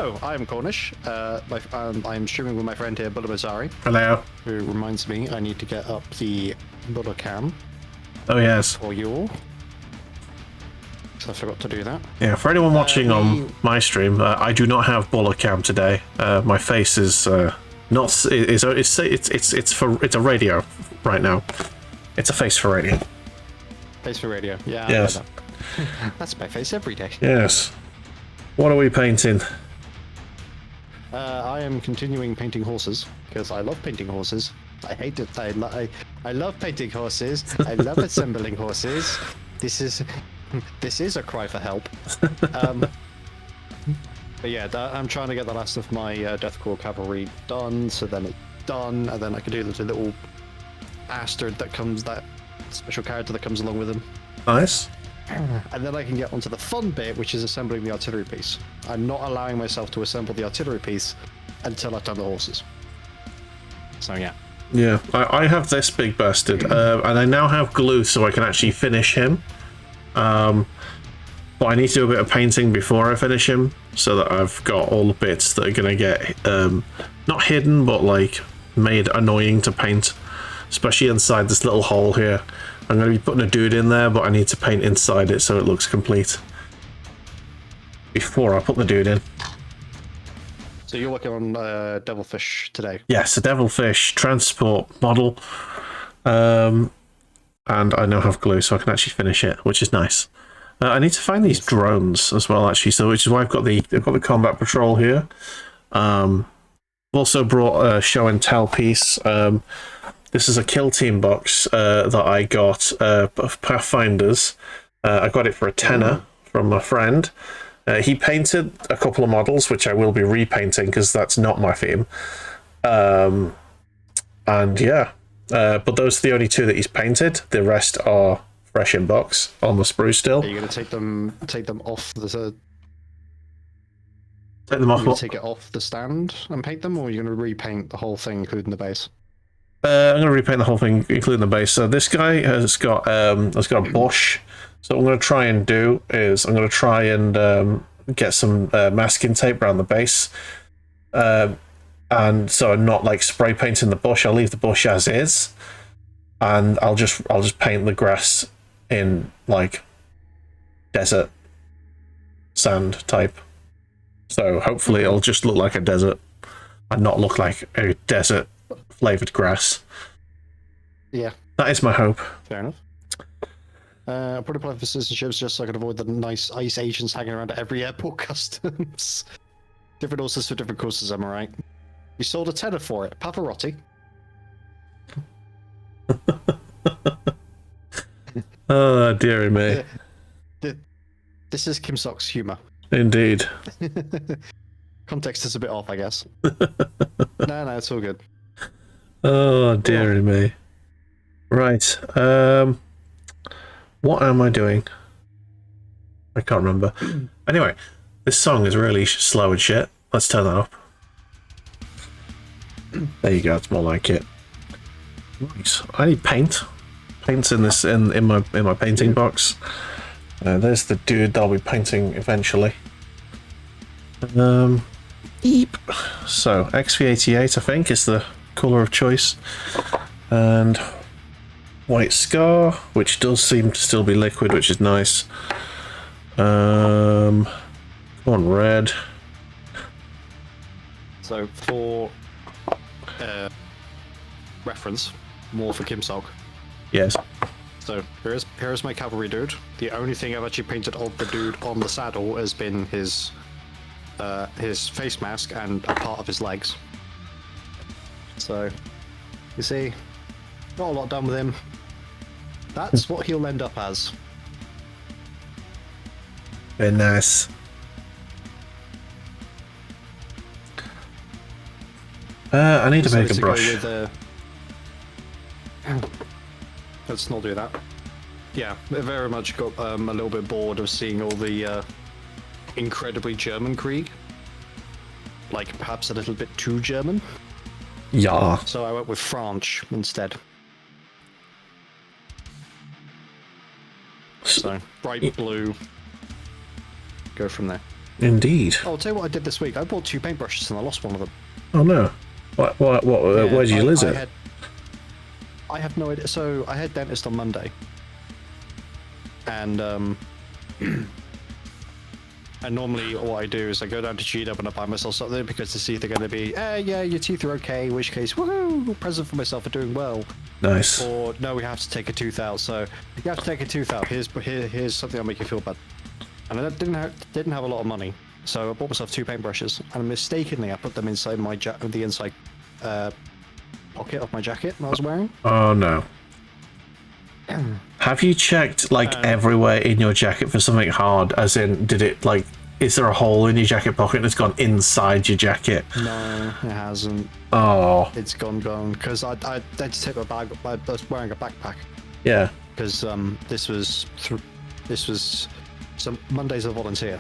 Hello, I'm Cornish. I'm streaming with my friend here, Bula, Hello. who reminds me I need to get up the Bula cam Oh, yes. for you all. So I forgot to do that. Yeah, for anyone watching on my stream, I do not have Bula cam today. My face is not. It's a radio right now. It's a face for radio. Face for radio. Yeah. Yes. That's my face every day. Yes. What are we painting? I am continuing painting horses because I love painting horses. I hate it. I love painting horses. I love assembling horses. This is a cry for help. But yeah, I'm trying to get the last of my Deathcore cavalry done, so then it's done, and then I can do the little bastard that special character that comes along with him. Nice. And then I can get onto the fun bit, which is assembling the artillery piece. I'm not allowing myself to assemble the artillery piece until I've done the horses. So yeah. Yeah, I have this big bastard, and I now have glue so I can actually finish him. But I need to do a bit of painting before I finish him, so that I've got all the bits that are going to get, not hidden, but like made annoying to paint, especially inside this little hole here. I'm going to be putting a dude in there, but I need to paint inside it so it looks complete before I put the dude in. So you're working on Devilfish today? Yes, a Devilfish transport model, and I now have glue so I can actually finish it, which is nice. I need to find these drones as well, actually, so which is why I've got the combat patrol here. Also brought a show and tell piece. This is a kill team box that I got of Pathfinders. I got it for a tenner from my friend. He painted a couple of models, which I will be repainting because that's not my theme. And yeah, but those are the only two that he's painted. The rest are fresh in box on the sprue still. Are you going to take them off the? Take them off. Take it off the stand and paint them, or are you going to repaint the whole thing, including the base? I'm going to repaint the whole thing, including the base. So this guy has got a bush. So what I'm going to try and do is I'm going to try and get some masking tape around the base, and so I'm not like spray painting the bush. I'll leave the bush as is, and I'll just paint the grass in like desert sand type. So hopefully it'll just look like a desert and not look like a desert flavored grass. Yeah, that is my hope. Fair enough. I put apply for citizenships just so I can avoid the nice ICE agents hanging around at every airport customs. Different horses for different courses, am I right? You sold a tenner for it, Pavarotti. Oh, dearie me. This is Kim Sock's humor. Indeed. Context is a bit off, I guess. No, it's all good. Oh, dearie me. Right. What am I doing? I can't remember. Anyway, this song is really slow and shit. Let's turn that up. There you go. It's more like it. Nice. I need paint. Paint's in this in my painting box. There's the dude that I'll be painting eventually. Eep. So XV88, I think, is the colour of choice, and white scar, which does seem to still be liquid, which is nice. Come on, red. So for reference, more for Kim Sok. Yes. So here's my cavalry dude. The only thing I've actually painted of the dude on the saddle has been his face mask and a part of his legs. So you see, not a lot done with him. That's what he'll end up as. Very nice. I need to make a brush. Let's not do that. Yeah, I very much got a little bit bored of seeing all the incredibly German Krieg. Like, perhaps a little bit too German. Yeah. So I went with French instead. So, bright blue. Go from there. Indeed. I'll tell you what I did this week. I bought 2 paintbrushes and I lost one of them. Oh no. What? Yeah, Where did you lose it? I have no idea. So I had dentist on Monday, and and normally what I do is I go down to GW and I buy myself something because to see if they're going to be, yeah, your teeth are okay. In which case, woohoo, present for myself for doing well. Nice. Or no, we have to take a tooth out. So you have to take a tooth out. Here's something that'll make you feel bad. And I didn't have a lot of money, so I bought myself 2 paintbrushes, and mistakenly I put them inside my the inside pocket of my jacket that I was wearing. Oh no. Have you checked like everywhere in your jacket for something hard? As in, did it like? Is there a hole in your jacket pocket that's gone inside your jacket? No, it hasn't. Oh. It's gone because I had to take my bag. I was wearing a backpack. Yeah. Because this was some Mondays I volunteer.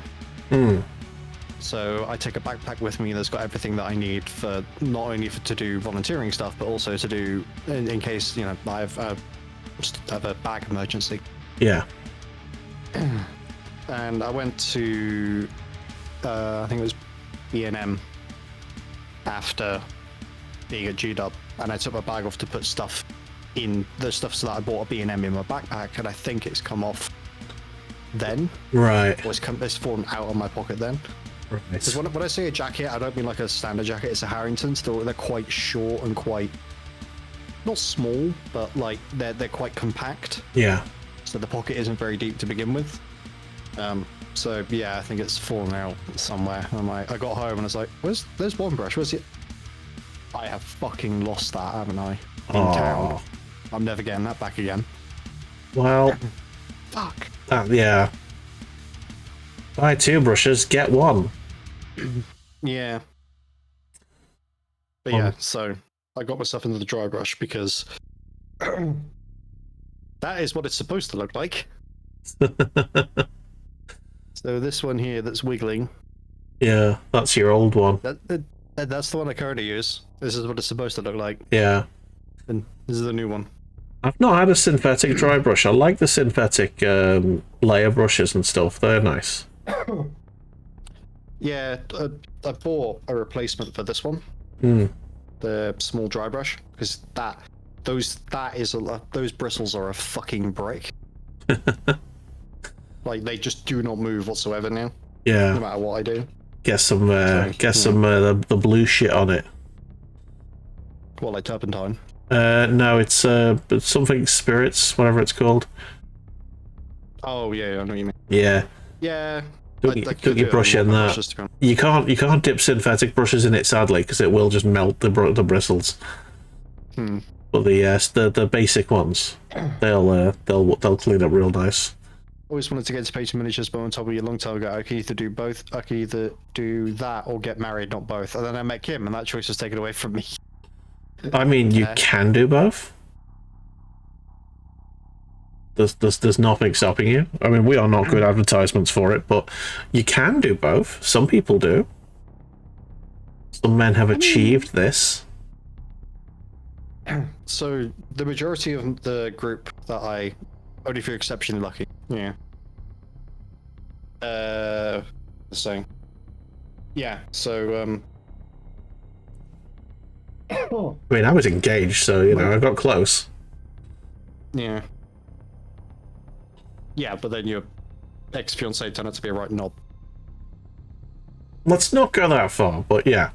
So I take a backpack with me that's got everything that I need for not only to do volunteering stuff, but also to do in case I have a bag emergency. Yeah. And I went to I think it was B&M after being at GW, and I took my bag off to put stuff in the stuff that I bought at B&M in my backpack, and I think it's come off then. Right. Or it's fallen out of my pocket then. Right. Because when I say a jacket, I don't mean like a standard jacket. It's a Harrington. Still, they're quite short and quite not small, but like they're quite compact. Yeah. So the pocket isn't very deep to begin with. So yeah, I think it's fallen out somewhere. And I got home and I was like, there's one brush. Where's it? I have fucking lost that, haven't I? In town. I'm never getting that back again. Well. Fuck. Yeah. Buy 2 brushes, get 1. Yeah. But yeah, so I got myself into the dry brush because that is what it's supposed to look like. So this one here that's wiggling. Yeah, that's your old one. That's the one I currently use. This is what it's supposed to look like. Yeah. And this is the new one. I've not had a synthetic dry brush. I like the synthetic layer brushes and stuff. They're nice. Yeah, I bought a replacement for this one. The small dry brush, because those bristles are a fucking brick. Like they just do not move whatsoever now. Yeah. No matter what I do. Get some the blue shit on it. What, like turpentine? No, it's something spirits, whatever it's called. Oh yeah, I know what you mean. Yeah. Yeah. Took your brush in that. You can't dip synthetic brushes in it, sadly, because it will just melt the bristles. But the basic ones, they'll clean up real nice. Always wanted to get into painting miniatures, but on top of you a long time ago, I could either do both. I could either do that or get married, not both. And then I met Kim, and that choice was taken away from me. I mean, you can do both. There's nothing stopping you. I mean, we are not good advertisements for it, but you can do both. Some people do. Some men have achieved this. So the majority of the group that only if you're exceptionally lucky. Yeah. So. Yeah. So. I mean, I was engaged, so I got close. Yeah. Yeah, but then your ex-fiancé turned out to be a right knob. Let's not go that far, but yeah.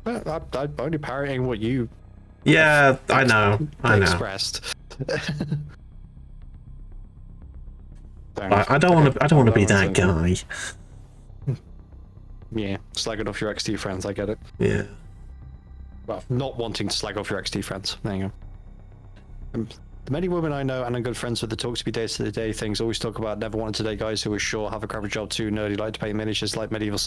I'm only parroting what you. Yeah, I know. Expressed. I don't want to be that guy. Yeah, slagging off your XT friends. I get it. Yeah. Well, not wanting to slag off your XT friends. There you go. The many women I know and I'm good friends with that talk to me day-to-day things always talk about never wanted to date guys who are sure have a crappy job too nerdy, like to paint miniatures, like medieval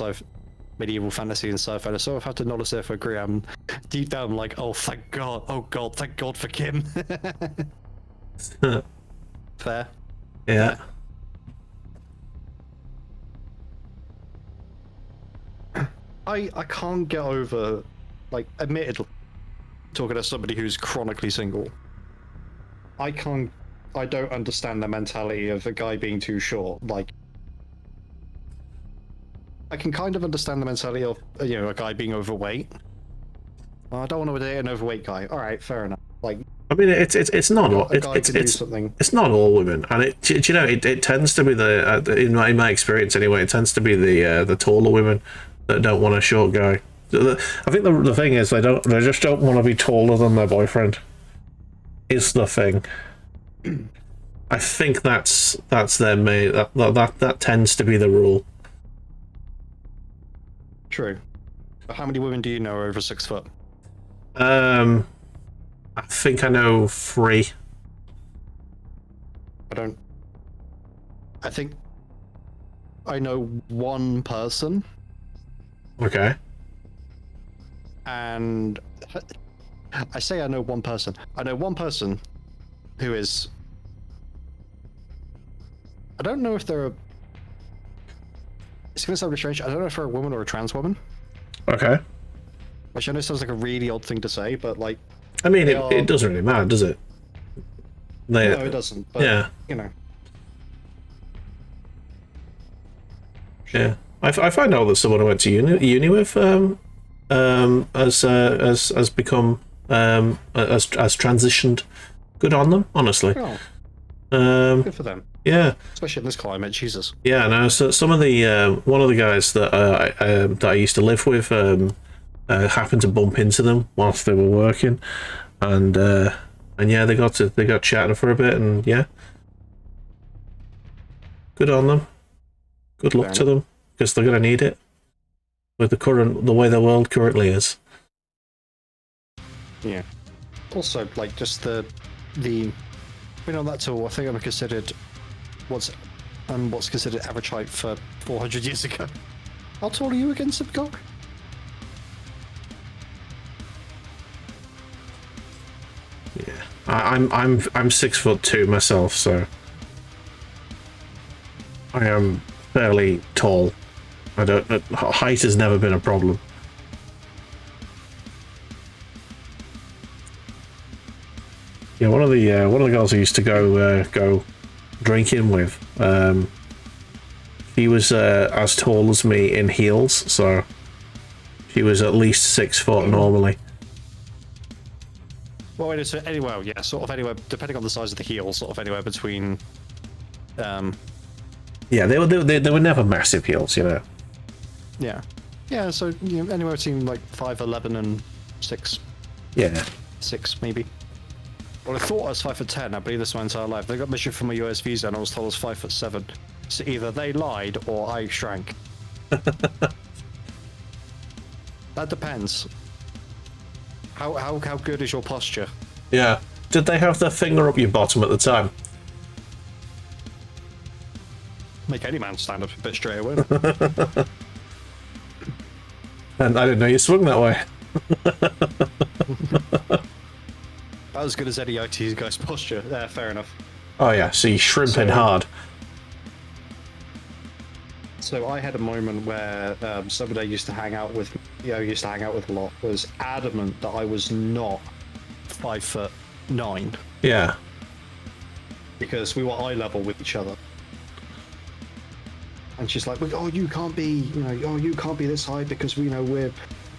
fantasy and sci-fi. So I've had to notice if I agree. I'm deep down like, oh thank God, thank God for Kim. Fair. Yeah. I can't get over, like, admittedly, talking to somebody who's chronically single. I can't I don't understand the mentality of a guy being too short. Like, I can kind of understand the mentality of a guy being overweight. Well, I don't want to date an overweight guy. All right, fair enough. Like, I mean, it's not all, a guy can do something. it's not all women, and it tends to be in my experience anyway. It tends to be the taller women that don't want a short guy. I think the thing is they just don't want to be taller than their boyfriend. Is the thing. I think that's their main. That tends to be the rule. True. But how many women do you know are over 6 foot? I think I know 3. I think I know one person. Okay. And I say I know one person. I know one person who is... I don't know if they're a... It's going to sound strange. I don't know if they're a woman or a trans woman. Okay. Which I know sounds like a really odd thing to say, but like... I mean, it doesn't really matter, does it? No, it doesn't. But, yeah. You know. Yeah. I find out that someone I went to uni with has become has transitioned. Good on them, honestly. Oh, good for them. Yeah, especially in this climate, Jesus. Yeah, no. So some of the one of the guys that I used to live with happened to bump into them whilst they were working, and yeah, they got chatting for a bit, and yeah, good on them. Good luck to them, because they're gonna need it with the way the world currently is. Yeah. Also, like, just the on that tool, I think I'm considered what's considered average height for 400 years ago. How tall are you again, Subcock? Yeah, I'm 6'2" myself, so I am fairly tall. Height has never been a problem. Yeah, one of the girls I used to go drinking with, he was as tall as me in heels, so she was at least 6 foot normally. Well, it's anywhere, yeah, sort of anywhere, depending on the size of the heel, sort of anywhere between. Yeah, they were never massive heels, you know. Yeah, yeah. So anywhere between like 5'11" and 6. Yeah. 6 maybe. Well, I thought I was 5'10". I believe this my entire life. They got measured from my US visa, and I was told I was 5'7". So either they lied or I shrank. That depends. How good is your posture? Yeah. Did they have their finger up your bottom at the time? Make any man stand up a bit straight away. And I didn't know you swung that way. About as good as any IT guy's posture. Yeah, fair enough. Oh yeah, so you're shrimping hard. So I had a moment where somebody I used to hang out with, a lot, was adamant that I was not 5'9". Yeah. Because we were eye level with each other. And she's like, "Oh, you can't be, you can't be this high because we're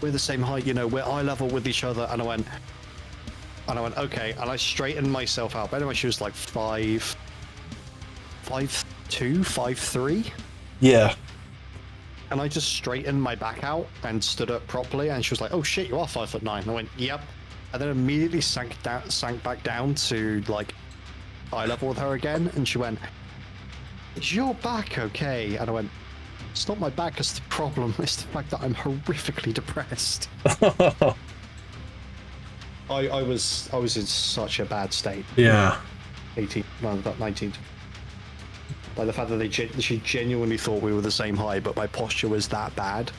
the same height, we're eye level with each other." And I went, okay, and I straightened myself out. But anyway, she was like 5'2", 5'3". Yeah. And I just straightened my back out and stood up properly, and she was like, "Oh shit, you are 5'9". I went, "Yep," and then immediately sank back down to like eye level with her again, and she went, "Is your back okay?" And I went, "It's not my back that's the problem, it's the fact that I'm horrifically depressed." I was in such a bad state. Yeah. 18, no, about 19. Like the fact that she genuinely thought we were the same height, but my posture was that bad.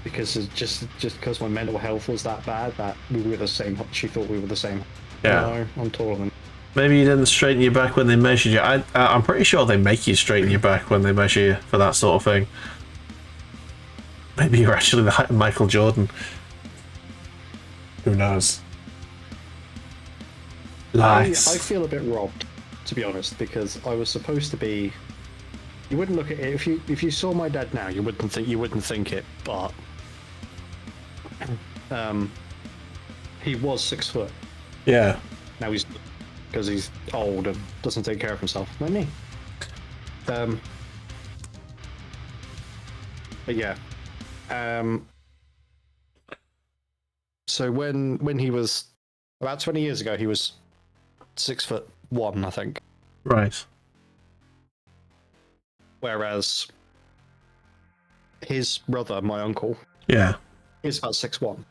Because just because my mental health was that bad, that we were the same. She thought we were the same. Yeah. No, I'm taller than. Maybe you didn't straighten your back when they measured you. I'm pretty sure they make you straighten your back when they measure you for that sort of thing. Maybe you're actually the height of Michael Jordan. Who knows? Nice. I feel a bit robbed, to be honest, because I was supposed to be. You wouldn't look at it if you saw my dad now. You wouldn't think it, but he was 6 foot. Yeah. Now he's because he's old and doesn't take care of himself, like me. But yeah. So when he was about 20 years ago, he was 6'1", I think. Right. Whereas his brother, my uncle, Yeah. is about 6'1".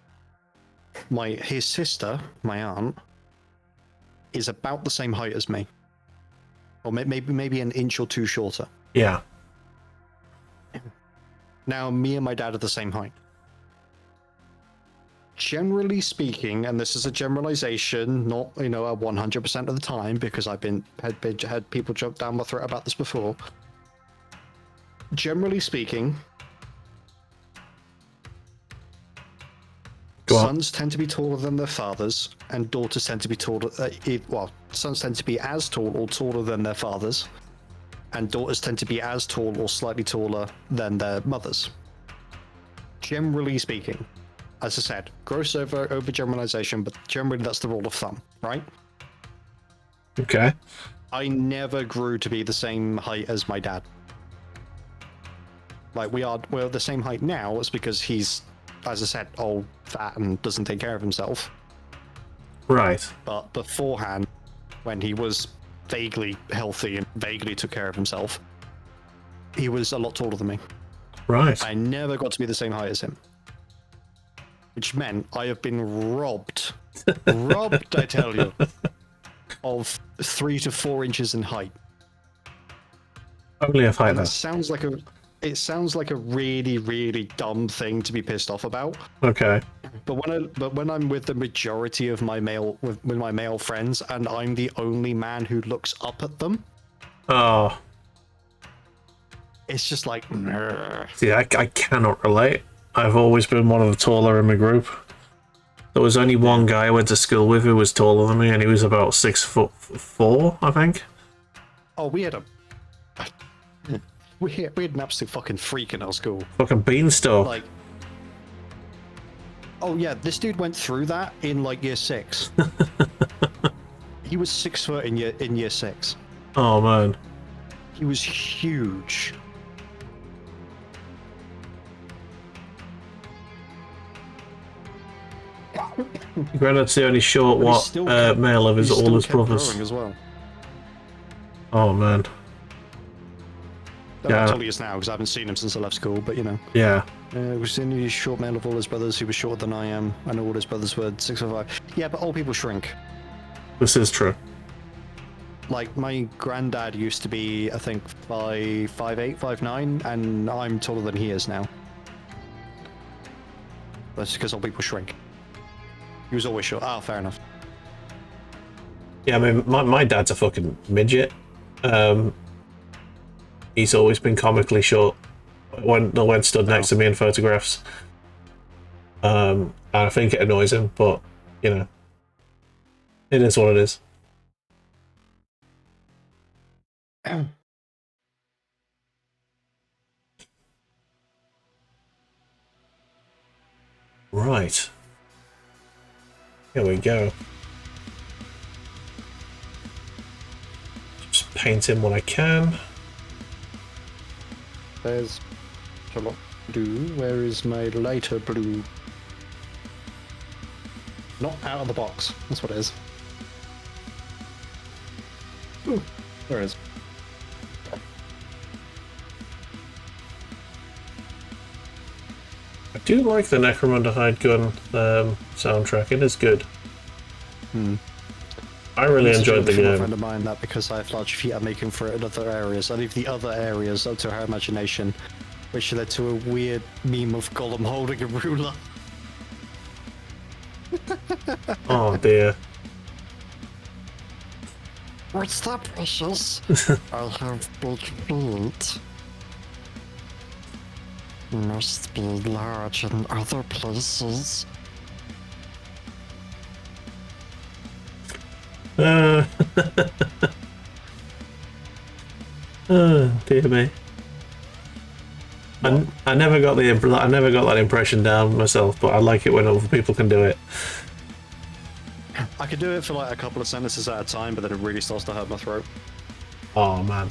His sister, my aunt, is about the same height as me, or maybe an inch or two shorter. Yeah. Now, me and my dad are the same height. Generally speaking, and this is a generalization, not a 100% of the time, because I've had people jump down my throat about this before. Generally speaking, sons tend to be taller than their fathers, and daughters tend to be taller. Sons tend to be as tall or taller than their fathers, and daughters tend to be as tall or slightly taller than their mothers. Generally speaking, as I said, gross overgeneralization, but generally that's the rule of thumb, right? Okay. I never grew to be the same height as my dad. Like we're the same height now. It's because he's, as I said, old, fat, and doesn't take care of himself. Right. But beforehand, when he was vaguely healthy and vaguely took care of himself, he was a lot taller than me. Right. I never got to be the same height as him. Which meant I have been robbed, I tell you, of 3 to 4 inches in height. Only a height. And that sounds like a really, really dumb thing to be pissed off about. Okay. But when I'm with the majority of my with my male friends, and I'm the only man who looks up at them, Oh. it's just like. See, I cannot relate. I've always been one of the taller in my group. There was only one guy I went to school with who was taller than me, and he was about 6'4", I think. Oh, we had an absolute fucking freak in our school. Fucking beanstalk. Like, oh yeah, this dude went through that in like year 6. He was 6 foot in year 6. Oh man. He was huge. Granddad's the only short male of his all his brothers. As well. Oh man. That's all he is now, because I haven't seen him since I left school, but you know. Yeah. We've seen the short male of all his brothers. He was shorter than I am, and all his brothers were 6'5". Yeah, but old people shrink. This is true. Like, my granddad used to be, I think, 5'8", 5'9", and I'm taller than he is now. That's because old people shrink. He was always short. Ah, fair enough. Yeah, I mean, my dad's a fucking midget. He's always been comically short when stood next to me in photographs. And I think it annoys him, but, you know, it is what it is. Right. Here we go. Just paint in what I can. There's a lot blue. Where is my lighter blue? Not out of the box. That's what it is. Ooh, there it is. I do like the Necromunda Hide Gun soundtrack. It is good. I really enjoyed the game. A friend of mine that because I have large feet, I'm making for it in other areas. I leave the other areas up to her imagination, which led to a weird meme of Gollum holding a ruler. Oh dear. What's that, precious? I have big feet. Must be large in other places. Uh, oh, dear me. I never got that impression down myself, but I like it when other people can do it. I could do it for like a couple of sentences at a time, but then it really starts to hurt my throat. Oh man.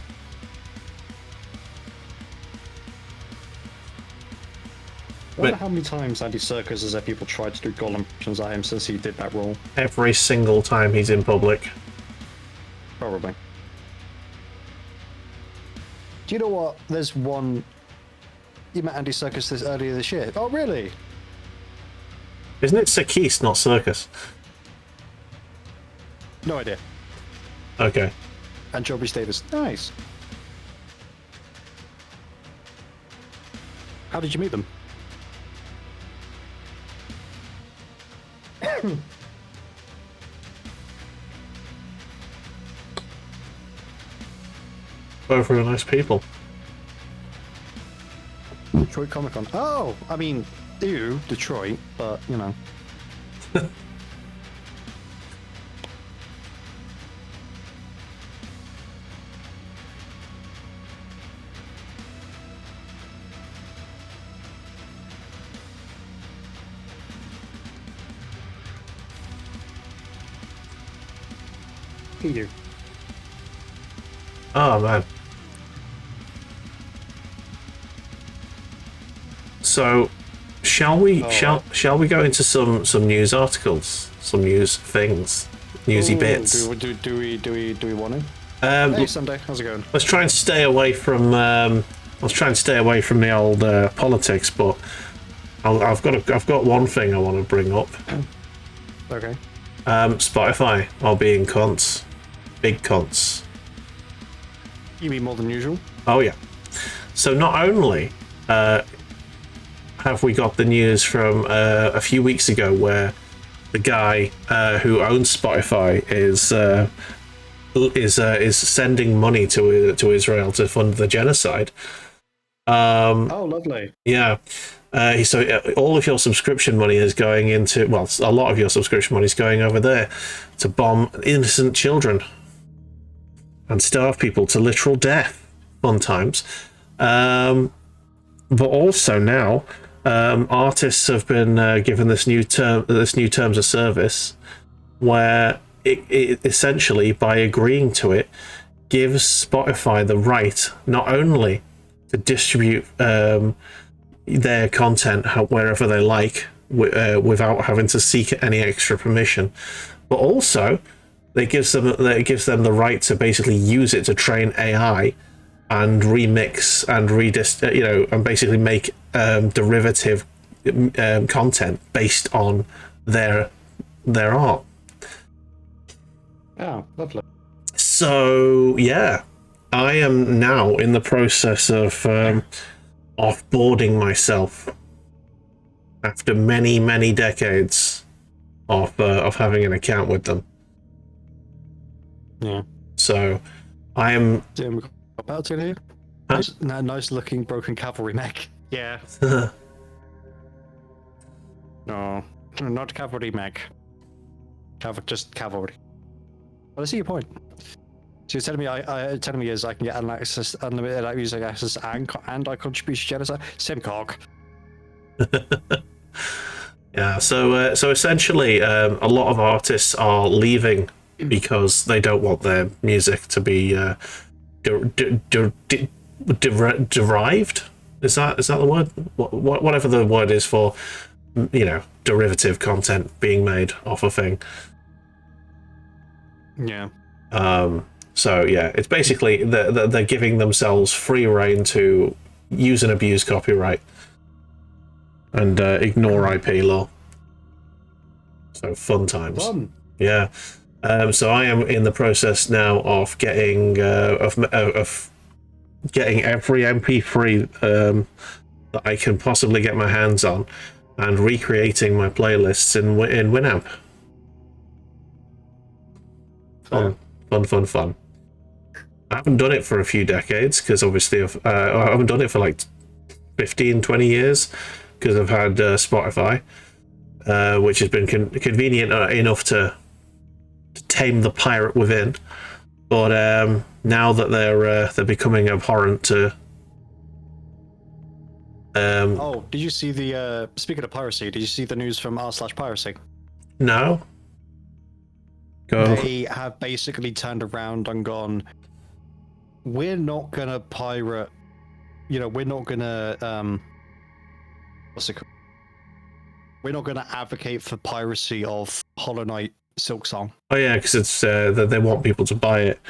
I wonder how many times Andy Serkis has had people tried to do Gollum impressions at him since he did that role. Every single time he's in public. Probably. Do you know what? There's one. You met Andy Serkis earlier this year. Oh, really? Isn't it Serkis, not Circus? No idea. Okay. And Joby Davis. Nice. How did you meet them? Both really nice people. Detroit Comic Con. Oh, I mean, ew, Detroit, but you know. You. Oh man. So, shall we go into some news articles, some news things, newsy bits? Do we want to? Hey, Sunday, how's it going? Let's try and stay away from the old politics, but I've got one thing I want to bring up. Okay. Spotify are being cunts, big cunts. You mean more than usual? Oh yeah. So not only have we got the news from a few weeks ago where the guy who owns Spotify is sending money to Israel to fund the genocide. Oh, lovely. Yeah. So all of your subscription money is going into, well, a lot of your subscription money is going over there to bomb innocent children and starve people to literal death. Fun times. But also now, artists have been given this new terms of service, where it essentially, by agreeing to it, gives Spotify the right not only to distribute their content wherever they like without having to seek any extra permission, but also it gives them the right to basically use it to train AI and remix and and basically make derivative content based on their art. Oh, lovely. So yeah, I am now in the process of offboarding myself after many decades of having an account with them. Yeah. So I am. About it here. Huh? Nice looking broken cavalry mech. Yeah. No, not cavalry mech. Just cavalry. Well, I see your point. So you're telling me I can get unlimited music access and I contribute to genocide? Simcock. Yeah. So essentially, a lot of artists are leaving because they don't want their music to be derived. Is that the word? Whatever the word is for, derivative content being made off a thing. Yeah. So yeah, it's basically they're giving themselves free rein to use and abuse copyright and ignore IP law. So fun times. Fun. Yeah. So I am in the process now of getting of getting every MP3 that I can possibly get my hands on, and recreating my playlists in Winamp. Fun. I haven't done it for a few decades because obviously I haven't done it for like 15-20 years because I've had Spotify, which has been convenient enough to became the pirate within. But now that they're becoming abhorrent to. Oh, did you see the? Speaking of piracy, did you see the news from r/piracy? No. Go. They have basically turned around and gone, we're not gonna pirate, we're not gonna what's it called? We're not gonna advocate for piracy of Hollow Knight Silksong. Oh yeah, because it's that they want people to buy it.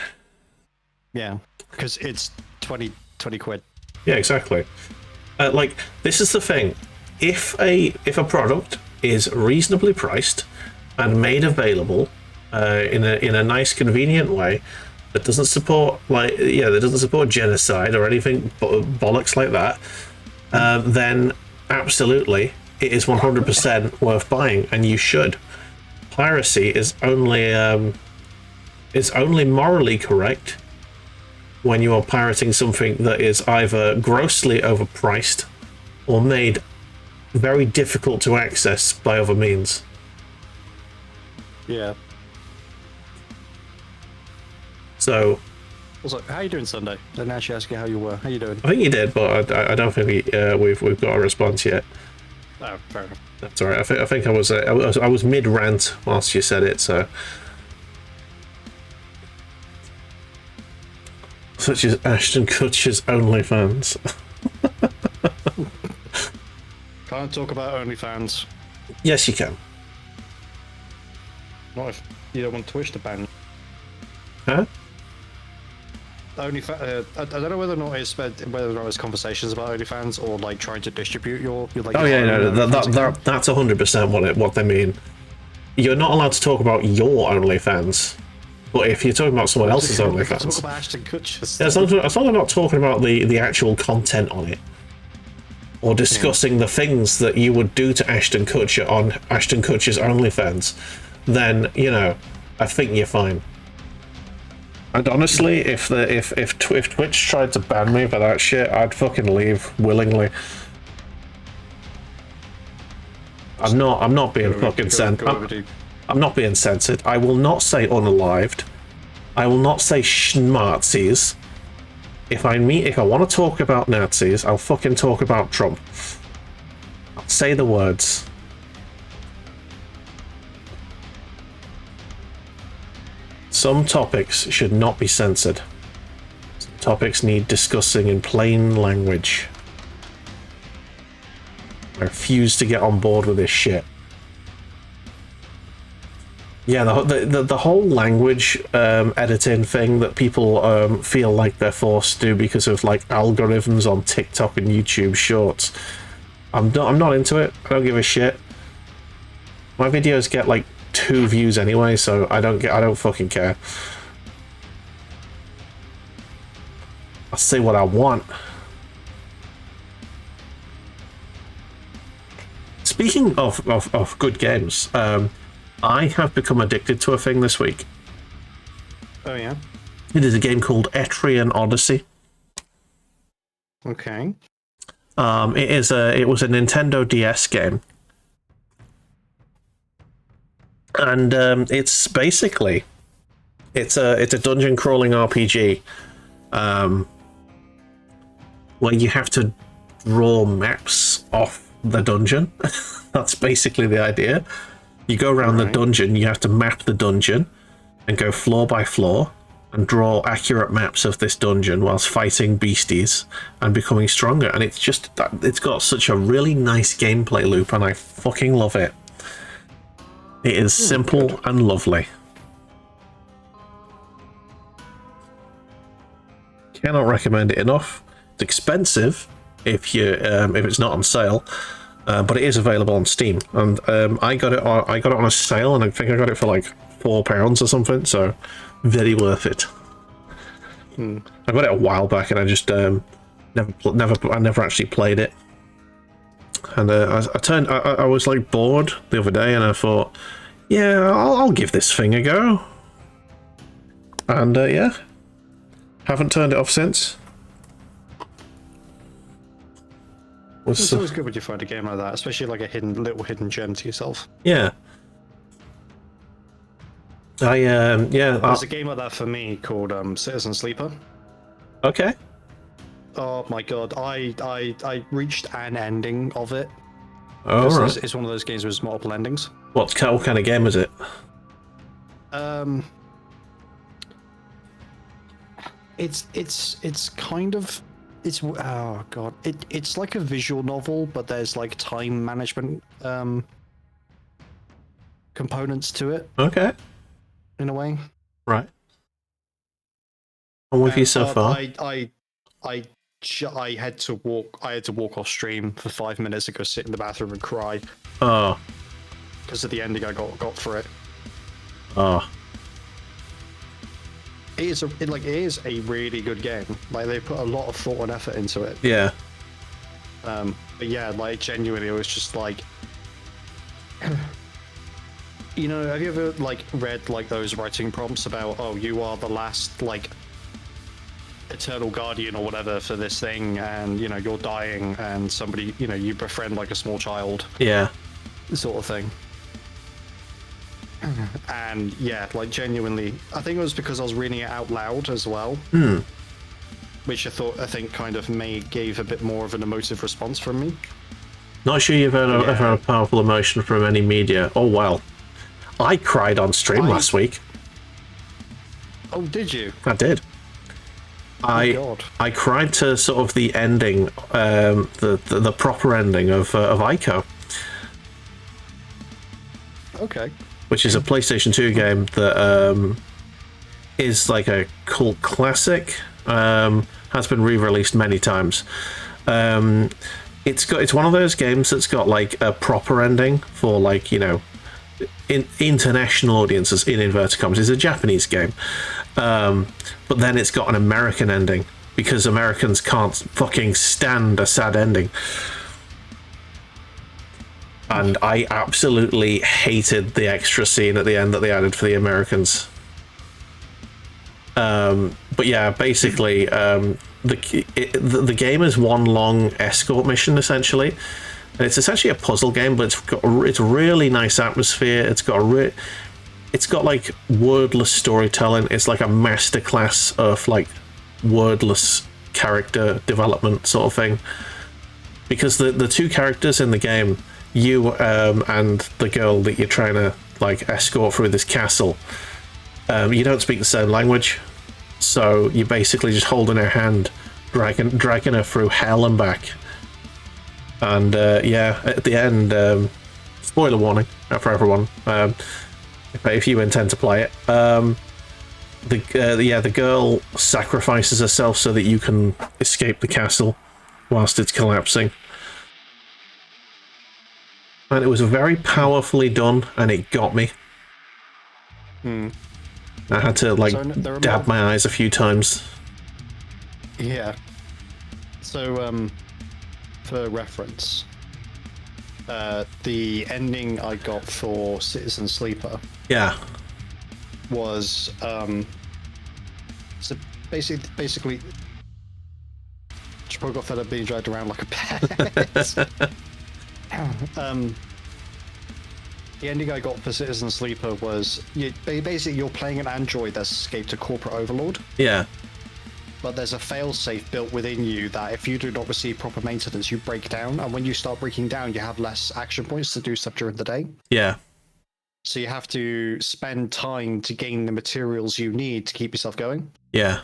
Yeah, because it's 20 quid. Yeah, exactly. Like, this is the thing. If a product is reasonably priced and made available in a nice, convenient way that doesn't support that doesn't support genocide or anything bollocks like that, then absolutely it is 100% worth buying, and you should. Piracy is only morally correct when you are pirating something that is either grossly overpriced or made very difficult to access by other means. Yeah. So. Also, how are you doing Sunday? I didn't actually ask you how you were. How you doing? I think you did, but I don't think we've got a response yet. Oh, fair enough. That's all right. I think I was mid rant whilst you said it, so. Such as Ashton Kutcher's OnlyFans. Can't talk about OnlyFans. Yes, you can. Not if you don't want Twitch to ban. Huh? OnlyFans. I don't know whether or not it's conversations about OnlyFans or like trying to distribute your like. Oh yeah, no, that's 100% what they mean. You're not allowed to talk about your OnlyFans. But if you're talking about someone else's OnlyFans, talk about Ashton Kutcher. Yeah, as long as I'm not talking about the actual content on it, or discussing the things that you would do to Ashton Kutcher on Ashton Kutcher's OnlyFans, then I think you're fine. And honestly, if Twitch tried to ban me for that shit, I'd fucking leave willingly. I'm not being fucking censored. I'm not being censored. I will not say unalived. I will not say schmartsies. If I want to talk about Nazis, I'll fucking talk about Trump. I'll say the words. Some topics should not be censored. Some topics need discussing in plain language. I refuse to get on board with this shit. Yeah, the whole language editing thing that people feel like they're forced to do because of like algorithms on TikTok and YouTube Shorts. I'm not into it. I don't give a shit. My videos get like 2 views anyway, so I don't fucking care. I'll say what I want. Speaking of good games, I have become addicted to a thing this week. Oh yeah? It is a game called Etrian Odyssey. Okay. It was a Nintendo DS game. And it's basically it's a dungeon crawling RPG where you have to draw maps off the dungeon. That's basically the idea. You go around the dungeon, you have to map the dungeon and go floor by floor and draw accurate maps of this dungeon whilst fighting beasties and becoming stronger. And it's got such a really nice gameplay loop, and I fucking love it. It is simple and lovely. Cannot recommend it enough. It's expensive if it's not on sale. But it is available on Steam, and I got it on a sale, and I think I got it for like £4 or something. So very worth it. I got it a while back, and I just never actually played it. And I was like bored the other day, and I thought, yeah, I'll give this thing a go. And yeah, haven't turned it off since. It's always good when you find a game like that, especially like a little hidden gem to yourself. Yeah. There's a game like that for me called Citizen Sleeper. Okay. Oh my god, I reached an ending of it. Oh, right. It's one of those games with multiple endings. What kind of game is it? It's kind of oh god, it's like a visual novel, but there's like time management components to it Okay. in a way. Right. I'm with you so far. I had to walk off stream for 5 minutes to go sit in the bathroom and cry Oh. because of the ending I got for it. Oh. It is a really good game. Like they put a lot of thought and effort into it. Yeah. But yeah, like genuinely, it was just like, you know, have you ever like read like those writing prompts about, oh, you are the last like eternal guardian or whatever for this thing, and you know you're dying, and somebody, you know, you befriend like a small child, Yeah. sort of thing. And yeah, like genuinely, I think it was because I was reading it out loud as well, which I think kind of gave a bit more of an emotive response from me. Not sure you've ever had a powerful emotion from any media. Oh well, I cried on stream last week. Oh, did you? I did. I cried to sort of the ending, the proper ending of Ico. Okay. Which is a PlayStation 2 game that is like a cult classic. Has been re-released many times. It's one of those games that's got like a proper ending for like, you know, international audiences, in inverted commas. It's a Japanese game, but then it's got an American ending because Americans can't fucking stand a sad ending. And I absolutely hated the extra scene at the end that they added for the Americans. But yeah, basically, the game is one long escort mission essentially. And it's essentially a puzzle game, but it's a really nice atmosphere. It's got like wordless storytelling. It's like a masterclass of like wordless character development sort of thing. Because the two characters in the game, you and the girl that you're trying to like escort through this castle, you don't speak the same language, so you're basically just holding her hand, dragging her through hell and back. And yeah, at the end, spoiler warning for everyone, if you intend to play it, the girl sacrifices herself so that you can escape the castle whilst it's collapsing. And it was very powerfully done, and it got me. I had to like dab my eyes a few times. Yeah. So, for reference, the ending I got for Citizen Sleeper, was so basically, Chipotle got fed up being dragged around like a pet. The ending I got for Citizen Sleeper was basically you're playing an android that's escaped a corporate overlord. Yeah. But there's a failsafe built within you that if you do not receive proper maintenance, you break down. And when you start breaking down, you have less action points to do stuff during the day. Yeah. So you have to spend time to gain the materials you need to keep yourself going. Yeah.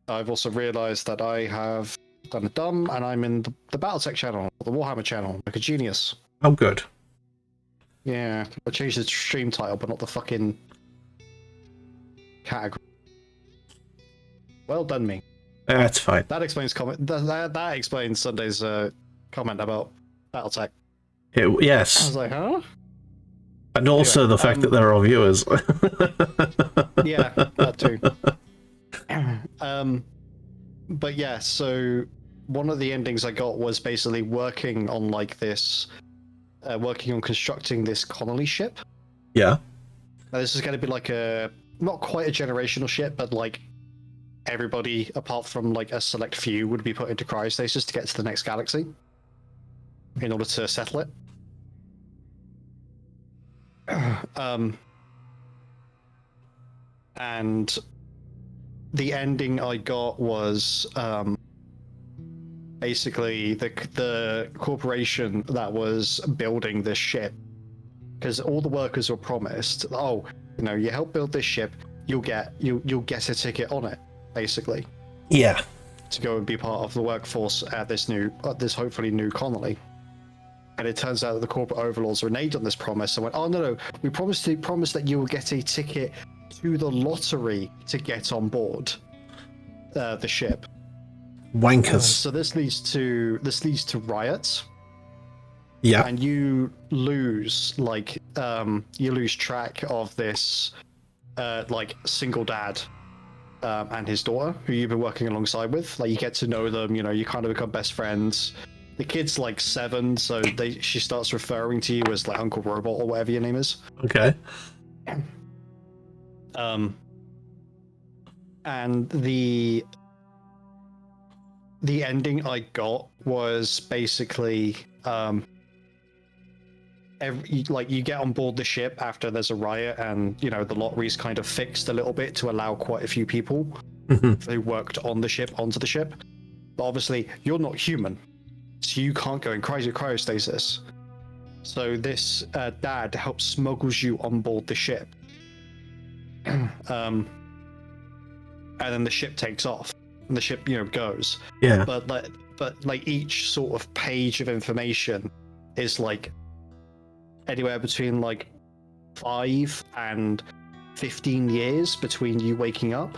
I've also realized that I have done a dumb, and I'm in the Battletech channel, the Warhammer channel, like a genius. Oh, good. Yeah, I changed the stream title, but not the fucking category. Well done, me. That's fine. That explains that explains Sunday's comment about Battletech. Yes. I was like, huh? And also anyway, the fact that there are viewers. Yeah, that too. But yeah, so one of the endings I got was basically working on like this, working on constructing this colony ship. Yeah. Now, this is going to be like not quite a generational ship, but like everybody apart from like a select few would be put into cryostasis to get to the next galaxy in order to settle it. and the ending I got was basically the corporation that was building this ship, because all the workers were promised, oh, you know, you help build this ship, you'll get a ticket on it, basically. Yeah. To go and be part of the workforce at this hopefully new colony. And it turns out that the corporate overlords reneged on this promise and went, oh no, we promised that you will get a ticket to the lottery to get on board the ship. Wankers. So this leads to riots. Yeah. And you lose track of this single dad and his daughter, who you've been working alongside with. Like, you get to know them, you know, you kind of become best friends. The kid's like 7, so she starts referring to you as like Uncle Robot or whatever your name is. Okay. And the ending I got was basically you get on board the ship after there's a riot, and you know the lottery's kind of fixed a little bit to allow quite a few people who worked on the ship onto the ship. But obviously you're not human, so you can't go in cryostasis. So this dad smuggles you on board the ship, and then the ship takes off, and the ship, you know, goes. Yeah. But each sort of page of information is like anywhere between like 5 and 15 years between you waking up.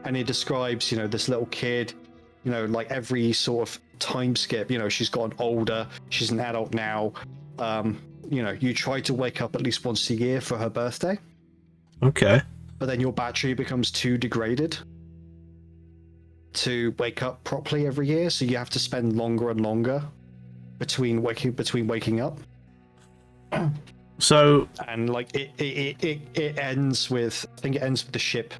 And it describes, you know, this little kid, you know, like every sort of time skip, you know, she's gotten older, she's an adult now. You know, you try to wake up at least once a year for her birthday. Okay. But then your battery becomes too degraded to wake up properly every year, so you have to spend longer and longer between waking up. So, and like it ends with, I think it ends with the ship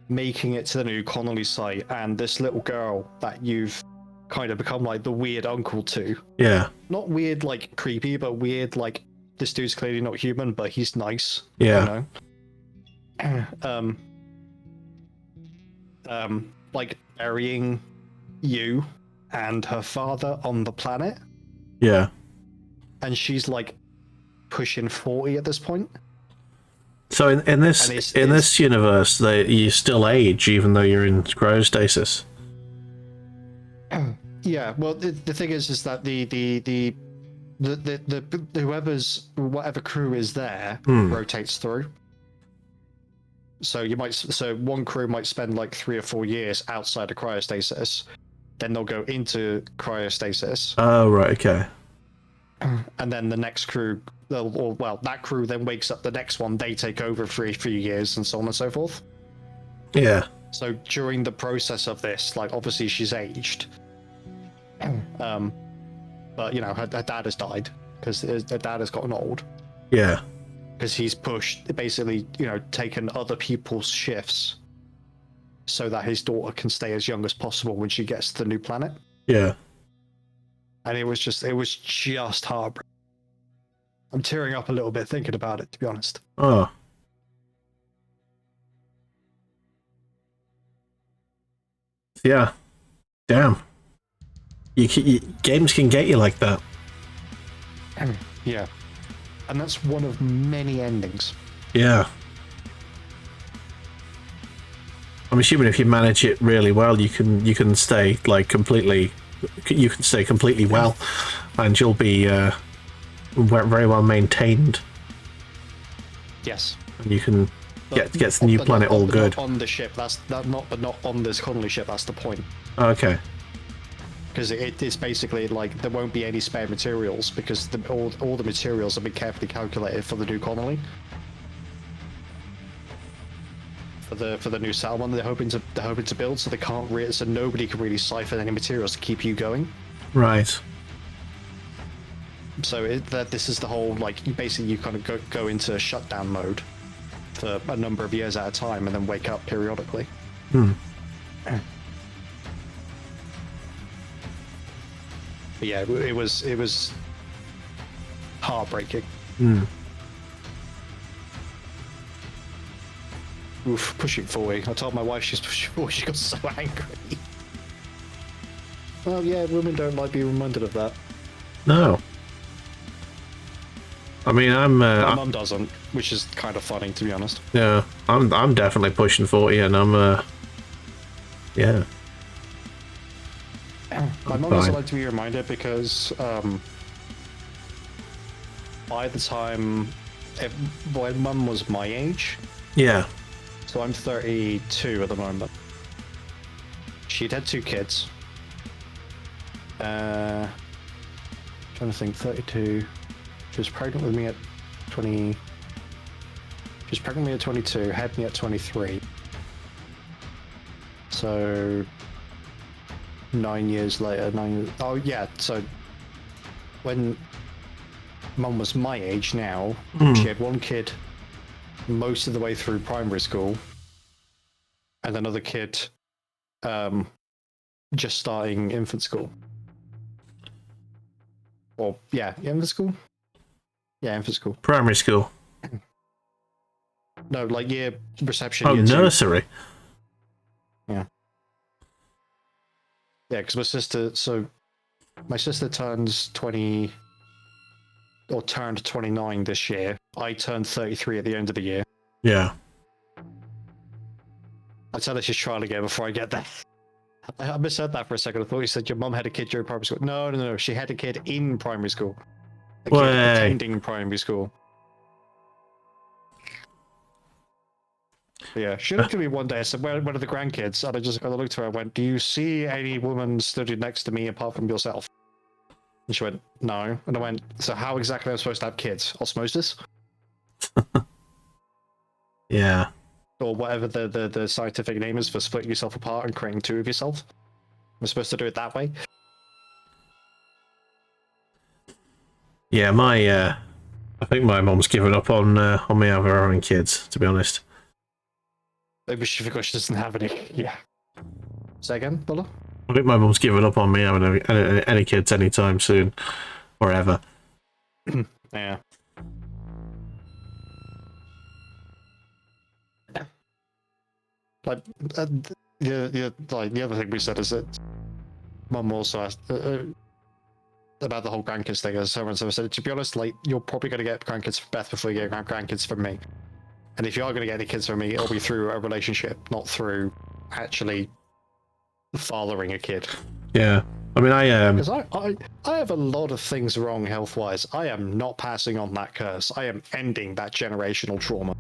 making it to the new colony site, and this little girl that you've kind of become like the weird uncle to. Yeah. Not weird like creepy, but weird like, this dude's clearly not human, but he's nice. Yeah. You know? Like burying you and her father on the planet. Yeah. And she's like pushing 40 at this point. So in this universe, you still age even though you're in cryostasis. Yeah. Well, the thing is that the whatever crew is there rotates through. So one crew might spend like 3 or 4 years outside of cryostasis, then they'll go into cryostasis. Oh, right, okay. And then the next crew, that crew then wakes up the next one, they take over for a few years, and so on and so forth. Yeah. So during the process of this, like, obviously she's aged. But, you know, her dad has died, because her dad has gotten old. Yeah. Because he's basically, you know, taken other people's shifts so that his daughter can stay as young as possible when she gets to the new planet. Yeah. And it was just heartbreaking. I'm tearing up a little bit thinking about it, to be honest. Oh. Yeah. Damn. Games can get you like that. Yeah. And that's one of many endings. Yeah. I'm assuming if you manage it really well, you can stay like completely. You can stay completely well, and you'll be very well maintained. Yes. And you can get to the new planet all good. Not on the ship. But not on this colony ship. That's the point. Okay. Because it's basically like there won't be any spare materials, because all the materials have been carefully calculated for the new colony. For the new Salmon they're hoping to build, so they can't so nobody can really siphon any materials to keep you going. Right. So this is the whole, like, you kind of go into shutdown mode for a number of years at a time, and then wake up periodically. But yeah, it was heartbreaking. Oof, pushing 40. I told my wife she's pushing 40. She got so angry. Well, yeah, women don't like being reminded of that. No. I mean, My mum doesn't, which is kind of funny, to be honest. Yeah, I'm definitely pushing 40, and I'm yeah. My mum doesn't like to be reminded because by the time when mum was my age, Yeah. so I'm 32 at the moment. She'd had 2 kids. Trying to think, 32. She was pregnant with me at 20. She was pregnant with me at 22, had me at 23. So 9 years later, 9 years. Oh yeah, so when mum was my age now, she had 1 kid most of the way through primary school, and another kid just starting infant school. Or yeah, infant school. Yeah, infant school. Primary school. No, like year reception. Oh, year 2. nursery. Yeah. Yeah, because my sister turns 20, or turned 29 this year. I turned 33 at the end of the year. Yeah. I tell her she's trying again before I get there. I misheard that for a second. I thought you said your mum had a kid during primary school. No. She had a kid in primary school. A kid attending primary school. But yeah, she looked at me one day. I said, "Where are the grandkids?" And I just kind of looked at her and went, "Do you see any woman stood next to me apart from yourself?" And she went, "No." And I went, "So how exactly am I supposed to have kids? Osmosis?" Yeah. Or whatever the scientific name is for splitting yourself apart and creating 2 of yourself. Am I supposed to do it that way? Yeah, I think my mom's given up on me having kids, to be honest. Maybe she forgot she doesn't have any. Yeah. Say again, Bula? I think my mom's given up on me having any kids anytime soon, or ever. Yeah. Like, like the other thing we said is that Mum also asked about the whole grandkids thing. As someone said, to be honest, like you're probably going to get grandkids from Beth before you get grandkids from me. And if you are going to get any kids from me, it'll be through a relationship, not through actually fathering a kid. Yeah. I mean, because I have a lot of things wrong health-wise. I am not passing on that curse. I am ending that generational trauma.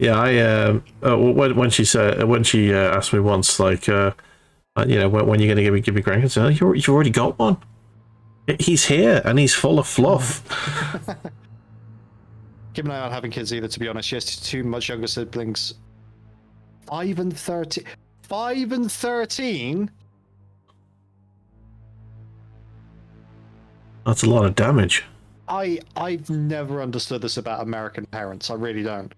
Yeah, when she asked me once, like, when you're gonna give me grandkids, you've already got one. He's here and he's full of fluff. Keep an eye on having kids either. To be honest, she has 2 much younger siblings. 5 and 13. 5 and 13. That's a lot of damage. I've never understood this about American parents. I really don't.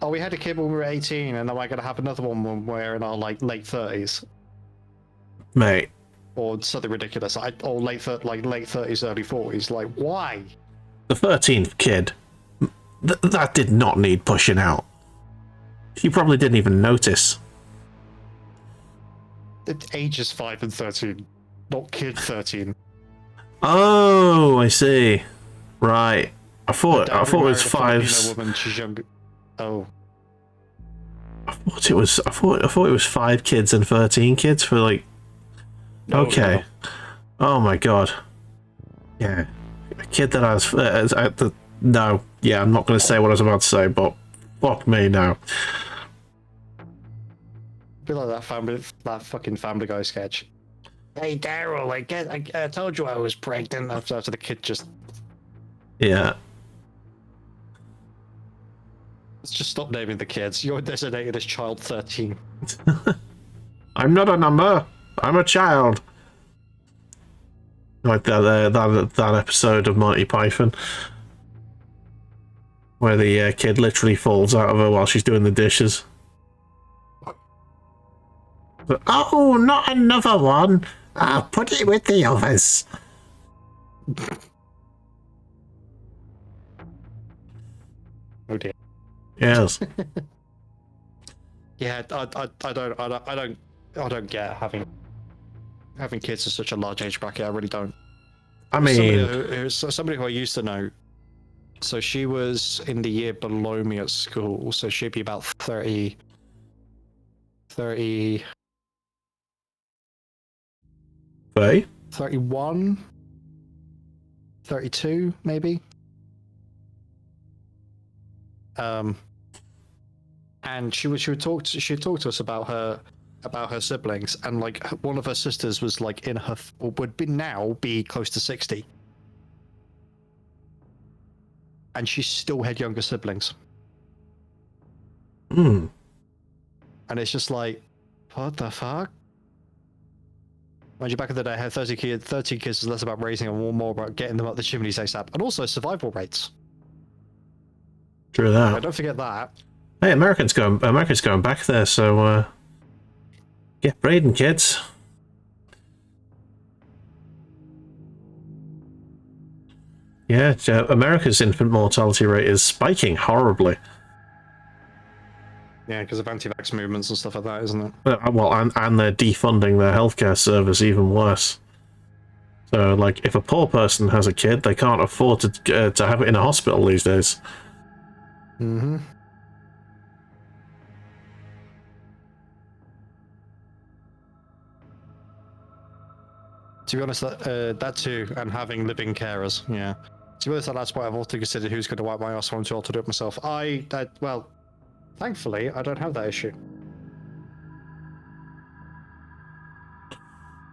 Oh, we had a kid when we were 18, and now we're gonna have another one when we're in our late 30s, mate, or something ridiculous. Or late 30s, early 40s. Like, why? The 13th kid, that did not need pushing out. You probably didn't even notice. It ages 5 and 13, not kid 13. Oh, I see. Right. I thought it was 5. Woman, she's younger. Oh. I thought it was 5 kids and 13 kids for like. No, okay. No. Oh my god. Yeah. A kid that has no. Yeah, I'm not going to say what I was about to say, but fuck me now. Be like that fucking Family Guy sketch. Hey Daryl, I told you I was pregnant. After the kid just. Yeah. Let's just stop naming the kids. You're designated as child 13. I'm not a number. I'm a child. Like that episode of Monty Python where the kid literally falls out of her while she's doing the dishes. But, oh, not another one. I'll put it with the others. Oh dear. Yes. Yeah, I don't get having kids at such a large age bracket. I really don't. I mean, somebody who I used to know. So she was in the year below me at school. So she'd be about 30, 31, 32, maybe. And she'd talk to us about her siblings, and like one of her sisters was like would be close to 60, and she still had younger siblings. Hmm. And it's just like, what the fuck? Mind you, back in the day, I had 30 kids is less about raising them and more about getting them up the chimneys ASAP, and also survival rates. True that. Don't forget that. Hey, America's going back there, so get breeding, kids. Yeah, America's infant mortality rate is spiking horribly. Yeah, because of anti-vax movements and stuff like that, isn't it? Well, and they're defunding their healthcare service even worse. So, like, if a poor person has a kid, they can't afford to have it in a hospital these days. Mm-hmm. To be honest, that too, and having living carers, yeah. To be honest, that's why I've also considered who's going to wipe my ass when I'm too old to do it myself. Well, thankfully, I don't have that issue.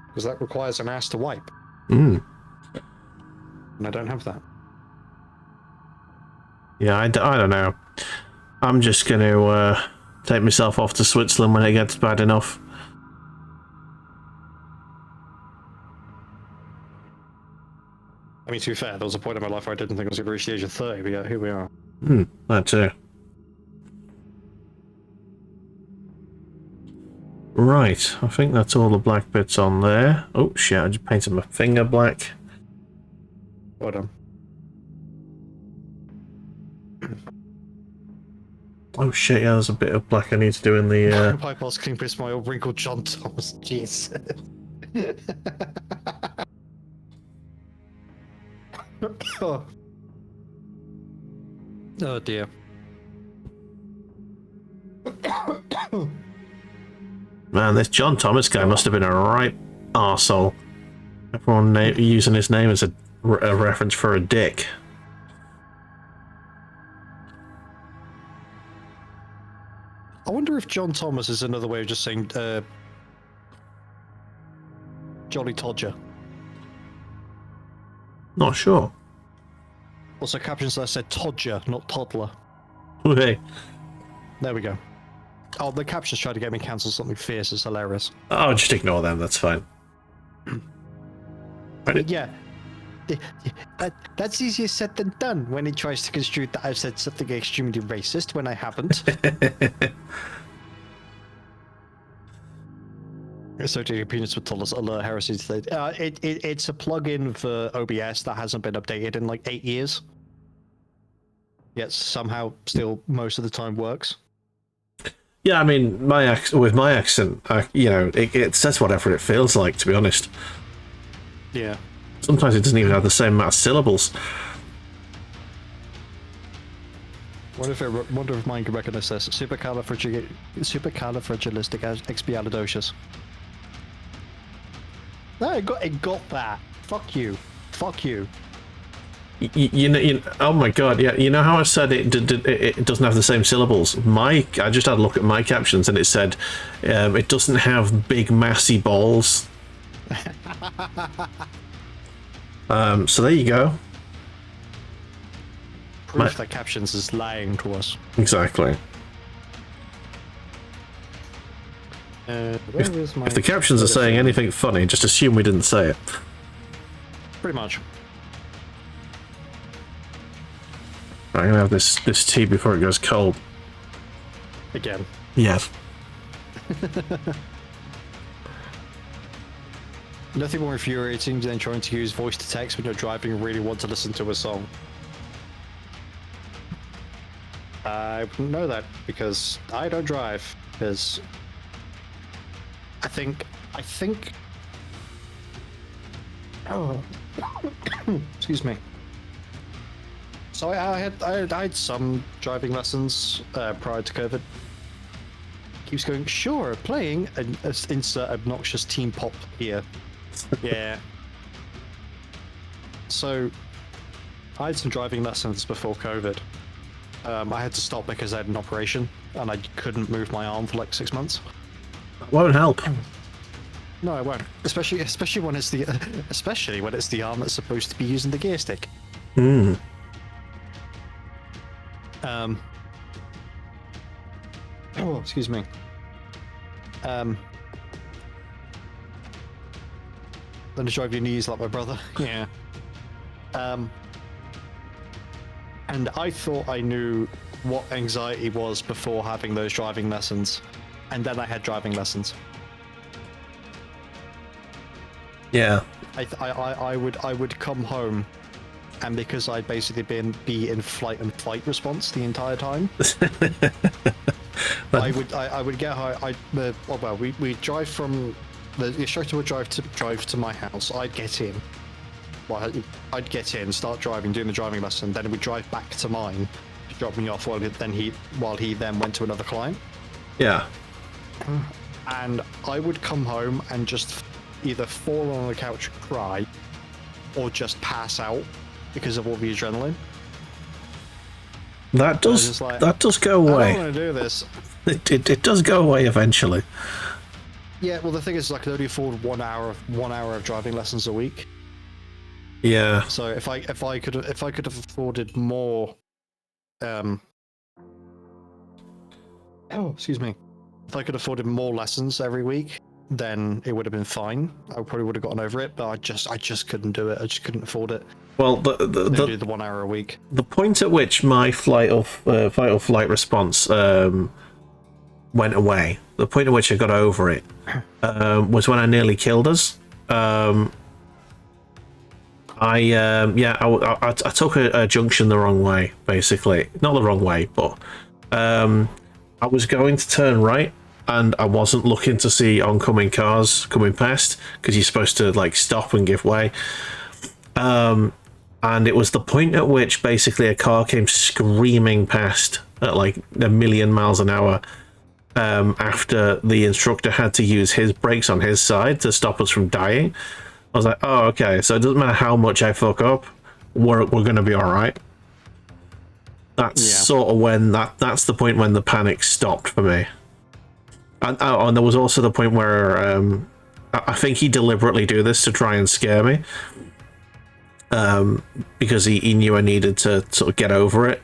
Because that requires an ass to wipe. Mm. And I don't have that. Yeah, I don't know. I'm just going to take myself off to Switzerland when it gets bad enough. I mean, to be fair, there was a point in my life where I didn't think I was going to reach the age of 30, but yeah, here we are. That too. Right, I think that's all the black bits on there. Oh shit, I just painted my finger black. Well done. Oh shit, yeah, there's a bit of black I need to do in the... Pipe asking piss my old wrinkled John Thomas, jeez. Oh dear. Man, this John Thomas guy must have been a right arsehole. Everyone using his name as a reference for a dick. I wonder if John Thomas is another way of just saying Jolly Todger. Not sure. Also, captions that said Todger, not Toddler. Hey. There we go. Oh, the captions tried to get me cancelled something fierce. It's hilarious. Oh, just ignore them. That's fine. Yeah. That's easier said than done when it tries to construe that I've said something extremely racist when I haven't. So do opinions with Toddlers alert heresy today. It's a plugin for OBS that hasn't been updated in like 8 years. Yet somehow still most of the time works. Yeah, I mean, with my accent, you know, it says whatever it feels like, to be honest. Yeah. Sometimes it doesn't even have the same amount of syllables. Wonder if mine can recognize this. Supercalifragilisticexpialidocious. No, it got that. Fuck you. Fuck you. You know, oh my god, yeah, you know how I said it doesn't have the same syllables? I just had a look at my captions and it said it doesn't have big massy balls. So there you go. Proof that captions is lying to us. Exactly. If the captions are saying anything funny, just assume we didn't say it. Pretty much. I'm gonna have this tea before it goes cold. Again. Yes. Nothing more infuriating than trying to use voice to text when you're driving and really want to listen to a song. I wouldn't know that because I don't drive. Because I think. Oh, excuse me. So I had some driving lessons prior to COVID. Keeps going. Sure, playing and insert obnoxious team pop here. Yeah. So I had some driving lessons before COVID. I had to stop because I had an operation and I couldn't move my arm for like 6 months. Won't help. No, it won't. Especially when it's the arm that's supposed to be using the gear stick. Hmm. Oh, excuse me. Then to drive your knees like my brother. Yeah. And I thought I knew what anxiety was before having those driving lessons, and then I had driving lessons. Yeah. I would come home, and because I'd basically be in flight and fight response the entire time, I would get home. We drive from the instructor would drive to my house. I'd get in. Well, I'd get in, start driving, doing the driving lesson. Then we'd drive back to mine to drop me off. While he then went to another client. Yeah. And I would come home and just either fall on the couch and cry, or just pass out because of all the adrenaline. That does go away. I don't want to do this. It does go away eventually. Yeah, well the thing is, I could only afford 1 hour of driving lessons a week. Yeah. So if I could have afforded more, excuse me, if I could have afforded more lessons every week, then it would have been fine. I probably would have gotten over it, but I just couldn't do it. I just couldn't afford it. Well, do the 1 hour a week. The point at which my fight or flight response went away, the point at which I got over it, was when I nearly killed us. I took a junction the wrong way, basically. Not the wrong way, but I was going to turn right, and I wasn't looking to see oncoming cars coming past, because you're supposed to like stop and give way. And it was the point at which basically a car came screaming past at like 1,000,000 miles an hour, after the instructor had to use his brakes on his side to stop us from dying. I was like, oh, okay, so it doesn't matter how much I fuck up, we're going to be all right. That's sort of when that's the point when the panic stopped for me. And there was also the point where I think he deliberately do this to try and scare me, because he knew I needed to sort of get over it.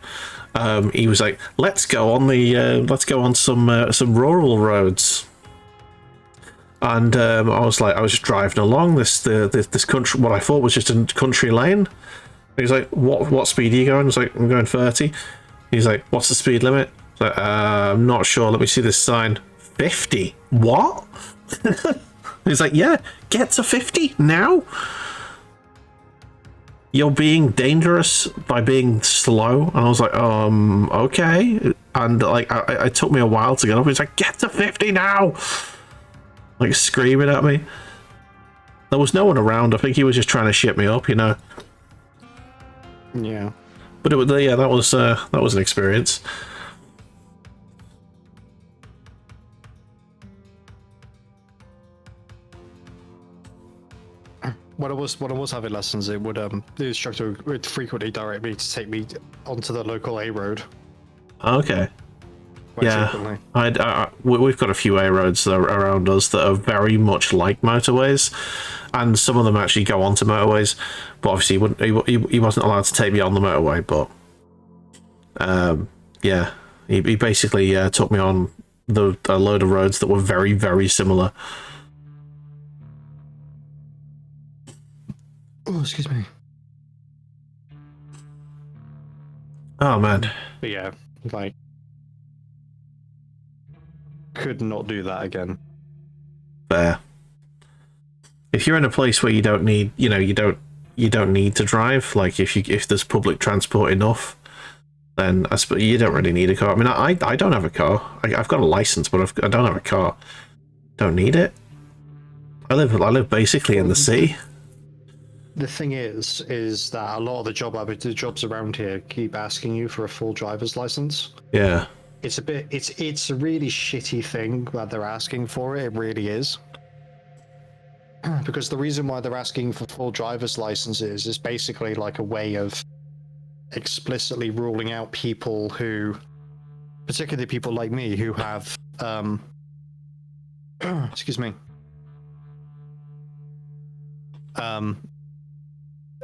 He was like, let's go on some rural roads. And I was just driving along this country, what I thought was just a country lane. He's like, what speed are you going? I was like, I'm going 30. He's like, what's the speed limit? I was like, I'm not sure. Let me see this sign. 50. What? He's like, yeah, get to 50 now. You're being dangerous by being slow. And I was like, okay. And like, it took me a while to get up. He's like, get to 50 now. Like screaming at me. There was no one around. I think he was just trying to shit me up, you know. Yeah. But it was, yeah, that was an experience. When I was having lessons, the instructor would frequently direct me to take me onto the local A road. Okay. Yeah, we've got a few A roads around us that are very much like motorways, and some of them actually go onto motorways. But obviously, he wasn't allowed to take me on the motorway. But yeah, he basically took me on a load of roads that were very, very similar. Oh, excuse me. Oh man. But yeah, like, could not do that again. Fair. If you're in a place where you don't need, you don't need to drive, like if there's public transport enough, then I suppose you don't really need a car. I mean, I don't have a car. I've got a license, but I don't have a car. Don't need it. I live basically in the city. The thing is that a lot of the jobs around here keep asking you for a full driver's license. Yeah. It's a really shitty thing that they're asking for it. It really is. Because the reason why they're asking for full driver's licenses is basically like a way of explicitly ruling out people who, particularly people like me, who have excuse me,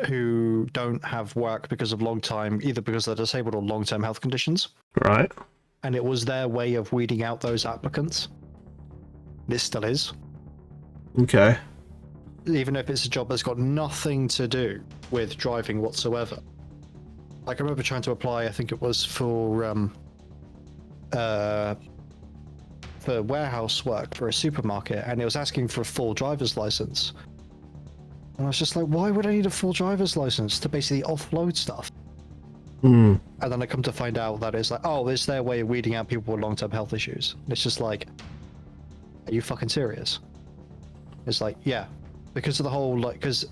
who don't have work because of either because they're disabled or long-term health conditions. Right. And it was their way of weeding out those applicants. This still is. Okay. Even if it's a job that's got nothing to do with driving whatsoever. Like I remember trying to apply, I think it was for warehouse work for a supermarket, and it was asking for a full driver's license. And I was just like, why would I need a full driver's license to basically offload stuff? Mm. And then I come to find out that it's like, oh, it's their way of weeding out people with long-term health issues. And it's just like, are you fucking serious? It's like, yeah, because of the whole, like, because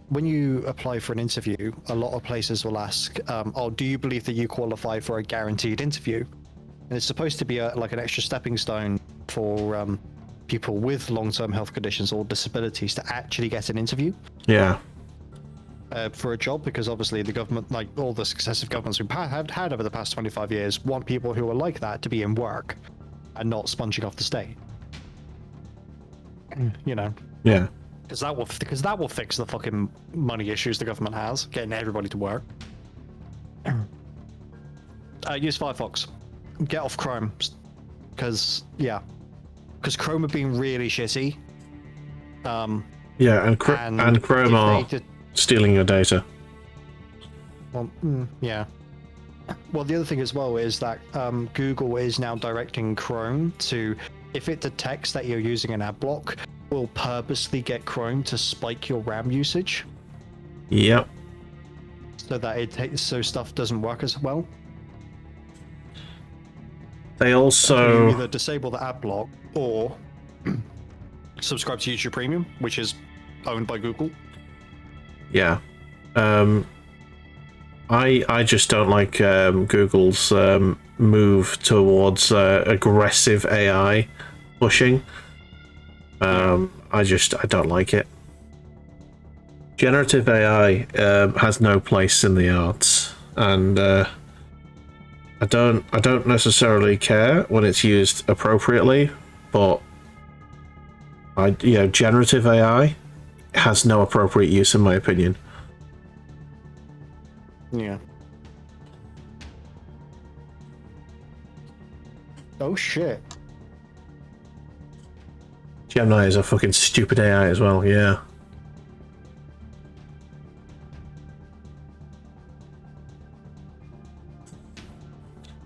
when you apply for an interview, a lot of places will ask, oh, do you believe that you qualify for a guaranteed interview? And it's supposed to be like an extra stepping stone for people with long-term health conditions or disabilities to actually get an interview. Yeah. For a job, because obviously the government, like all the successive governments we've had over the past 25 years, want people who are like that to be in work and not sponging off the state. You know. Yeah. Because that will fix the fucking money issues the government has, getting everybody to work. Use Firefox. Get off Chrome. Because Chrome have been really shitty. Yeah, and Chrome are stealing your data. Well, yeah. Well, the other thing as well is that Google is now directing Chrome to, if it detects that you're using an ad block, will purposely get Chrome to spike your RAM usage. Yep. So that so stuff doesn't work as well. They also So you either disable the ad block or subscribe to YouTube Premium, which is owned by Google. Yeah. I just don't like Google's move towards aggressive AI pushing. I don't like it. Generative AI has no place in the arts, and I don't necessarily care when it's used appropriately, but generative AI has no appropriate use in my opinion. Yeah. Oh shit. Gemini is a fucking stupid AI as well, yeah.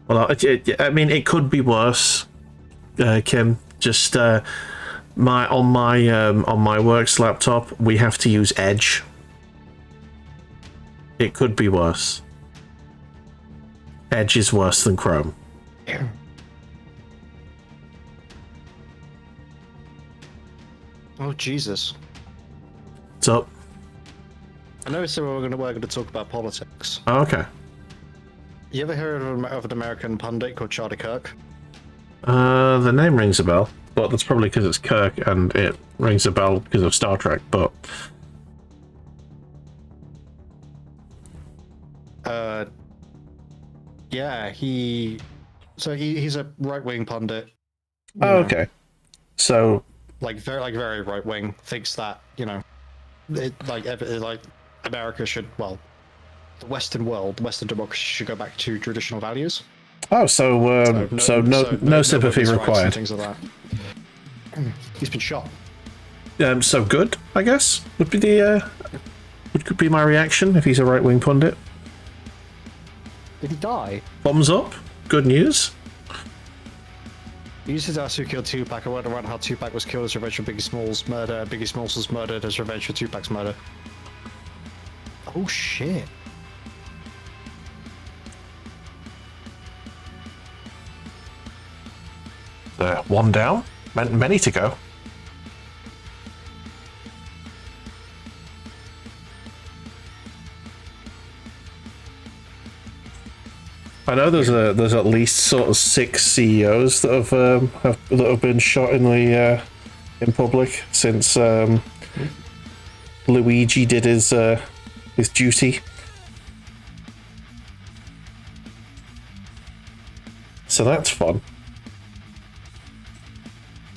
Well, I mean, it could be worse, Kim. Just on my work's laptop, we have to use Edge. It could be worse. Edge is worse than Chrome. Oh Jesus. What's up? I know we're going to talk about politics. Oh, okay. You ever heard of an American pundit called Charlie Kirk? The name rings a bell, but that's probably because it's Kirk, and it rings a bell because of Star Trek. But yeah, he's a right-wing pundit. oh, okay. So very right-wing. Thinks that America should, well, the Western world, Western democracy should go back to traditional values. oh, so no sympathy required. Things like that. He's been shot. So good, I guess would be would be my reaction if he's a right-wing pundit. Did he die? Thumbs up. Good news. You used to ask who killed Tupac. I went around how Tupac was killed as revenge for Biggie Smalls' murder. Biggie Smalls was murdered as revenge for Tupac's murder. Oh shit. one down. Many to go. I know there's at least sort of 6 CEOs that have been shot in the in public since Luigi did his duty. So that's fun.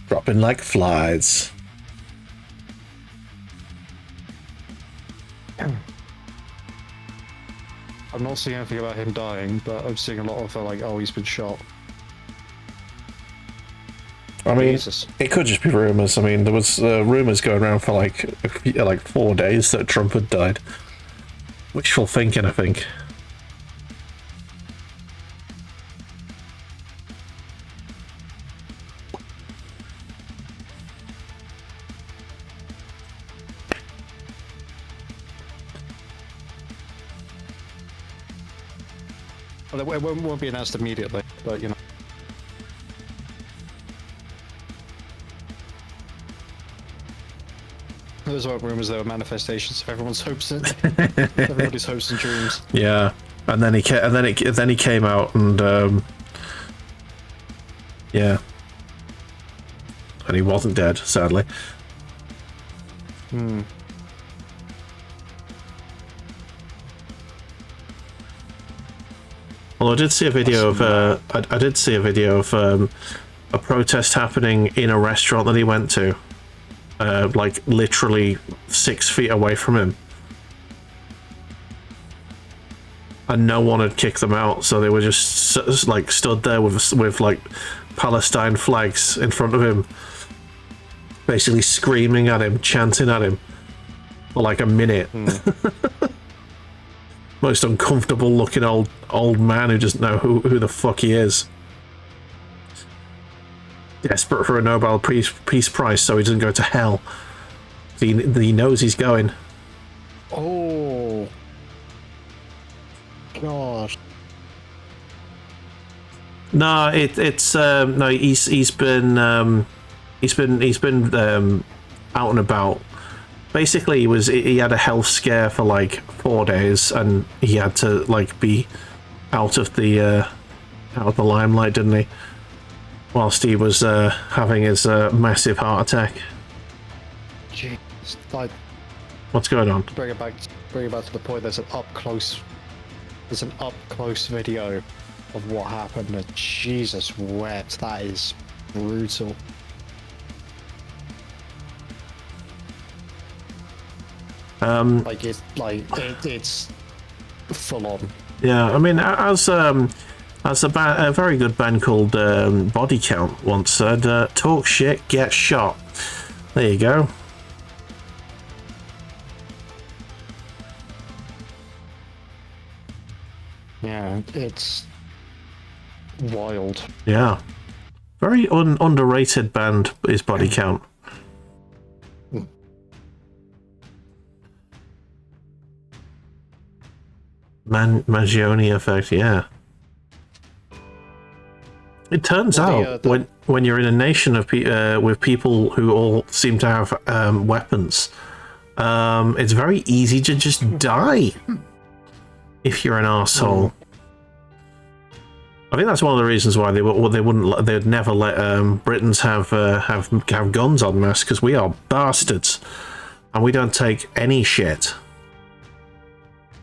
Dropping like flies. I'm not seeing anything about him dying, but I'm seeing a lot of like, oh, he's been shot. I mean, Jesus. It could just be rumors. I mean, there was rumors going around for like 4 days that Trump had died. Wishful thinking, I think. Well, it won't be announced immediately, but you know. Those weren't rumors; they were manifestations of everyone's hopes and everybody's hopes and dreams. Yeah, and then he came out and yeah, and he wasn't dead, sadly. Hmm. Well, I did see a video of I did see a video of a protest happening in a restaurant that he went to, like literally 6 feet away from him, and no one had kicked them out, so they were just like stood there with like Palestine flags in front of him, basically screaming at him, chanting at him for like a minute. Most uncomfortable looking old man who doesn't know who the fuck he is. Desperate for a Nobel Peace Prize so he doesn't go to hell. He knows he's going. Oh gosh. No, no. He's been out and about. Basically, he had a health scare for like 4 days, and he had to like be out of the limelight, didn't he? Whilst he was having his massive heart attack. Jeez, like, what's going on? Bring it back to the point. There's an up close video of what happened. And Jesus wept. That is brutal. It's full on. Yeah, I mean, as a very good band called Body Count once said, "Talk shit, get shot." There you go. Yeah, it's wild. Yeah, very underrated band is Body Count. Mangione effect, yeah. It turns out when you're in a nation of with people who all seem to have weapons, it's very easy to just die if you're an arsehole. I think that's one of the reasons why they'd never let Britons have guns en masse, because we are bastards and we don't take any shit.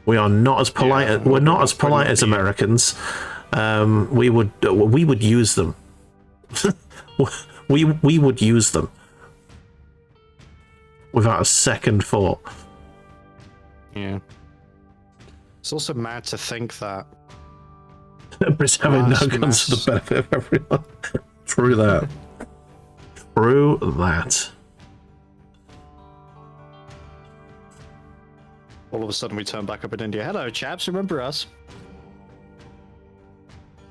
We are not as polite. Yeah, we're not as polite as Americans. We would use them. we would use them without a second thought. Yeah. It's also mad to think that Brits having no guns for the benefit of everyone. True that. True that. All of a sudden we turn back up in India. Hello, chaps. Remember us?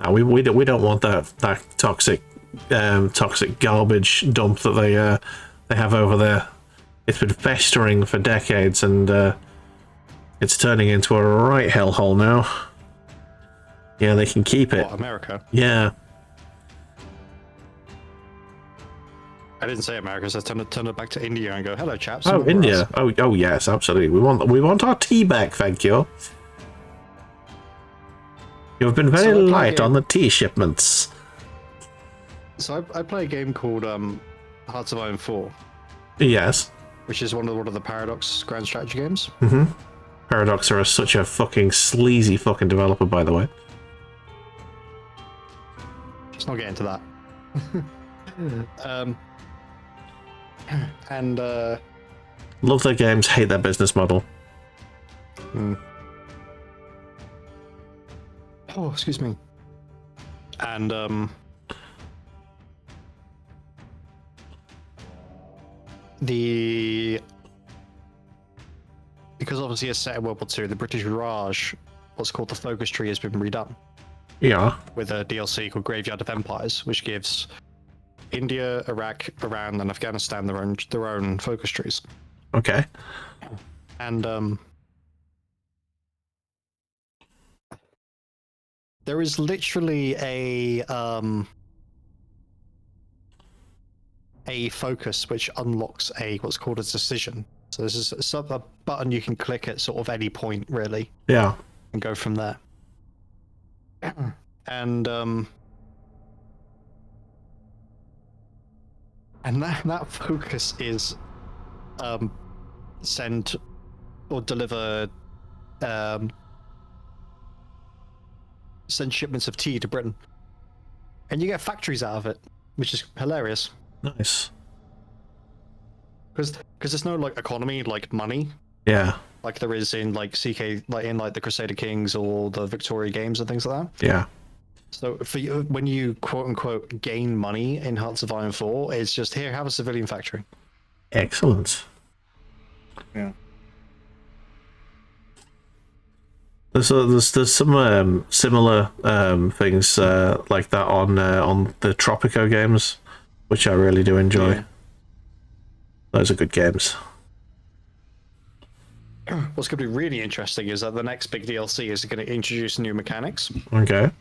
No, we don't want that toxic garbage dump that they have over there. It's been festering for decades, and it's turning into a right hellhole now. Yeah, they can keep it. What, America? Yeah. I didn't say America, so I turn it back to India and go, hello, chaps. Oh, remember India. us?" Oh, yes, absolutely. We want our tea back, thank you. You've been very light on the tea shipments. So I play a game called Hearts of Iron 4. Yes. Which is one of the Paradox grand strategy games. Mm-hmm. Paradox are such a fucking sleazy fucking developer, by the way. Let's not get into that. And love their games, hate their business model. Oh, excuse me. And because obviously it's set in World War II, the British Raj, what's called the focus tree, has been redone. Yeah. With a DLC called Graveyard of Empires, which gives India, Iraq, Iran, and Afghanistan their own focus trees. Okay. And there is literally a focus which unlocks what's called a decision. So this is a button you can click at sort of any point, really. Yeah. And go from there. And that focus is send or deliver send shipments of tea to Britain, and you get factories out of it, which is hilarious. Nice. Because there's no like economy, like money. Yeah. Like there is in like CK, like in like the Crusader Kings or the Victoria games and things like that. Yeah. So for you, when you quote unquote gain money in Hearts of Iron 4, it's just here, have a civilian factory. Excellent. Yeah. There's some similar things like that on the Tropico games, which I really do enjoy. Yeah. Those are good games. What's going to be really interesting is that the next big DLC is going to introduce new mechanics. Okay.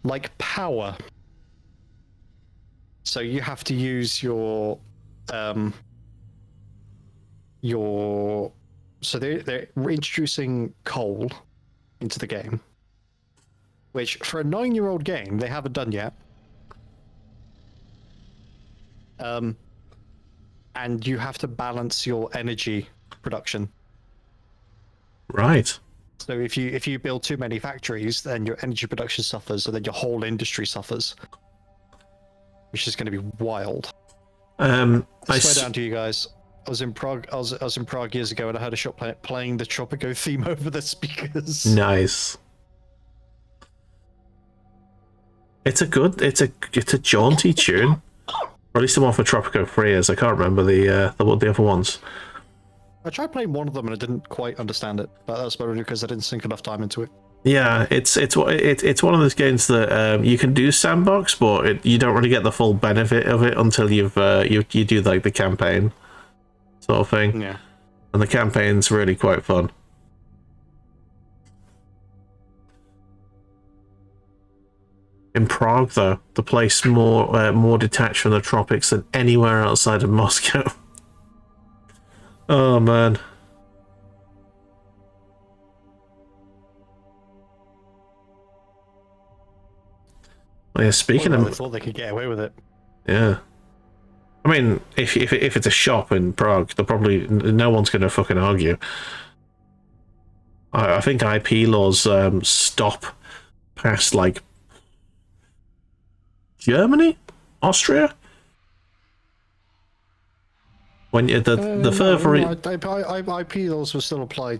Like power. So you have to use your so they're introducing coal into the game, which for a 9-year-old game they haven't done yet. And you have to balance your energy production. Right. So if you build too many factories, then your energy production suffers, and then your whole industry suffers, which is going to be wild. I swear down to you guys. I was in Prague. I was in Prague years ago, and I heard a shop playing the Tropico theme over the speakers. Nice. It's a jaunty tune. Or at least the one for Tropico 3 is. I can't remember the other ones. I tried playing one of them and I didn't quite understand it, but that's probably because I didn't sink enough time into it. Yeah, it's one of those games that you can do sandbox, but you don't really get the full benefit of it until you do like the campaign sort of thing. Yeah. And the campaign's really quite fun. In Prague, though, the place more detached from the tropics than anywhere outside of Moscow. Oh man. Well, yeah, speaking of, I thought they could get away with it. Yeah. I mean, if it's a shop in Prague, no one's going to fucking argue. I think IP laws stop past like Germany, Austria. When the further IP laws will still apply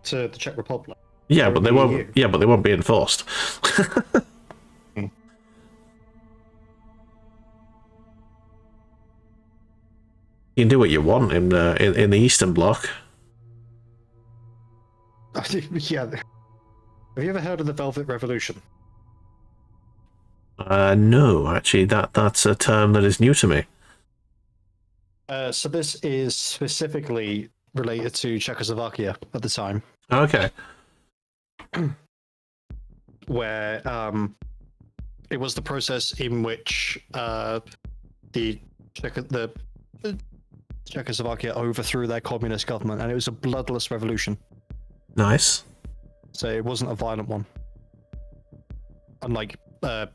to the Czech Republic. Yeah, but they won't. EU. Yeah, but they won't be enforced. You can do what you want in the Eastern Bloc. Yeah. Have you ever heard of the Velvet Revolution? No, actually, that's a term that is new to me. So this is specifically related to Czechoslovakia at the time. Okay. Where it was the process in which the the Czechoslovakia overthrew their communist government, and it was a bloodless revolution. Nice. So it wasn't a violent one, unlike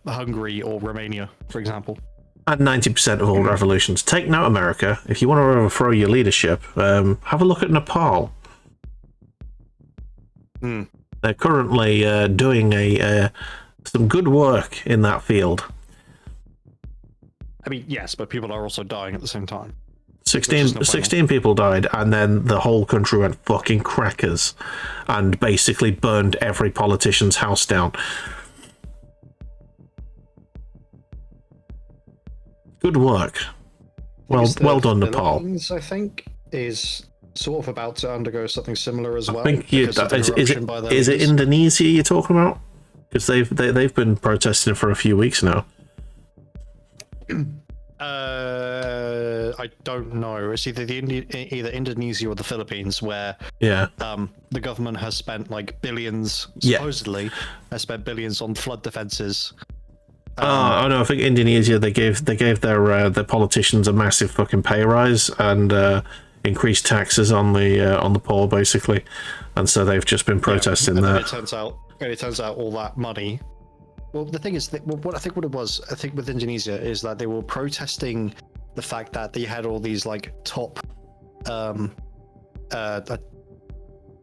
Hungary or Romania, for example. And 90% of all revolutions. Take note, America. If you want to overthrow your leadership, have a look at Nepal. They're currently doing some good work in that field. I mean, yes, but people are also dying at the same time. 16 people died, and then the whole country went fucking crackers and basically burned every politician's house down. Good work. Well done, Nepal. Philippines, I think, is sort of about to undergo something similar as well. I think is it Indonesia you're talking about? Because they've been protesting for a few weeks now. I don't know. It's either either Indonesia or the Philippines, where the government has spent like billions, supposedly, has spent billions on flood defenses. Oh no, I think Indonesia they gave their politicians a massive fucking pay rise and increased taxes on the poor basically, and so they've just been protesting that. It turns out all that money. Well, the thing is, what it was with Indonesia is that they were protesting the fact that they had all these like top, I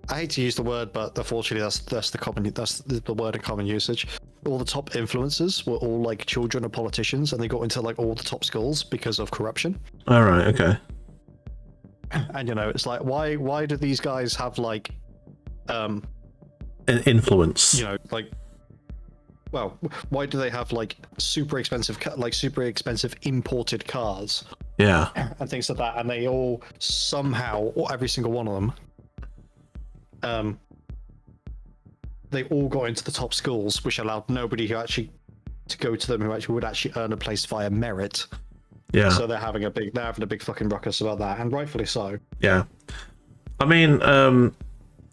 hate to use the word, but unfortunately that's the word in common usage. All the top influencers were all like children of politicians, and they got into like all the top schools because of corruption. All right, okay. And it's like, why do these guys have like, an influence? Well, why do they have like super expensive imported cars? Yeah. And things like that, and they all somehow, or every single one of them, they all got into the top schools, which allowed nobody who actually to go to them who actually would actually earn a place via merit. Yeah. So they're having a big fucking ruckus about that, and rightfully so. Yeah. I mean,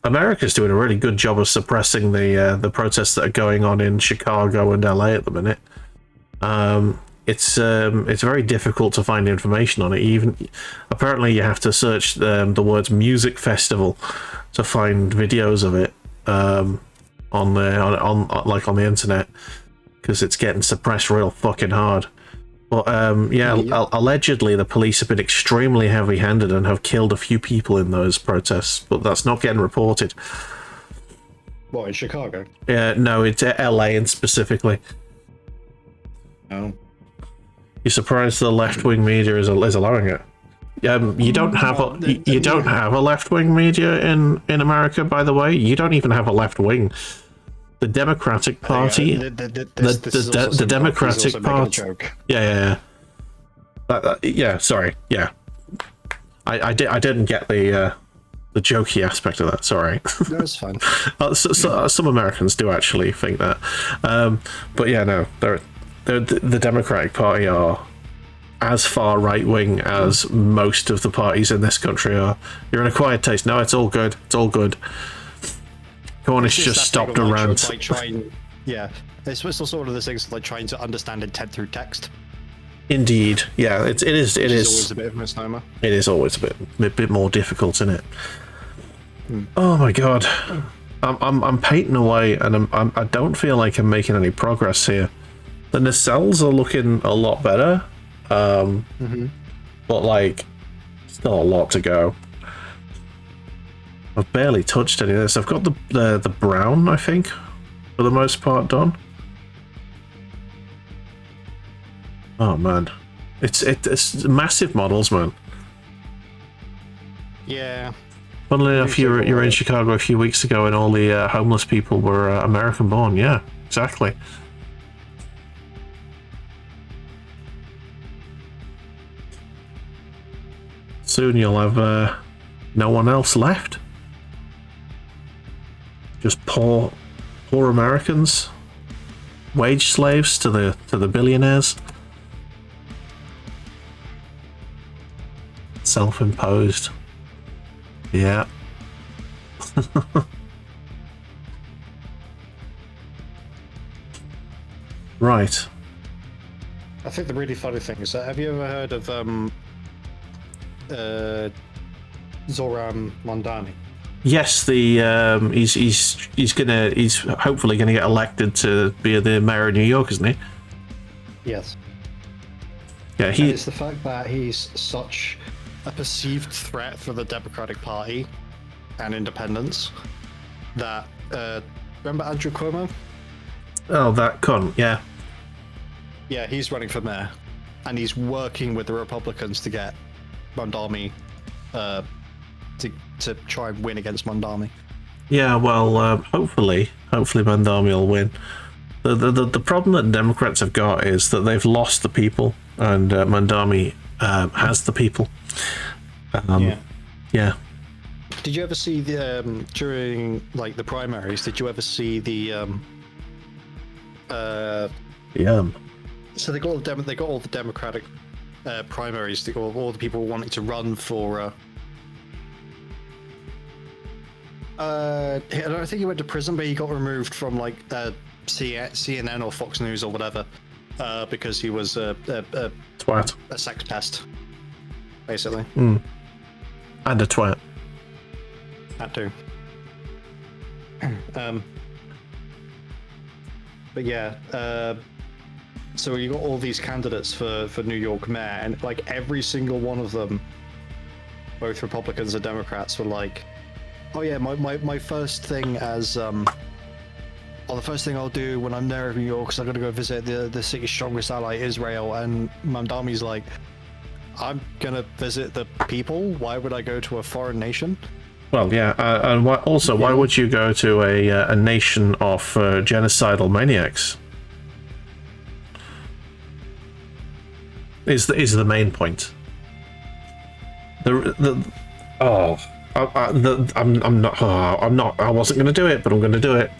America's doing a really good job of suppressing the protests that are going on in Chicago and LA at the minute. It's very difficult to find information on it. Even apparently, you have to search the words "music festival" to find videos of it on the internet, because it's getting suppressed real fucking hard. But allegedly the police have been extremely heavy-handed and have killed a few people in those protests, but that's not getting reported. What, in Chicago? Yeah, no, it's LA and specifically. Oh. You're surprised the left-wing media is allowing it? You don't have a left-wing media in America, by the way. You don't even have a left wing. The Democratic Party, the Democratic Party. Yeah. Sorry. Yeah, I didn't get the jokey aspect of that. Sorry. No, it's fine. Some Americans do actually think that, but yeah, no, the Democratic Party are as far right wing as most of the parties in this country are. You're in a quiet taste. No, it's all good. It's all good. Cornish just stopped a rant. It's also sort of the things like trying to understand intent through text. Indeed, yeah, it is. Always a bit of a misnomer. It is always a bit more difficult, isn't it? Oh my god, I'm painting away, and I don't feel like I'm making any progress here. The nacelles are looking a lot better, but like, still a lot to go. I've barely touched any of this. I've got the brown, I think, for the most part done. Oh man, it's massive models, man. Yeah. Funnily enough, you were in Chicago a few weeks ago, and all the homeless people were American born. Yeah, exactly. Soon you'll have no one else left. Just poor Americans, wage slaves to the billionaires. Self-imposed. Yeah. Right. I think the really funny thing is that have you ever heard of Zoran Mondani? Yes, the he's hopefully gonna get elected to be the mayor of New York, isn't he? Yes. Yeah, And it's the fact that he's such a perceived threat for the Democratic Party and independence that remember Andrew Cuomo? Oh, that cunt, yeah. Yeah, he's running for mayor, and he's working with the Republicans to get Mondani to try and win against Mondani. Yeah, well, hopefully Mandami will win. The problem that Democrats have got is that they've lost the people, and Mandami has the people. Yeah. Did you ever see the during like the primaries? Did you ever see the So they got all the Democratic primaries. They got all the people wanting to run for. I don't think he went to prison, but he got removed from like CNN or Fox News or whatever because he was a twat, a sex pest, basically. And a twat. That too. But yeah, so you got all these candidates for New York mayor, and like every single one of them, both Republicans and Democrats, were like, "Oh yeah, my first thing as the first thing I'll do when I'm there in New York is I'm gonna go visit the city's strongest ally, Israel." And Mamdami's like, "I'm gonna visit the people. Why would I go to a foreign nation?" Well, yeah, and why would you go to a nation of genocidal maniacs? Is the main point. I wasn't going to do it, but I'm going to do it.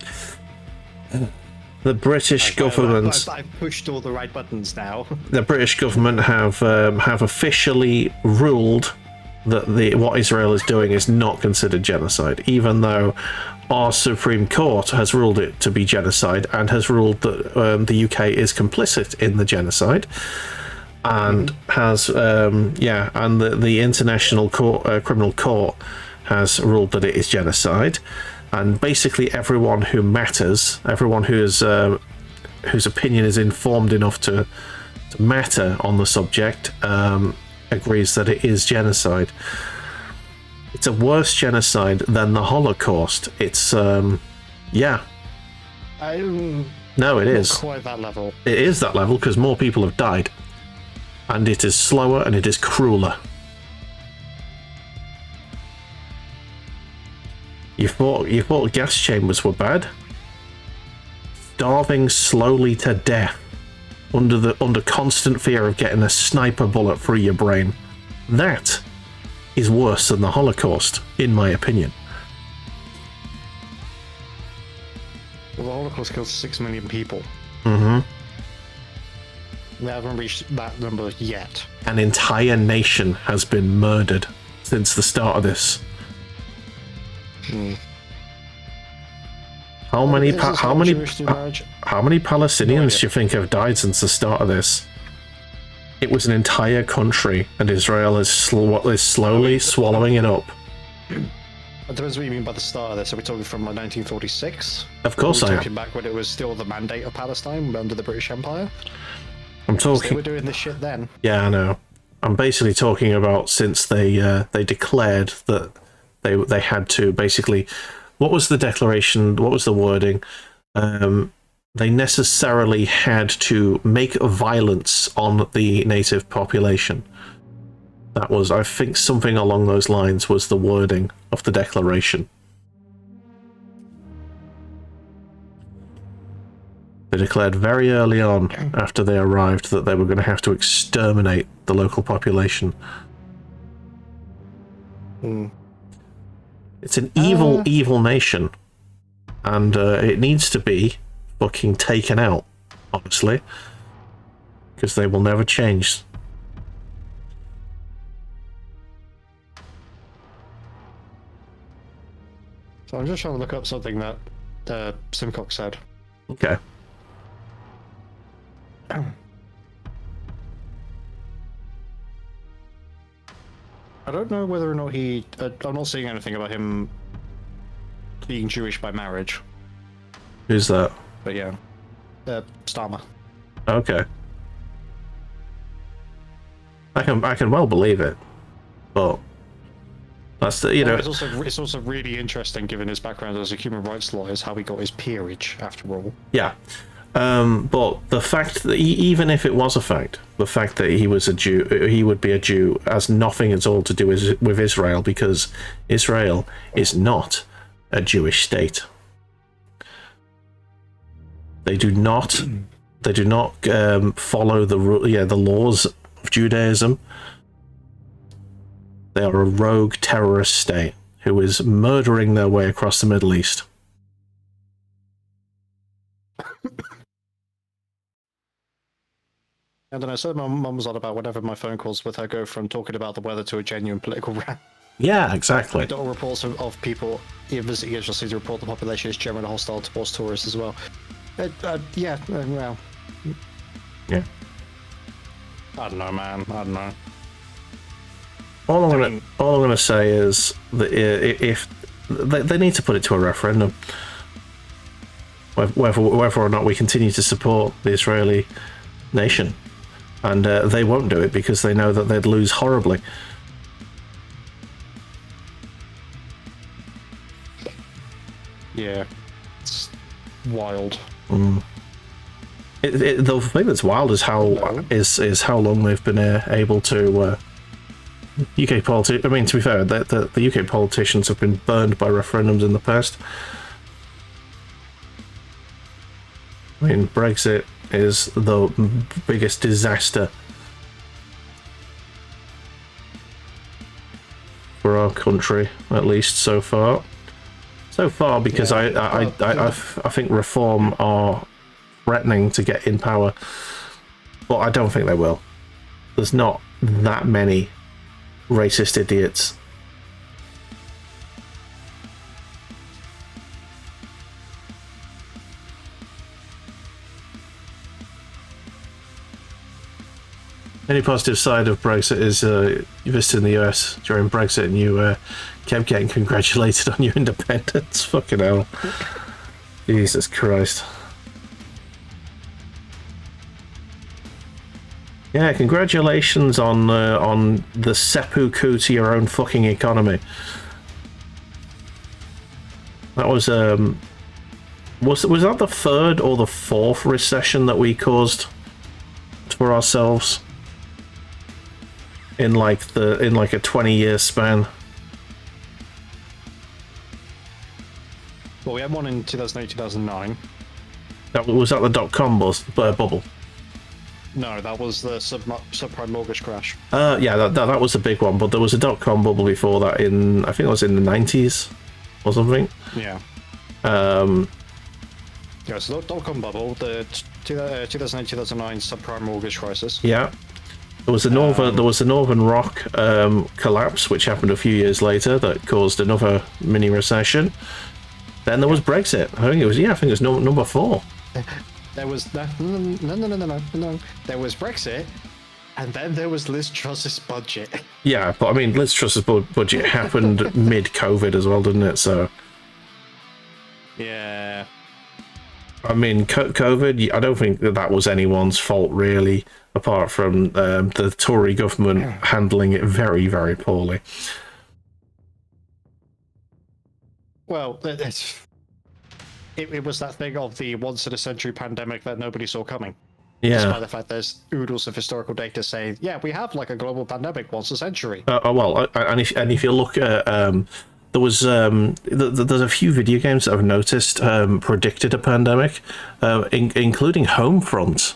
The British government. I've pushed all the right buttons now. The British government have officially ruled that what Israel is doing is not considered genocide, even though our Supreme Court has ruled it to be genocide and has ruled that the UK is complicit in the genocide, and has and the International Criminal Court has ruled that it is genocide, and basically everyone who matters, everyone whose opinion is informed enough to matter on the subject, agrees that it is genocide. It's a worse genocide than the Holocaust. It's no, it is quite that level. It is that level because more people have died, and it is slower and it is crueler. You thought gas chambers were bad? Starving slowly to death under constant fear of getting a sniper bullet through your brain. That is worse than the Holocaust, in my opinion. Well, the Holocaust killed 6 million people. Mm-hmm. We haven't reached that number yet. An entire nation has been murdered since the start of this. How many Palestinians do you think have died since the start of this? It was an entire country, and Israel is slowly swallowing it up. It depends what you mean by the start of this. Are we talking from like 1946? Of course I am. Talking back when it was still the mandate of Palestine under the British Empire? I'm talking. They were doing this shit then. Yeah, I know. I'm basically talking about since they declared that they had to basically. What was the declaration? What was the wording? They necessarily had to make violence on the native population. That was, I think, something along those lines was the wording of the declaration. They declared very early on, after they arrived, that they were going to have to exterminate the local population. It's an evil nation, and it needs to be fucking taken out, honestly, because they will never change. So I'm just trying to look up something that Simcox said. Okay. I don't know whether or not he. I'm not seeing anything about him being Jewish by marriage. Who's that? But yeah, Starmer. Okay. I can well believe it, but that's the, you know. It's also really interesting, given his background as a human rights lawyer, is how he got his peerage after all. Yeah. But the fact that even if it was a fact, the fact that he was a Jew, he would be a Jew, has nothing at all to do with Israel, because Israel is not a Jewish state. They do not follow the laws of Judaism. They are a rogue terrorist state who is murdering their way across the Middle East. I don't know. So my mum was on about whenever my phone calls with her go from talking about the weather to a genuine political rant. Yeah, exactly. There are reports of people visiting Israel seem to report the population is generally hostile towards tourists as well. Well. Yeah. I don't know, man. I don't know. All I'm gonna say is that if they need to put it to a referendum, whether or not we continue to support the Israeli nation, and they won't do it because they know that they'd lose horribly. Yeah, it's wild. The thing that's wild is how long they've been able to. UK politics. I mean, to be fair, the UK politicians have been burned by referendums in the past. I mean, Brexit is the biggest disaster for our country, at least so far. So far, because I think Reform are threatening to get in power, but I don't think they will. There's not that many racist idiots. Any positive side of Brexit is you visited the US during Brexit and you kept getting congratulated on your independence. Fucking hell. Jesus Christ. Yeah, congratulations on the seppuku to your own fucking economy. That was that the third or the fourth recession that we caused for ourselves in like a 20-year span? Well, we had one in 2008, 2009. Was that the .com bubble? No, that was the subprime mortgage crash. Yeah, that was a big one, but there was a .com bubble before that I think it was in the 90s or something. Yeah. Yeah, so the .com bubble, the 2008, 2009 subprime mortgage crisis. Yeah. There was the Northern Rock collapse, which happened a few years later, that caused another mini recession. Then there was Brexit. I think it was number 4. There was no. There was Brexit, and then there was Liz Truss's budget. Yeah, but I mean, Liz Truss's budget happened mid-COVID as well, didn't it? So. Yeah. I mean, COVID. I don't think that was anyone's fault really, apart from the Tory government handling it very, very poorly. Well, it was that thing of the once-in-a-century pandemic that nobody saw coming. Yeah. Despite the fact there's oodles of historical data saying, yeah, we have like a global pandemic once a century. And if you look at there was there's a few video games that I've noticed predicted a pandemic, including Homefront,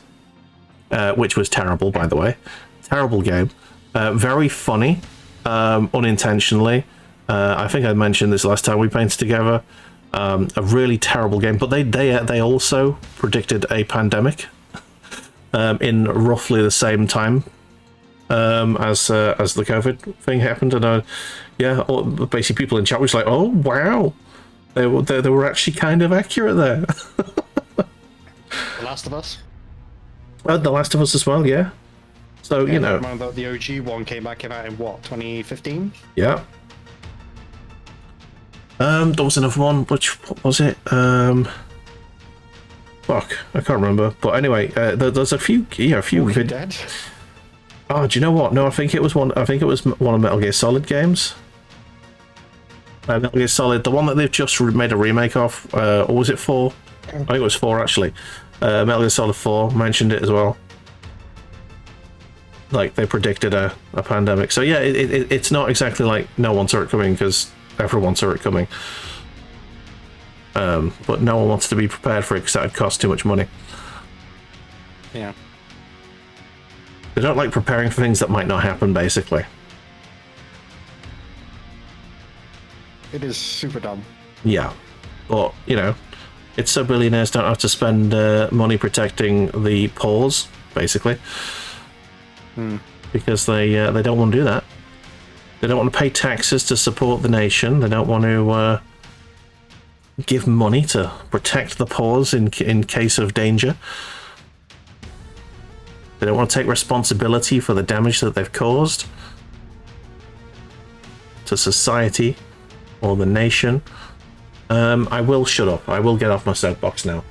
which was terrible, by the way. Terrible game. Very funny, unintentionally. I think I mentioned this last time we painted together. A really terrible game, but they also predicted a pandemic in roughly the same time as the COVID thing happened, and basically people in chat was like, "Oh wow, they were actually kind of accurate there." The Last of Us. The Last of Us as well, yeah. So Yeah, you know, I remember the OG one came out in what, 2015? yeah. There was another one. What was it? Fuck, I can't remember. But anyway, there's a few. Yeah, a few. Walking Dead. Oh, do you know what? No, I think it was one. I think it was one of Metal Gear Solid games. Metal Gear Solid, the one that they've just made a remake of. Or was it 4? I think it was 4 actually. Metal Gear Solid 4 mentioned it as well. Like they predicted a pandemic. So yeah, it's not exactly like no one saw it coming, because everyone saw it coming. But no one wants to be prepared for it because that would cost too much money. Yeah. They don't like preparing for things that might not happen, basically. It is super dumb. Yeah. But, you know, it's so billionaires don't have to spend money protecting the poors, basically. Because they don't want to do that. They don't want to pay taxes to support the nation. They don't want to give money to protect the poors in case of danger. They don't want to take responsibility for the damage that they've caused to society or the nation. I will shut up. I will get off my soapbox now.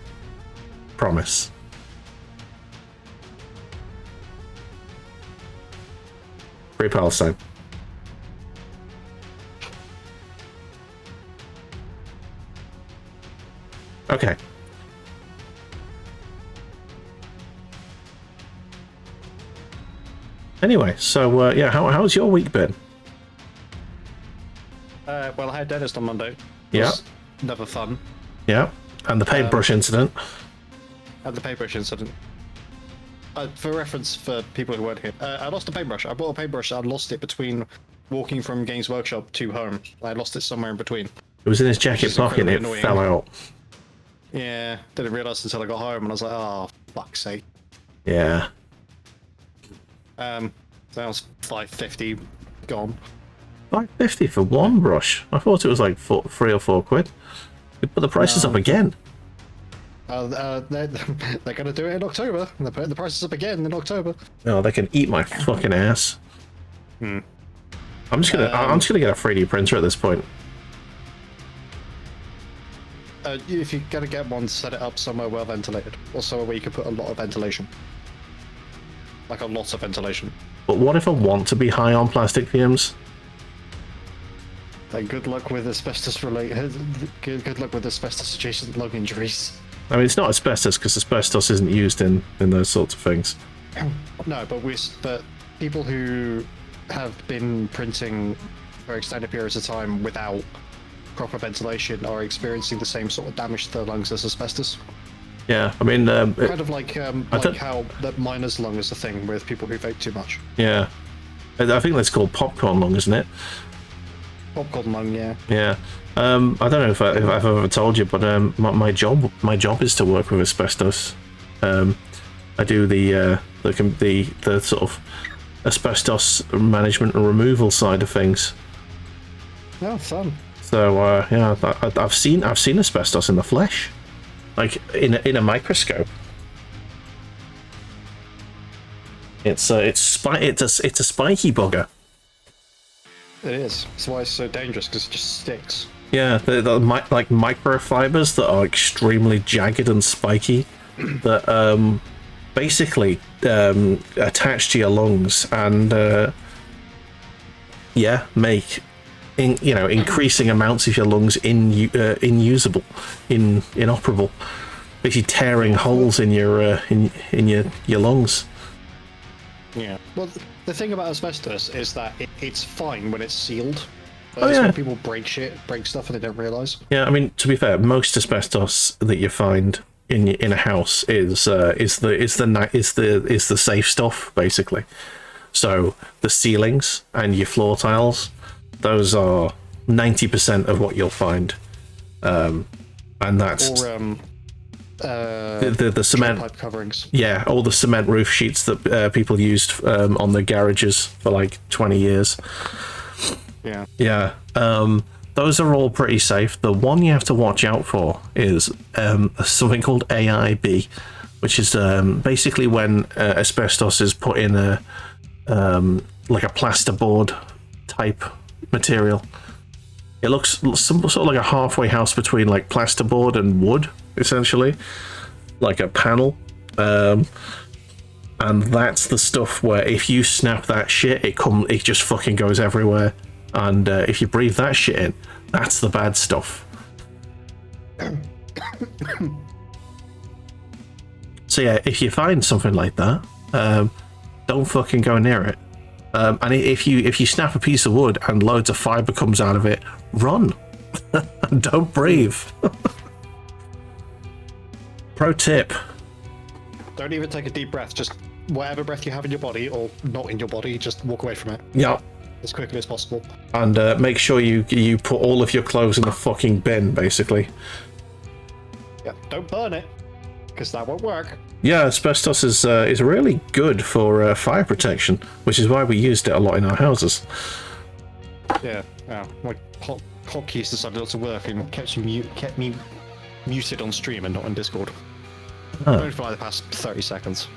Promise. Free Palestine. Okay. Anyway, so yeah, how's your week been? Well, I had dentist on Monday. Yeah. Never fun. Yeah, and the paintbrush incident. And the paintbrush incident. For reference, for people who weren't here, I lost a paintbrush. I bought a paintbrush. I lost it between walking from Games Workshop to home. I lost it somewhere in between. It was in his jacket pocket and it annoying. fell out. Yeah, didn't realise until I got home, and I was like, oh, fuck's sake. Yeah. That was $5.50 gone. $5.50 for one brush? I thought it was like 3 or 4 quid. You put the prices up again. They're going to do it in October. They're putting the prices up again in October. Oh, they can eat my fucking ass. I'm just gonna get a 3D printer at this point. If you're going to get one, set it up somewhere well ventilated, or somewhere where you can put a lot of ventilation. Like a lot of ventilation. But what if I want to be high on plastic fumes? Then good luck with asbestos related. Good luck with asbestos adjacent lung injuries. I mean, it's not asbestos because asbestos isn't used in those sorts of things. No, but people who have been printing for extended periods of time without proper ventilation are experiencing the same sort of damage to their lungs as asbestos. Yeah, I mean, kind of like how that miner's lung is a thing with people who vape too much. Yeah, I think that's called popcorn lung, isn't it? Popcorn lung, yeah. Yeah. I don't know if I've ever told you, but my job is to work with asbestos. I do the sort of asbestos management and removal side of things. Oh, fun. So yeah, I've seen asbestos in the flesh, like in a microscope. It's a spiky bugger. It is. That's why it's so dangerous, because it just sticks. Yeah, they're like microfibers that are extremely jagged and spiky that basically attach to your lungs and yeah, make increasing amounts of your lungs inusable, inoperable, basically tearing holes in your lungs. Yeah. Well, the thing about asbestos is that it's fine when it's sealed. But Oh, yeah. when people break stuff and they don't realise. Yeah, I mean, to be fair, most asbestos that you find in a house is the safe stuff, basically. So the ceilings and your floor tiles, those are 90% of what you'll find, and that's Or the cement pipe coverings. Yeah, all the cement roof sheets that people used on the garages for like 20 years. Yeah. Yeah, those are all pretty safe. The one you have to watch out for is something called AIB, which is basically when asbestos is put in a like a plasterboard type material. It looks sort of like a halfway house between like plasterboard and wood, essentially, like a panel. And that's the stuff where if you snap that shit, it just fucking goes everywhere. And if you breathe that shit in, that's the bad stuff. So yeah, if you find something like that, don't fucking go near it. And if you snap a piece of wood and loads of fiber comes out of it, run. Don't breathe. Pro tip. Don't even take a deep breath. Just whatever breath you have in your body or not in your body, just walk away from it. Yeah. As quickly as possible. And make sure you put all of your clothes in the fucking bin, basically. Yeah, don't burn it, because that won't work. Yeah, asbestos is really good for fire protection, which is why we used it a lot in our houses. Yeah, my hotkeys decided not to work and kept me muted on stream and not on Discord. Only for like the past 30 seconds.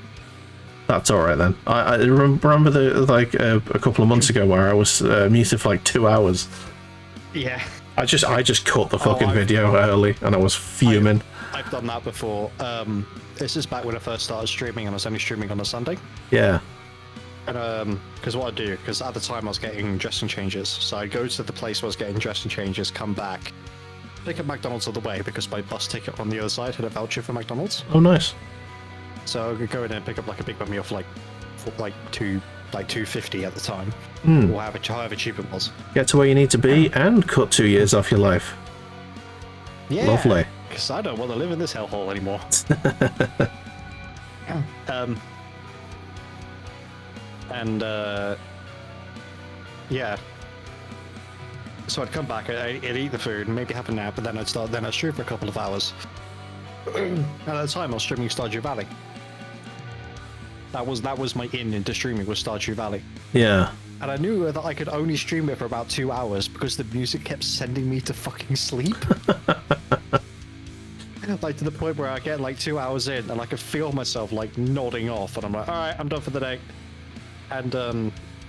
That's all right then. I remember a couple of months ago where I was muted for like 2 hours. Yeah. I just cut the fucking video early, and I was fuming. I've done that before. This is back when I first started streaming, and I was only streaming on a Sunday. Yeah. And because what I do, because at the time I was getting dressing changes, so I'd go to the place where I was getting dressing changes, come back, pick up McDonald's on the way because my bus ticket on the other side had a voucher for McDonald's. Oh, nice. So I could go in and pick up like a Big Bag meal for $2.50 at the time, or however cheap it was. Get to where you need to be and cut 2 years off your life. Yeah, lovely. Because I don't want to live in this hellhole anymore. Yeah. So I'd come back, I'd eat the food, maybe have a nap, and then I'd stream for a couple of hours. And at the time, I was streaming Stardew Valley. That was my in into streaming, was Stardew Valley. Yeah. And I knew that I could only stream it for about 2 hours because the music kept sending me to fucking sleep. Like to the point where I get like 2 hours in and I could feel myself like nodding off, and I'm like, all right, I'm done for the day. And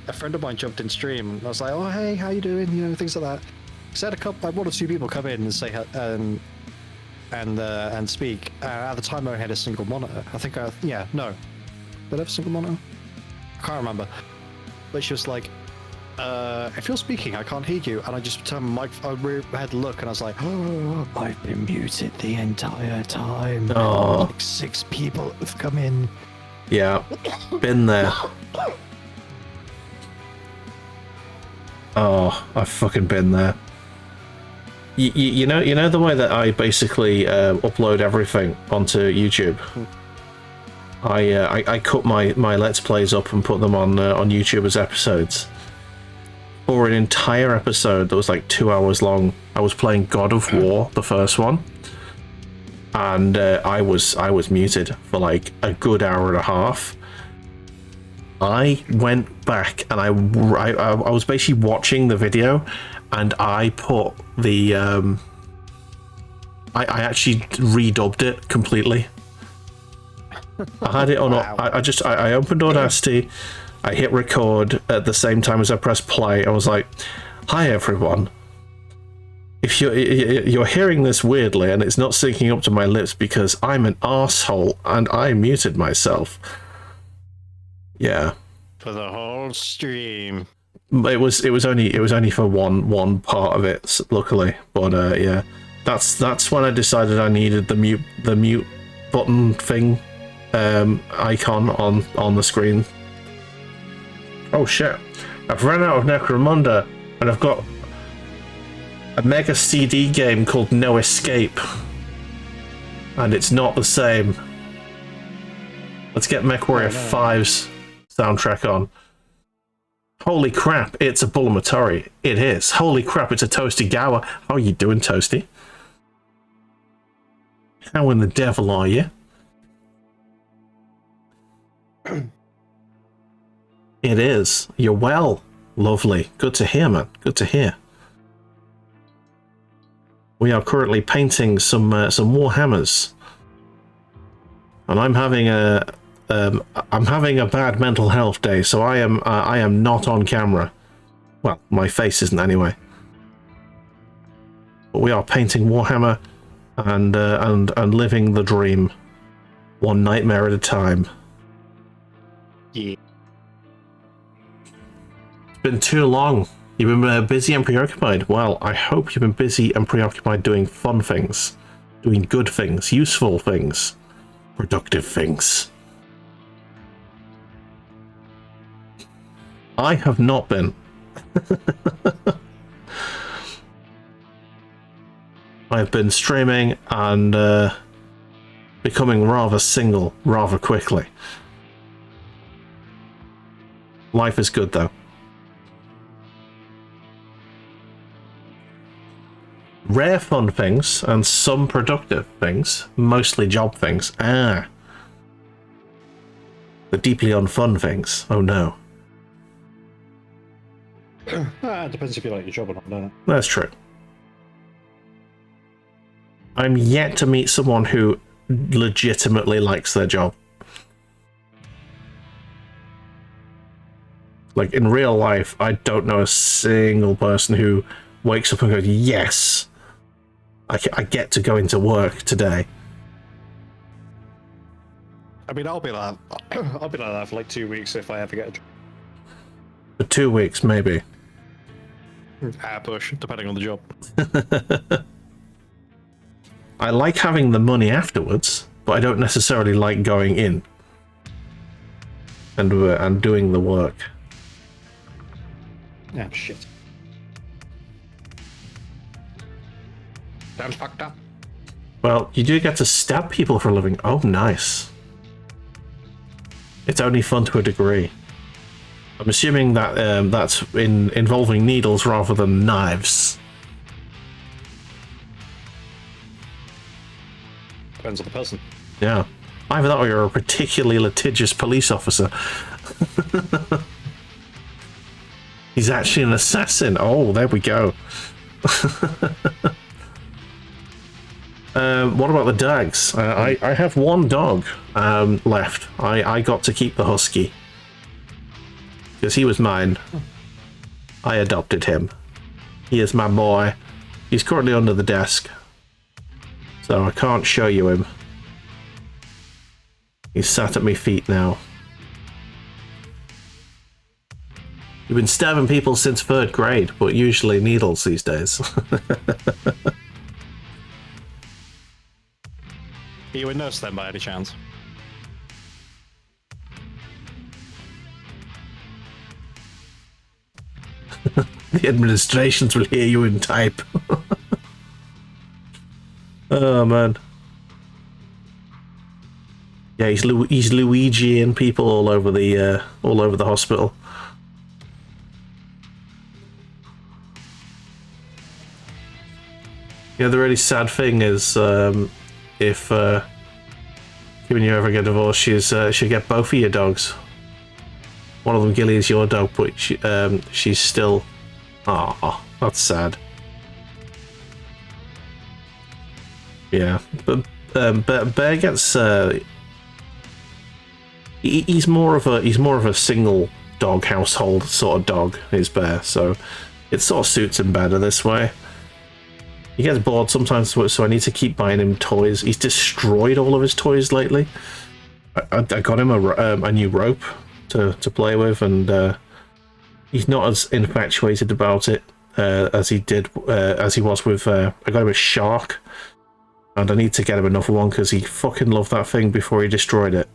a friend of mine jumped in stream, and I was like, oh hey, how you doing? You know, things like that. So I had one or two people come in and say and speak. At the time, I had a single monitor. I think did I have a single monitor? I can't remember. But she was like, if you're speaking, I can't hear you. And I just turned my mic, I had a look, and I was like, oh, I've been muted the entire time. Oh. Like 6 people have come in. Yeah, been there. Oh, I've fucking been there. You know the way that I basically upload everything onto YouTube. I cut my Let's Plays up and put them on YouTube as episodes. For an entire episode that was like 2 hours long, I was playing God of War, the first one, and I was muted for like a good hour and a half. I went back and I was basically watching the video, and I put the I actually redubbed it completely. I had it on. Wow. I opened Audacity, I hit record at the same time as I pressed play. I was like, "Hi everyone. If you're hearing this weirdly and it's not syncing up to my lips because I'm an arsehole and I muted myself." Yeah. For the whole stream. It was only for one part of it, luckily. But yeah, that's when I decided I needed the mute button thing icon on the screen. Oh shit! I've run out of Necromunda, and I've got a mega CD game called No Escape, and it's not the same. Let's get MechWarrior 5's soundtrack on. Holy crap, it's a Bula. It is. Holy crap, it's a Toasty Gower. How are you doing, Toasty? How in the devil are you? It is. You're well. Lovely. Good to hear, man. Good to hear. We are currently painting some Warhammers. and I'm having a bad mental health day, so I am not on camera. Well, my face isn't anyway. But we are painting Warhammer and living the dream, one nightmare at a time. Yeah. It's been too long. You've been busy and preoccupied. Well, I hope you've been busy and preoccupied doing fun things, doing good things, useful things, productive things. I have not been. I've been streaming and becoming rather single rather quickly. Life is good though. Rare fun things and some productive things, mostly job things. The deeply unfun things. Oh no. It depends if you like your job or not, doesn't it? That's true. I'm yet to meet someone who legitimately likes their job. Like, in real life, I don't know a single person who wakes up and goes, yes, I get to go into work today. I mean, I'll be like that for like 2 weeks if I ever get a job. For 2 weeks, maybe. Push, depending on the job. I like having the money afterwards, but I don't necessarily like going in and doing the work. Yeah, shit. Sounds fucked up. Well, you do get to stab people for a living. Oh, nice. It's only fun to a degree. I'm assuming that that's involving needles rather than knives. Depends on the person. Yeah. Either that or you're a particularly litigious police officer. He's actually an assassin. Oh, there we go. What about the dogs? I have one dog left. I got to keep the husky. Because he was mine. I adopted him. He is my boy. He's currently under the desk, so I can't show you him. He's sat at my feet now. You've been stabbing people since 3rd grade, but usually needles these days. Are you a nurse then, by any chance? The administrations will hear you in type. Oh man. Yeah, he's Luigi and people all over the hospital. Yeah, the really sad thing is, if when you ever get divorced, she'll get both of your dogs. One of them, Gilly, is your dog, but she's still. Ah, that's sad. Yeah, but Bear gets. He's more of a single dog household sort of dog. Is Bear, so it sort of suits him better this way. He gets bored sometimes, so I need to keep buying him toys. He's destroyed all of his toys lately. I got him a new rope to play with, and he's not as infatuated about it as he was with. I got him a shark, and I need to get him another one because he fucking loved that thing before he destroyed it.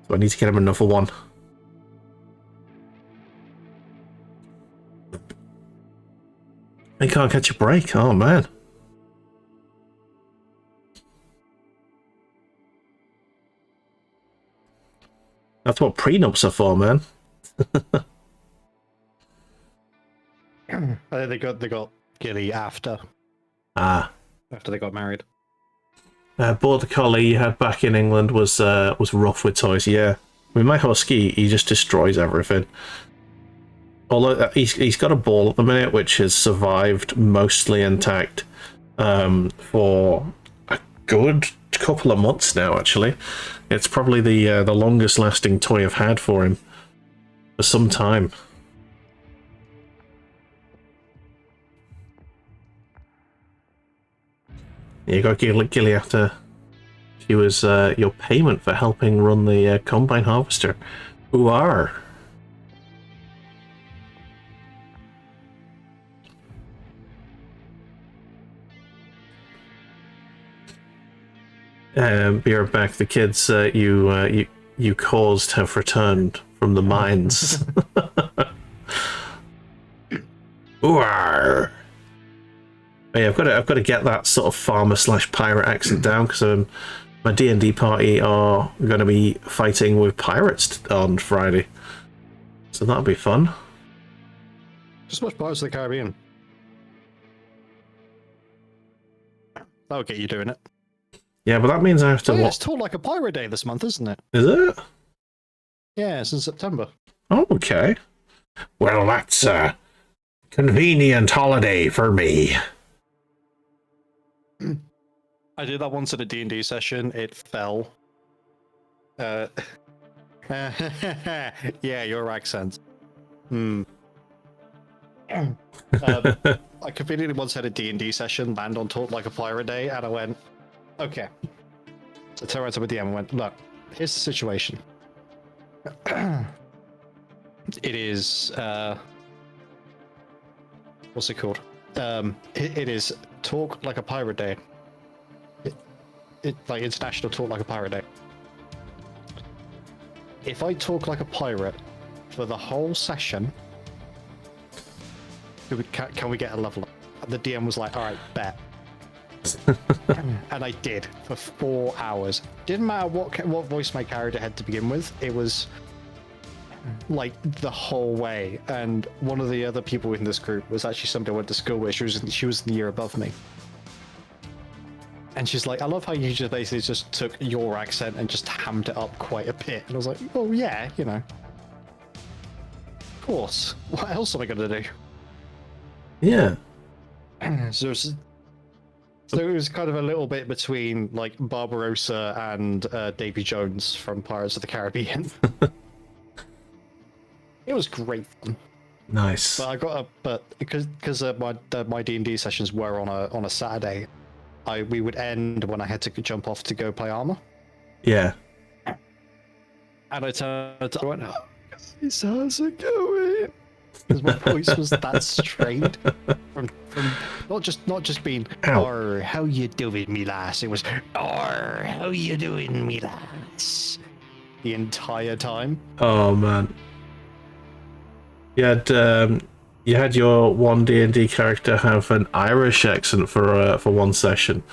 So I need to get him another one. I can't catch a break. Oh man. That's what prenups are for, man. I think they got Gilly after they got married. Border Collie you had back in England was rough with toys. Yeah, I mean my husky, he just destroys everything. Although he's got a ball at the minute, which has survived mostly intact for a good couple of months now, actually. It's probably the longest lasting toy I've had for him for some time. You got Gilly after she was your payment for helping run the combine harvester. Who are? Be right back. The kids you caused have returned from the mines. Ooh. Yeah, I've got to get that sort of farmer / pirate accent down because my D&D party are going to be fighting with pirates on Friday, so that'll be fun. Just watch Pirates of the Caribbean. That'll get you doing it. Yeah, but that means I have to. It's Talk Like a Pirate Day this month, isn't it? Is it? Yeah, it's in September. Oh, okay. Well, that's a convenient holiday for me. I did that once at a D&D session. It fell. Yeah, your accent. I conveniently once had a D&D session land on Talk Like a Pirate Day, and I went, okay. So I turned around to my DM and went, look, here's the situation. It is, what's it called? It is Talk Like a Pirate Day. It like International Talk Like a Pirate Day. If I talk like a pirate for the whole session, can we get a level up? And the DM was like, all right, bet. And I did for 4 hours. Didn't matter what voice my character had to begin with. It was like the whole way. And one of the other people in this group was actually somebody I went to school with. She was the year above me. And she's like, I love how you just basically just took your accent and just hammed it up quite a bit. And I was like, oh yeah, you know. Of course. What else am I going to do? Yeah. So it was kind of a little bit between like Barbarossa and Davy Jones from Pirates of the Caribbean. It was great fun. Nice. But because my D&D sessions were on a Saturday, we would end when I had to jump off to go play Armor. Yeah. And I went, oh, guys, how's it going? Because my voice was that strained from not just being, or how you doing, me lass? It was, or how you doing, me lass? The entire time. Oh man. You had your one D&D character have an Irish accent for one session.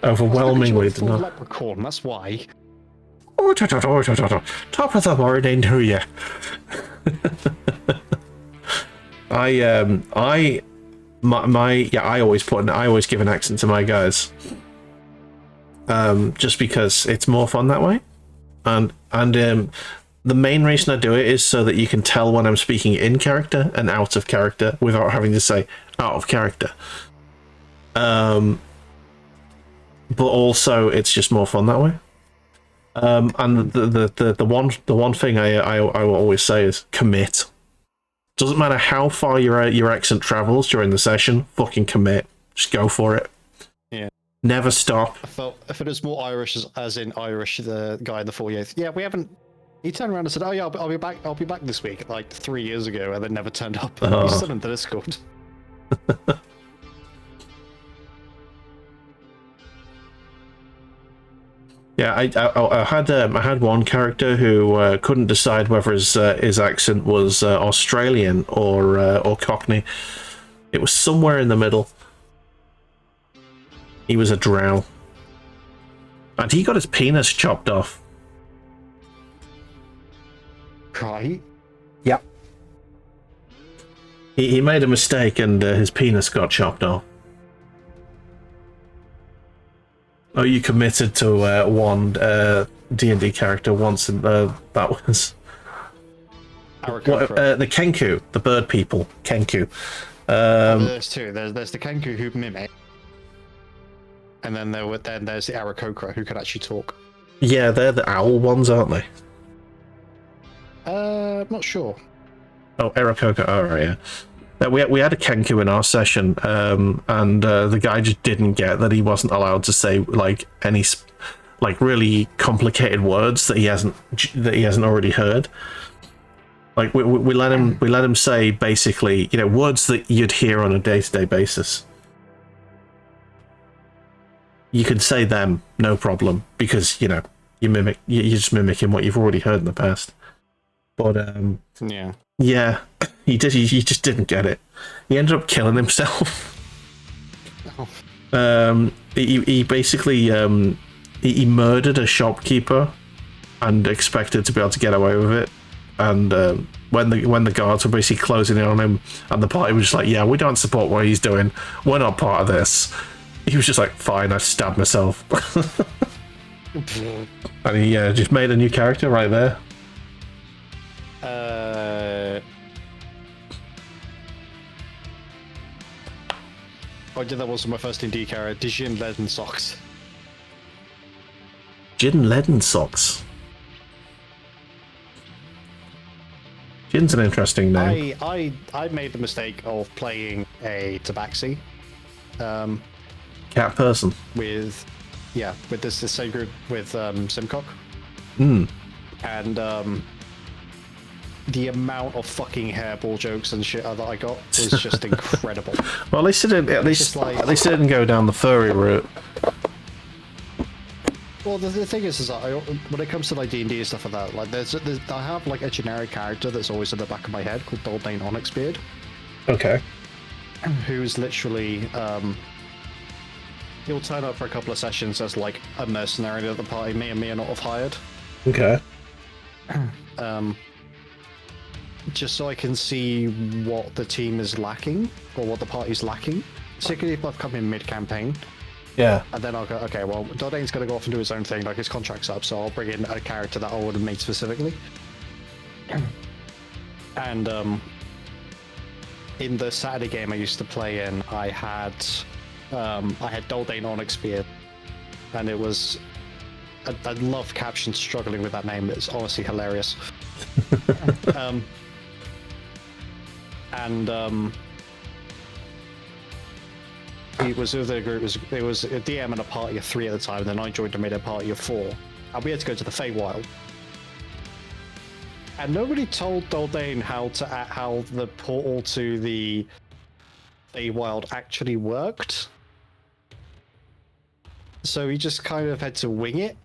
Overwhelmingly, full leprechaun. That's why. Oh, top of the morning to you. I always give an accent to my guys. Just because it's more fun that way, and the main reason I do it is so that you can tell when I'm speaking in character and out of character without having to say out of character. But also it's just more fun that way. And the one thing I always say is commit. Doesn't matter how far your accent travels during the session, fucking commit. Just go for it. Yeah. Never stop. I felt if it was more Irish, as in Irish, the guy in the 48th. Yeah, we haven't. He turned around and said, "Oh yeah, I'll be back. I'll be back this week." Like 3 years ago, and then never turned up. Oh. He's still in the Discord. Yeah, I had one character who couldn't decide whether his accent was Australian or Cockney. It was somewhere in the middle. He was a drow, and he got his penis chopped off. Right. Yep. He made a mistake, and his penis got chopped off. Oh, you committed to one D&D character once, and that was the Kenku, the bird people. Kenku. There's two. There's the Kenku who mimic, And then there's the Aarakocra who could actually talk. Yeah, they're the owl ones, aren't they? I'm not sure. Oh, Aarakocra. Oh, right, yeah. We had a Kenku in our session, and the guy just didn't get that he wasn't allowed to say like any like really complicated words that he hasn't already heard. Like we let him say basically, you know, words that you'd hear on a day-to-day basis. You can say them, no problem, because you know you're just mimicking what you've already heard in the past. But yeah, he just didn't get it. He ended up killing himself. Oh. He basically he murdered a shopkeeper and expected to be able to get away with it. And when the guards were basically closing in on him, and the party was just like, yeah, we don't support what he's doing. We're not part of this. He was just like, fine, I stabbed myself. And he just made a new character right there. I did that was my first D&D character, Dijin Leaden Socks. Jin Leaden Socks. Jin's an interesting name. I made the mistake of playing a Tabaxi. Cat person. With this same group with Simcock. And the amount of fucking hairball jokes and shit that I got was just incredible. Well, at least it didn't go down the furry route. Well, the thing is that when it comes to like D&D and stuff like that, like I have like a generic character that's always in the back of my head called Daldane Onyxbeard. Okay. Who's literally he'll turn up for a couple of sessions as like a mercenary that the party me and Mia not have hired. Okay. Just so I can see what the team is lacking or what the party's lacking. Particularly if I've come in mid-campaign. Yeah. And then I'll go, okay, well, Daldane's going to go off and do his own thing, like his contract's up, so I'll bring in a character that I would have made specifically. And in the Saturday game I used to play in, I had Daldane Onyxbeard, and it was I love captions struggling with that name. It's honestly hilarious. It was with a group. It was a DM and a party of 3 at the time. And then I joined and made a party of 4, and we had to go to the Feywild. And nobody told Daldane how the portal to the Feywild actually worked. So he just kind of had to wing it.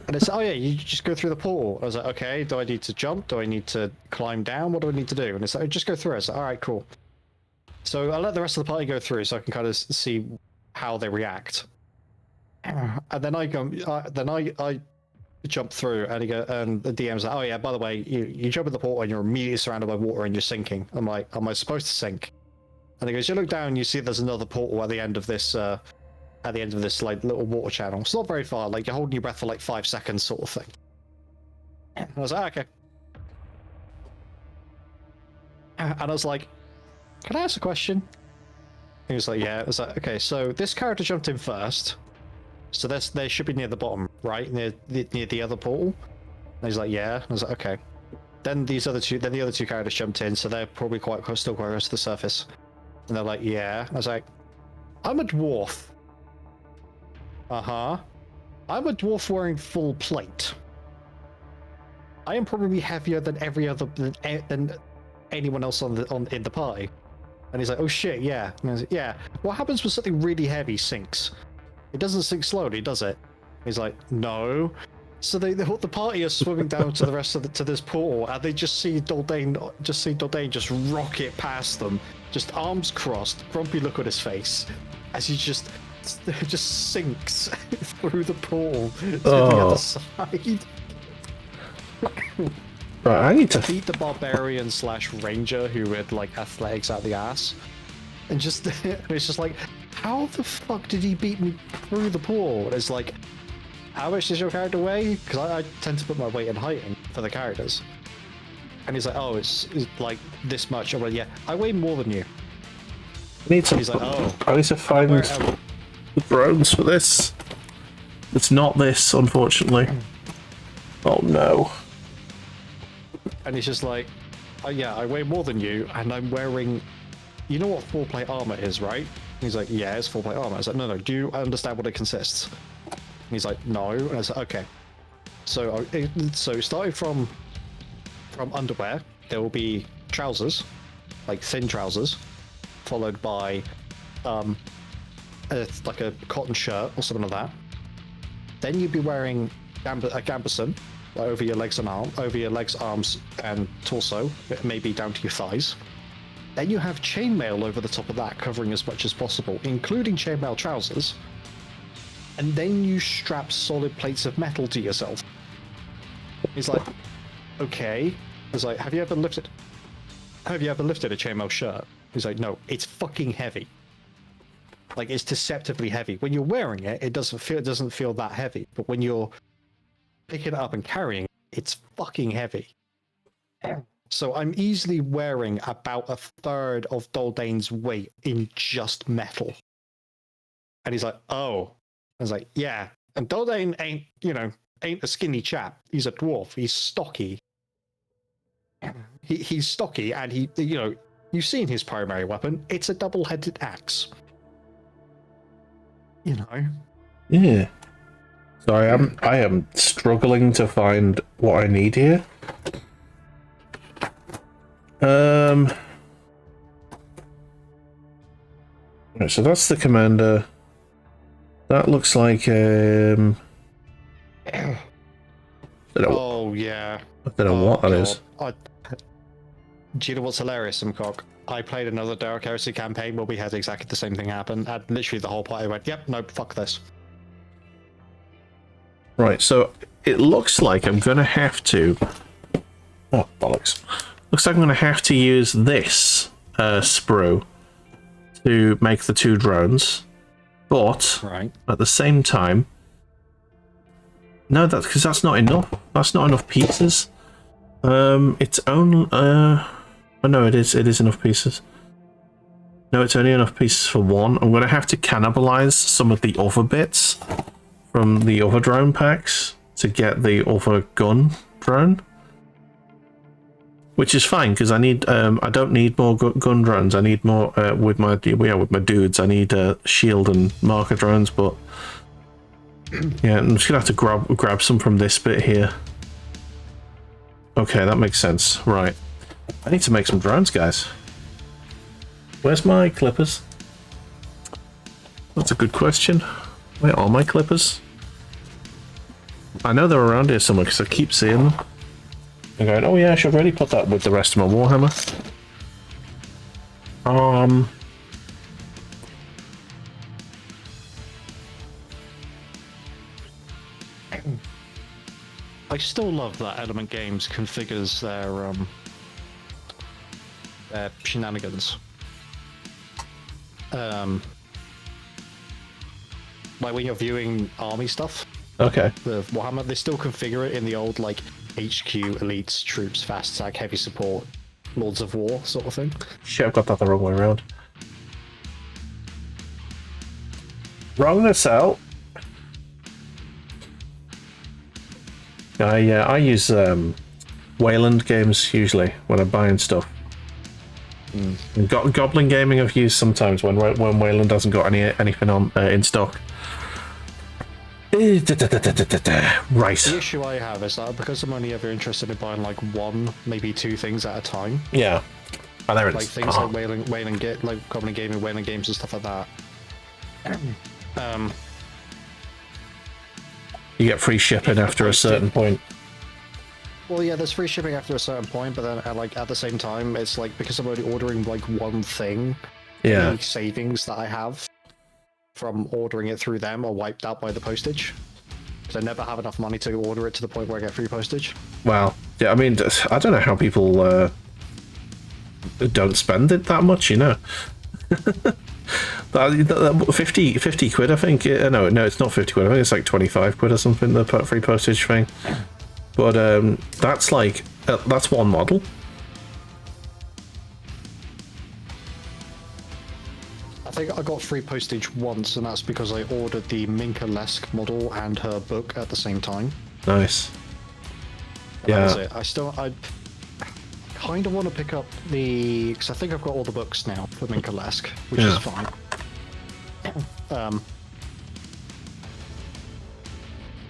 And it's, oh yeah, you just go through the portal. I was like, okay, do I need to jump? Do I need to climb down? What do I need to do? And it's like, just go through. I was like, all right, cool. So I let the rest of the party go through so I can kind of see how they react. And then I jump through, and and the DM's like, oh yeah, by the way, you jump in the portal and you're immediately surrounded by water and you're sinking. I'm like, am I supposed to sink? And he goes, you look down and you see there's another portal at the end of this like little water channel. It's not very far, like you're holding your breath for like 5 seconds sort of thing. And I was like, okay. And I was like, can I ask a question? He was like, yeah. I was like, okay, so this character jumped in first. So they should be near the bottom, right? Near the other portal. And he's like, yeah. I was like, okay. Then the other two characters jumped in, so they're probably still quite close to the surface. And they're like, yeah. I was like, I'm a dwarf. Uh-huh. I'm a dwarf wearing full plate. I am probably heavier than than anyone else in the party. And he's like, oh shit, yeah. And I was like, yeah. What happens when something really heavy sinks? It doesn't sink slowly, does it? He's like, no. So the party are swimming down to the rest of to this portal, and they just see Daldane just rocket past them, just arms crossed, grumpy look on his face, as he just sinks through the portal to the other side. Right, I need to beat the barbarian / ranger who had like athletics out the ass, and just it's just like, how the fuck did he beat me through the portal? It's like, how much does your character weigh? Because I tend to put my weight in height for the characters. And he's like, oh, it's like this much. I'm like, yeah, I weigh more than you. I need to. He's like, oh. I need to find. drones for this. It's not this, unfortunately. Oh no. And he's just like, oh yeah, I weigh more than you, and I'm wearing, you know what full plate armor is, right? He's like, yeah, it's full plate armor. I was like, no, do you understand what it consists? And he's like, no. And I was like, okay. So starting from underwear, there will be trousers, like thin trousers, followed by like a cotton shirt or something like that. Then you'd be wearing a gambeson over your legs and arms and torso, maybe down to your thighs. Then you have chainmail over the top of that, covering as much as possible, including chainmail trousers. And then you strap solid plates of metal to yourself. He's like, okay. I was like, have you ever lifted a chainmail shirt? He's like, no, it's fucking heavy. Like, it's deceptively heavy. When you're wearing it, it doesn't feel that heavy. But when you're picking it up and carrying it, it's fucking heavy. So I'm easily wearing about a third of Daldane's weight in just metal. And he's like, oh. I was like, yeah. And Daldane ain't a skinny chap. He's a dwarf. He's stocky. He's stocky, and you've seen his primary weapon. It's a double-headed axe. Yeah. Sorry, I am struggling to find what I need here. Right, so that's the commander. That looks like oh yeah. I don't know what that is. Do you know what's hilarious, Simcock? I played another Dark Heresy campaign where we had exactly the same thing happen, and literally the whole party went, yep, nope, fuck this. Right, so it looks like I'm gonna have to... Oh, bollocks. Looks like I'm gonna have to use this sprue to make the 2 drones, but right. At the same time... No, that's because that's not enough. That's not enough pieces. It's only... Oh no, it is enough pieces. No, it's only enough pieces for 1. I'm going to have to cannibalize some of the other bits from the other drone packs to get the other gun drone. Which is fine, because I need... I don't need more gun drones. I need more with my dudes. I need shield and marker drones, but... Yeah, I'm just going to have to grab some from this bit here. Okay, that makes sense. Right. I need to make some drones, guys. Where's my clippers? That's a good question. Where are my clippers? I know they're around here somewhere because I keep seeing them. I'm going, oh yeah, I should really put that with the rest of my Warhammer. I still love that Element Games configures their shenanigans. Like when you're viewing army stuff. Okay. The Warhammer, they still configure it in the old like HQ, elites, troops, fast attack, heavy support, Lords of War sort of thing. Shit, I've got that the wrong way around. Wrong this out. I use Wayland games usually when I'm buying stuff. And Goblin Gaming I've used sometimes when Wayland hasn't got anything on in stock. Right. The issue I have is that because I'm only ever interested in buying like 1, maybe 2 things at a time. Yeah. Oh, there it like is. Things like Wayland like Goblin Gaming, Wayland Games and stuff like that. You get free shipping after a certain point. Well, yeah, there's free shipping after a certain point, but then at the same time, it's like because I'm only ordering like 1 thing, yeah, any savings that I have from ordering it through them are wiped out by the postage. Because I never have enough money to order it to the point where I get free postage. Well, yeah, I mean, I don't know how people don't spend it that much, you know. 50 quid, I think. No, it's not 50 quid. I think it's like 25 quid or something, the free postage thing. But that's like, that's 1 model. I think I got free postage once, and that's because I ordered the Minka-esque model and her book at the same time. Nice. And Yeah. that was it. I kind of want to pick up because I think I've got all the books now for Minka-esque, which is fine.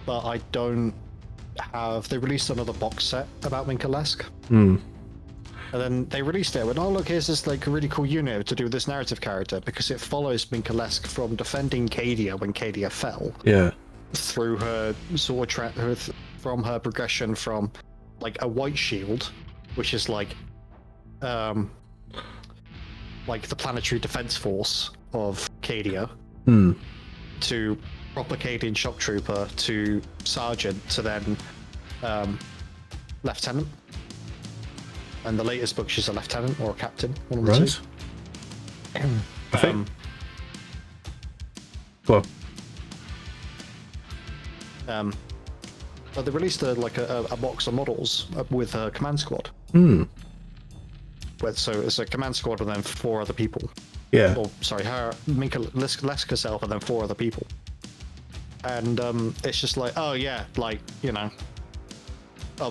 But I don't have. They released another box set about Minka-esque. Hmm. And then they released it. Went, oh look, here's this like a really cool unit to do with this narrative character because it follows Minka-esque from defending Cadia when Cadia fell. Yeah. Through her sort of from her progression from like a white shield, which is like the planetary defense force of Cadia, to proper Cadian shock trooper to sergeant to then lieutenant. And the latest book, she's a lieutenant or a captain, one of the two. I think. Go on. But they released a box of models with a command squad. So it's a command squad and then 4 other people. Yeah. Or sorry, her Minka-esque herself and then 4 other people. And it's just like, oh yeah, like, you know,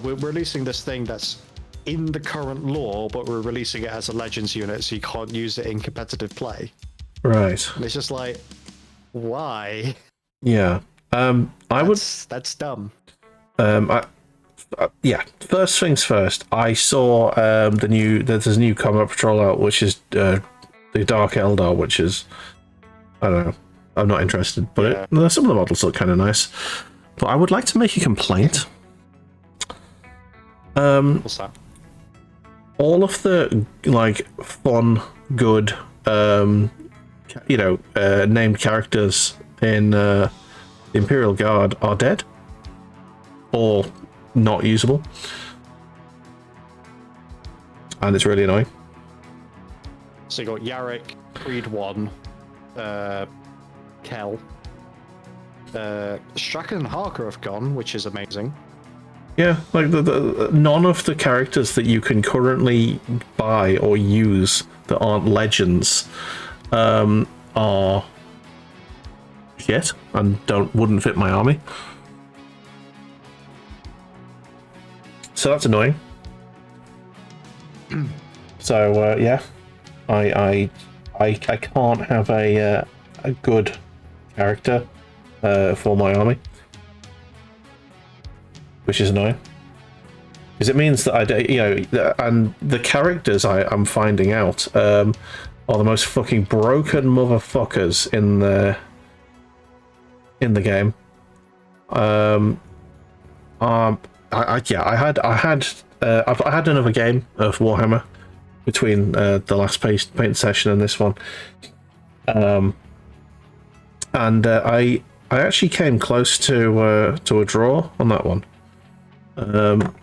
we're releasing this thing that's in the current lore, but we're releasing it as a Legends unit, so you can't use it in competitive play. Right. And it's just like, why? Yeah. That's dumb. Yeah. First things first. I saw there's a new combat patrol out, which is the Dark Eldar, which is, I don't know. I'm not interested, but some of the models look kind of nice. But I would like to make a complaint. What's that? All of the like fun, good, named characters in the Imperial Guard are dead or not usable, and it's really annoying. So you got Yarrick, Creed 1, Kel, Strachan and Harker have gone, which is amazing. Yeah, like the none of the characters that you can currently buy or use that aren't legends are shit and wouldn't fit my army. So that's annoying. So yeah, I can't have a good character for my army, which is annoying, because it means that and the characters I'm finding out are the most fucking broken motherfuckers in the game. I've had another game of Warhammer between the last paint session and this one, and I actually came close to a draw on that one. Got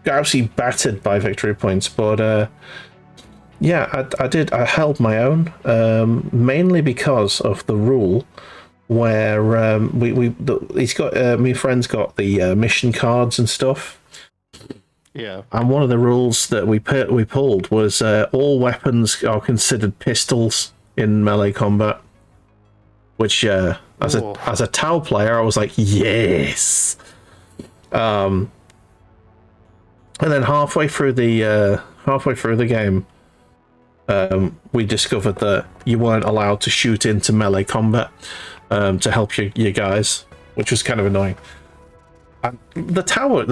absolutely battered by victory points, but yeah, I held my own, mainly because of the rule where my friend's got the mission cards and stuff. Yeah. And one of the rules that we pulled was all weapons are considered pistols in melee combat, which as a Tau player I was like, yes. And then halfway through the game, we discovered that you weren't allowed to shoot into melee combat to help your guys, which was kind of annoying. And the Tau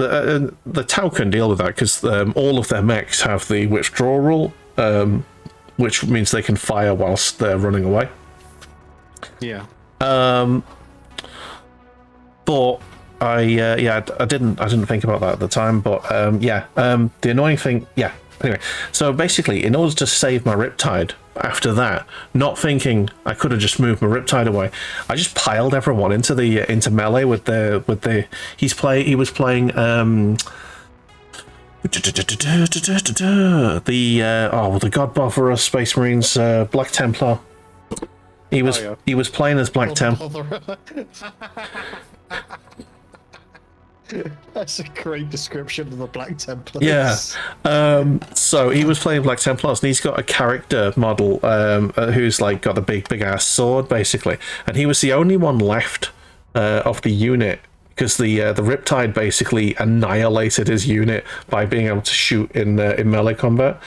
can deal with that because all of their mechs have the withdrawal rule, which means they can fire whilst they're running away. Yeah. But I didn't think about that at the time. But the annoying thing, Anyway, so basically, in order to save my Riptide after that, not thinking I could have just moved my Riptide away, I just piled everyone into melee with the he was playing the Godbother Space Marines Black Templar. He was playing as Black Templar. That's a great description of the Black Templars. Yeah. So he was playing Black Templars, and he's got a character model who's like got a big ass sword, basically, and he was the only one left of the unit because the Riptide basically annihilated his unit by being able to shoot in melee combat.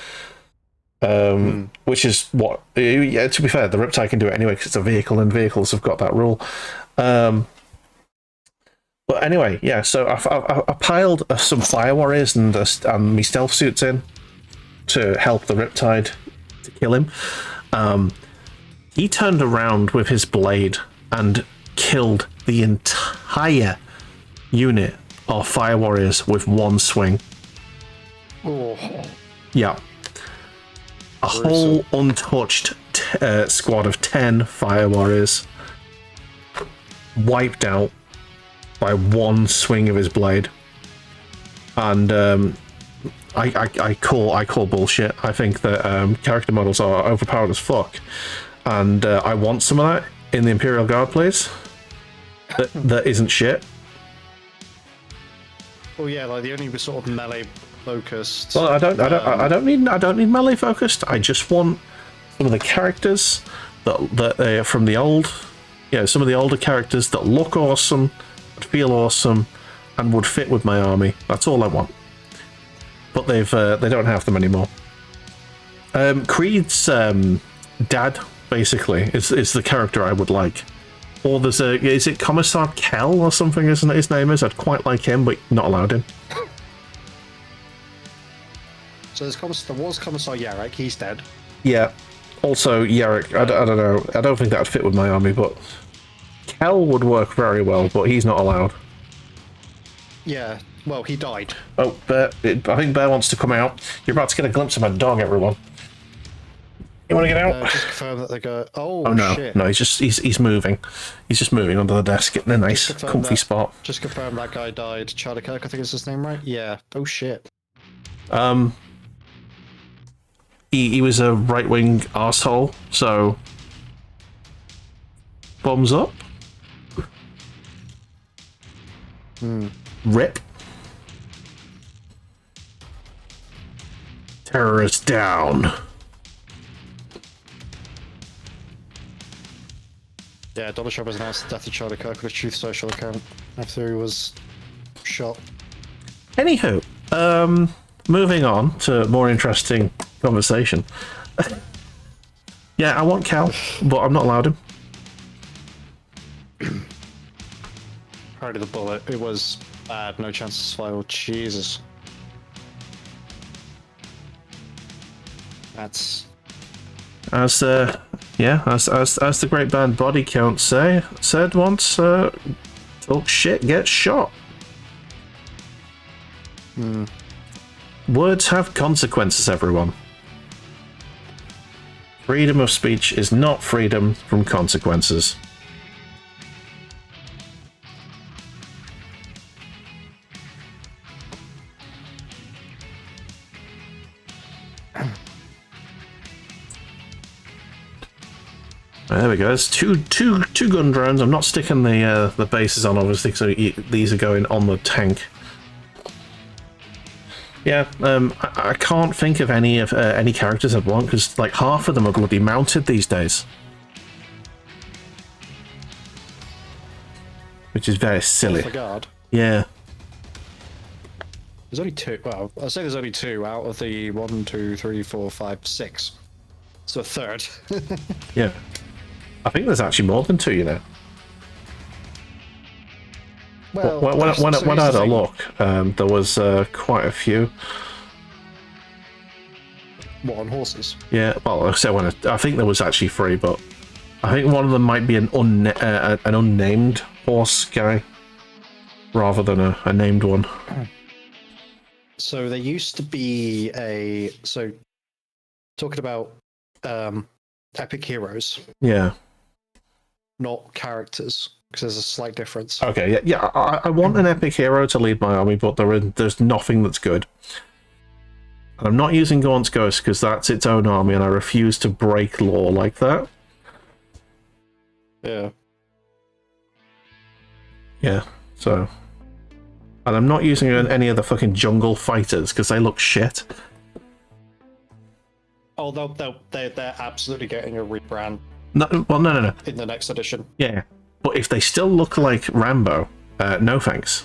Which is what, yeah, to be fair, the Riptide can do it anyway because it's a vehicle, and vehicles have got that rule. But anyway, yeah, so I piled some Fire Warriors and my stealth suits in to help the Riptide to kill him. He turned around with his blade and killed the entire unit of Fire Warriors with one swing. Oh. Yeah. A whole untouched squad of 10 Fire Warriors wiped out by one swing of his blade. And I call bullshit. I think that character models are overpowered as fuck. And I want some of that in the Imperial Guard, please. That isn't shit. Well, yeah, like the only sort of melee focused. Well, I don't need melee focused. I just want some of the characters that from the old, some of the older characters that look awesome, would feel awesome, and would fit with my army. That's all I want. But they don't have them anymore. Creed's dad basically is the character I would like. Or is it Commissar Kell or something? Isn't it his name is? I'd quite like him, but not allowed him. So there was Commissar Yarrick. He's dead. Yeah. Also, Yarrick, I don't know. I don't think that would fit with my army, but Kell would work very well, but he's not allowed. Yeah, well, he died. Oh, Bear, I think Bear wants to come out. You're about to get a glimpse of my dog, everyone. You want to get out? Just confirm that they go. Oh no, shit. no, he's moving. He's just moving under the desk, getting a nice, comfy spot. Just confirm that guy died. Charlie Kirk, I think is his name, right? Yeah. Oh shit. He was a right-wing arsehole, so bombs up. Rip. Terrorist down. Yeah, Donald Trump has announced the death of Charlie Kirk with a Truth Social account after he was shot. Anywho, moving on to a more interesting conversation. Yeah, I want Cal, but I'm not allowed him. Party the bullet. It was bad. No chance of survival. Jesus. That's... As the great band Body Count said once, talk shit, get shot. Words have consequences, everyone. Freedom of speech is not freedom from consequences. There we go. There's two gun drones. I'm not sticking the bases on, obviously, so these are going on the tank. Yeah, I can't think of any characters I'd want because like half of them are bloody mounted these days, which is very silly. The guard. Yeah. There's only two. Well, I'll say there's only two out of the 1, 2, 3, 4, 5, 6. So a third. Yeah. I think there's actually more than two, you know. Well, when I had a look, there was quite a few. What, on horses? Yeah, well, like I said, I think there was actually 3, but I think one of them might be an unnamed horse guy rather than a named one. So there used to be so talking about epic heroes. Yeah. Not characters, because there's a slight difference. Okay, yeah. I want an epic hero to lead my army, but there's nothing that's good. I'm not using Gaunt's Ghost because that's its own army, and I refuse to break law like that. Yeah. Yeah, so And I'm not using any of the fucking jungle fighters because they look shit. Oh, they're absolutely getting a rebrand. No, well, no. In the next edition. Yeah, but if they still look like Rambo, no thanks.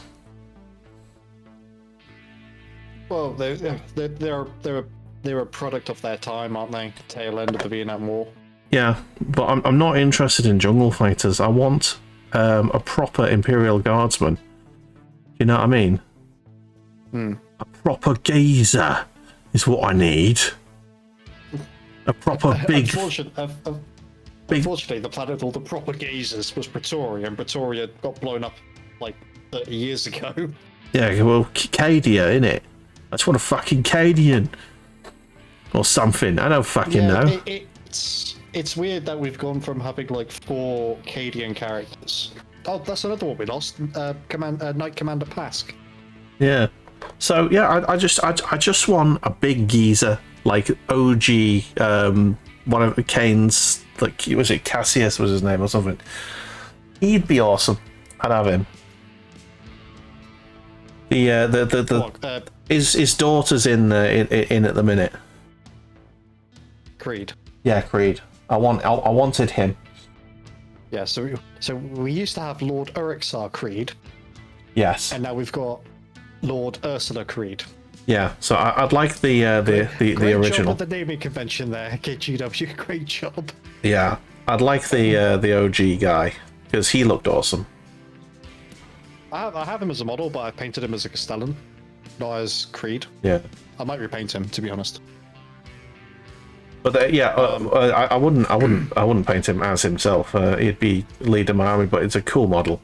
Well, they're a product of their time, aren't they? Tail end of the Vietnam War. Yeah, but I'm not interested in jungle fighters. I want a proper Imperial Guardsman. You know what I mean? A proper geezer is what I need. A proper big... Unfortunately, the planet with all the proper geezers was Pretoria, and Pretoria got blown up like 30 years ago. Yeah, well, Cadia, innit? I just want a fucking Cadian. Or something. I don't fucking know. It's weird that we've gone from having like 4 Cadian characters. Oh, that's another one we lost. Knight Commander Pask. Yeah. So yeah, I just want a big geezer like OG. One of Kane's, like, was it Cassius was his name or something? He'd be awesome. I'd have him. His daughter's in at the minute. Creed. Yeah, Creed. I wanted him. Yeah, so we used to have Lord Urixar Creed. Yes. And now we've got Lord Ursula Creed. Yeah, so I'd like the Great original. job with the naming convention there, KGW. Great job. Yeah, I'd like the OG guy because he looked awesome. I have him as a model, but I painted him as a Castellan, not as Creed. Yeah, I might repaint him, to be honest. But I wouldn't paint him as himself. He'd be leader my army, but it's a cool model.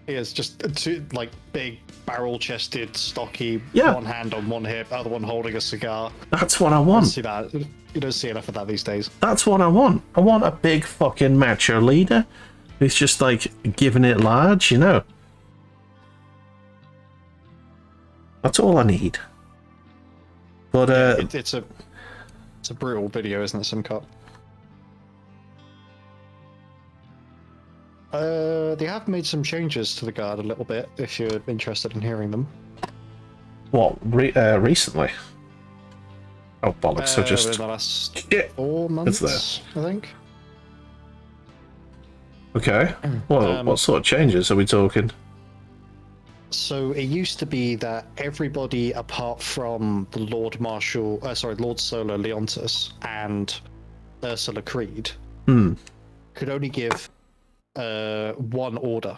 He is just two, like, big, barrel-chested, stocky, one hand on one hip, other one holding a cigar. That's what I want. See that? You don't see enough of that these days. That's what I want. I want a big fucking macho leader who's just like giving it large, you know. That's all I need. But it's a brutal video, isn't it, Simcop? They have made some changes to the guard a little bit, if you're interested in hearing them. What, recently? Oh, bollocks, so just... in the last 4 months, I think. Okay. Well, what sort of changes are we talking? So it used to be that everybody apart from the Lord Solo Leontus and Ursula Creed could only give one order.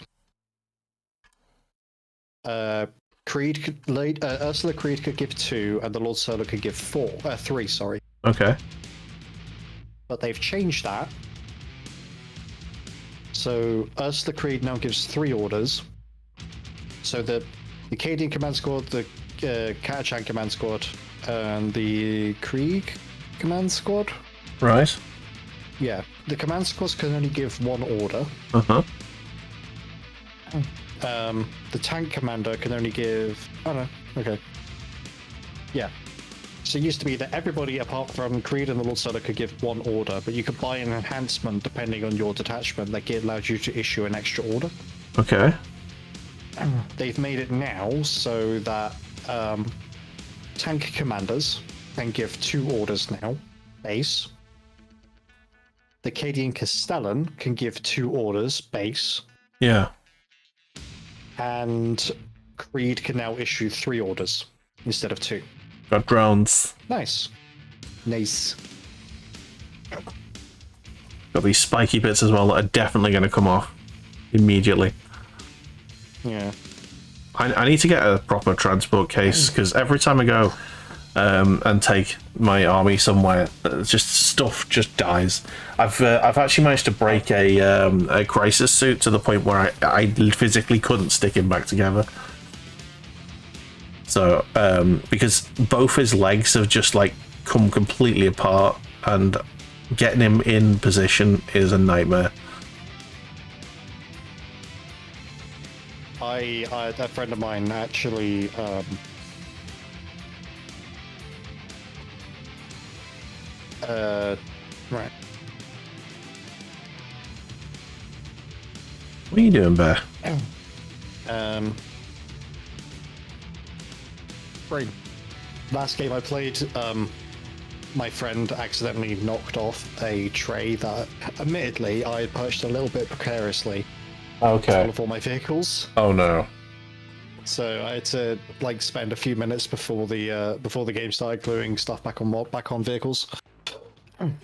Ursula Creed could give 2, and the Lord Solo could give 3. Sorry. Okay. But they've changed that. So Ursula Creed now gives 3 orders. So the Cadian Command Squad, the Katachan Command Squad, and the Krieg Command Squad. Right. Yeah, the Command Squads can only give 1 order. Uh-huh. The Tank Commander can only give... Oh no, okay. Yeah. So it used to be that everybody apart from Creed and the Lord Solo could give 1 order, but you could buy an enhancement depending on your detachment that allows you to issue an extra order. Okay. They've made it now so that tank commanders can give 2 orders now, base. The Cadian Castellan can give 2 orders, base. Yeah. And Creed can now issue 3 orders instead of 2. Got drones. Nice. Nice. Got these spiky bits as well that are definitely going to come off immediately. Yeah. I need to get a proper transport case because every time I go and take my army somewhere, just stuff just dies. I've actually managed to break a crisis suit to the point where I physically couldn't stick him back together. So because both his legs have just like come completely apart, and getting him in position is a nightmare. A friend of mine actually right. What are you doing, Bear? Brain. Last game I played, my friend accidentally knocked off a tray that, admittedly, I had purchased a little bit precariously. Okay. Full of all my vehicles. Oh no. So I had to like spend a few minutes before the game started gluing stuff back on vehicles,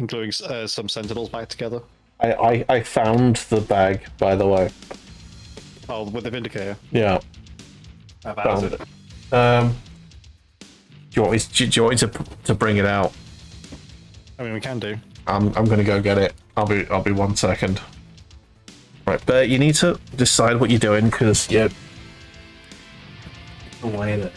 gluing some Sentinels back together. I found the bag, by the way. Oh, with the Vindicator. Yeah. Found it. Do you want me to bring it out? I mean, we can do. I'm gonna go get it. I'll be 1 second. Right, but you need to decide what you're doing because you're away there.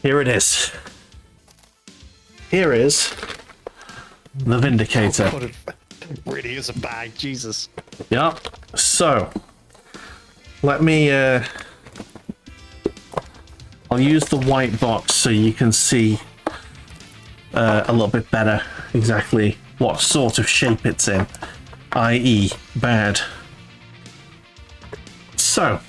Here it is. Here is the Vindicator. God, it really is a bag, Jesus. Yeah. So, let me. I'll use the white box so you can see a little bit better exactly what sort of shape it's in, i.e., bad. So.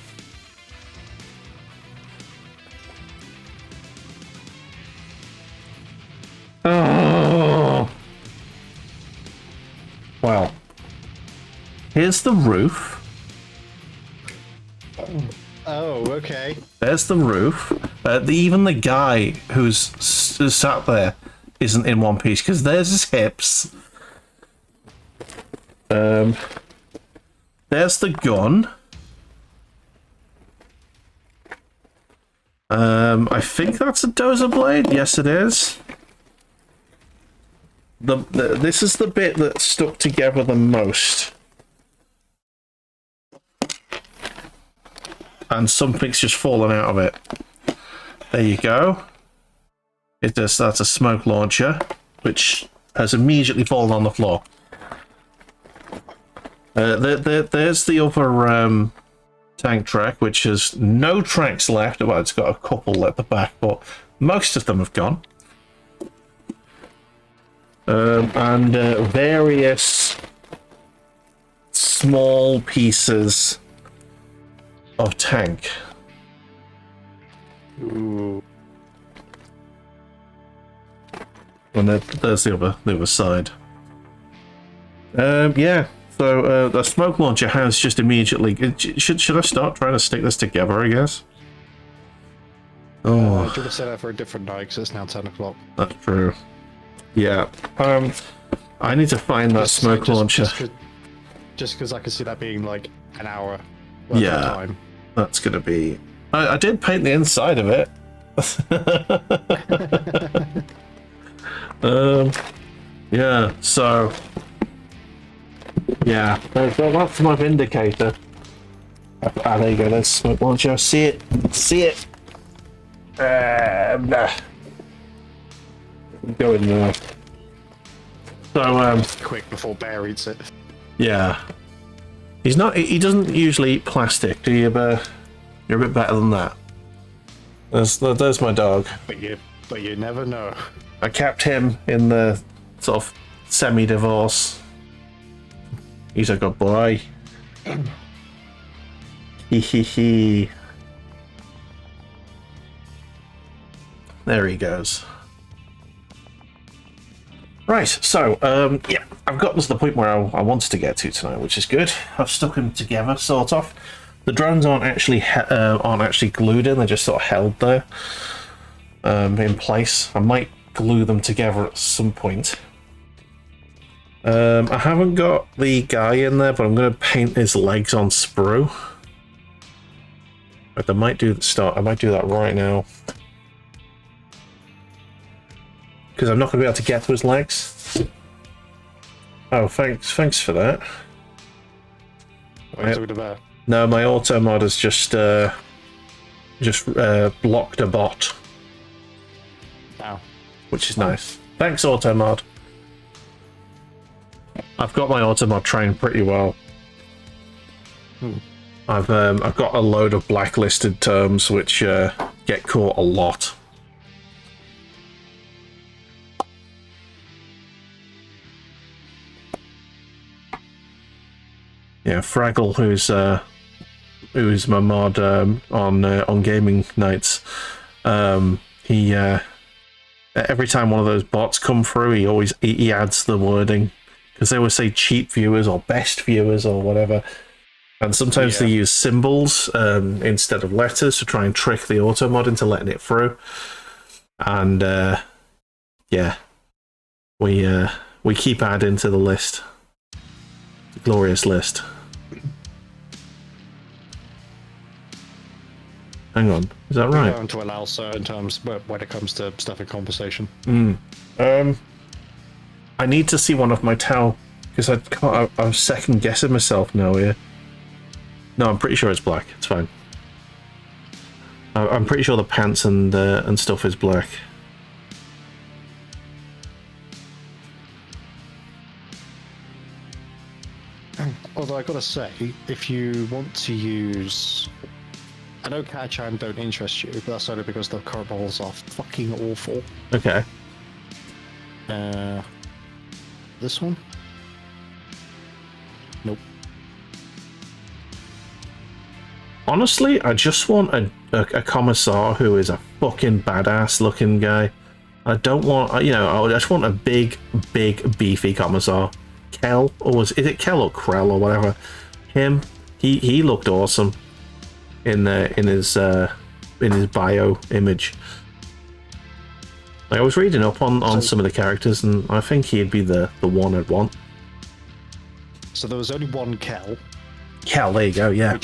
Oh. Well, here's the roof. Oh, okay. There's the roof. Even the guy who's sat there isn't in one piece because there's his hips. There's the gun. I think that's a dozer blade. Yes, it is. This is the bit that stuck together the most. And something's just fallen out of it. There you go. That's a smoke launcher, which has immediately fallen on the floor. There's the other tank track, which has no tracks left. Well, it's got a couple at the back, but most of them have gone. And various small pieces of tank. Ooh. And there's the other side. Yeah. So the smoke launcher has just immediately. Should I start trying to stick this together? I guess. Oh, I should have set that for a different night because it's now 10 o'clock. that's true. Yeah. I need to find that smoke launcher. Just because I can see that being like an hour. Worth Yeah. Of time. That's gonna be. I did paint the inside of it. Yeah. So. Yeah. That's my Vindicator. There you go. There's smoke launcher. See it. See it. Go in there. So Quick before Bear eats it. yeah. He's not. He doesn't usually eat plastic. Do you? You're a bit better than that. There's my dog. But you never know. I kept him in the sort of semi-divorce. He's a good boy. Hee hee hee. There he goes. Right, so, yeah, I've gotten to the point where I wanted to get to tonight, which is good. I've stuck them together, sort of. The drones aren't actually glued in; they're just sort of held there, in place. I might glue them together at some point. I haven't got the guy in there, but I'm going to paint his legs on sprue. But I might do that right now. Because I'm not going to be able to get to his legs. Oh, thanks for that. What are you talking about? No, my auto mod has just blocked a bot, Wow. which is nice. Thanks, auto mod. I've got my auto mod trained pretty well. I've got a load of blacklisted terms which get caught a lot. Yeah, Fraggle, who's my mod on gaming nights. He every time one of those bots come through, he adds the wording because they always say cheap viewers or best viewers or whatever, and sometimes they use symbols instead of letters to try and trick the auto mod into letting it through. And yeah, we keep adding to the list, the glorious list. Hang on, is that right? We're going to allow certain terms when it comes to stuff in conversation. I need to see one of my towel because I'm second guessing myself now here. No, I'm pretty sure it's black. It's fine. I'm pretty sure the pants and stuff is black. Although I gotta say, if you want to use, I know Catchan don't interest you, but that's only because the curve balls are fucking awful. Okay. This one? Nope. Honestly, I just want a commissar who is a fucking badass looking guy. I don't want, I just want a big, beefy commissar. Kel, or is it Kel or Krell or whatever? Him, he looked awesome in his bio image. I was reading up on some of the characters, and I think he'd be the one I'd want. So there was only one Kel. Kel, there you go, yeah.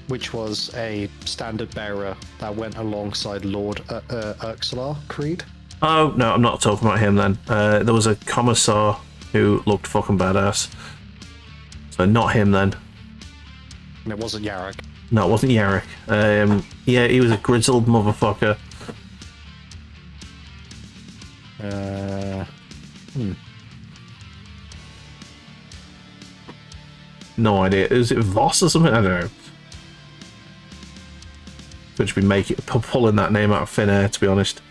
Which was a standard bearer that went alongside Lord Uxalar Creed. Oh, no, I'm not talking about him then. There was a commissar who looked fucking badass. So not him then. And it wasn't Yarrick. No, it wasn't Yarrick. Yeah, he was a grizzled motherfucker. No idea. Is it Voss or something? I don't know. Could be pulling that name out of thin air, to be honest.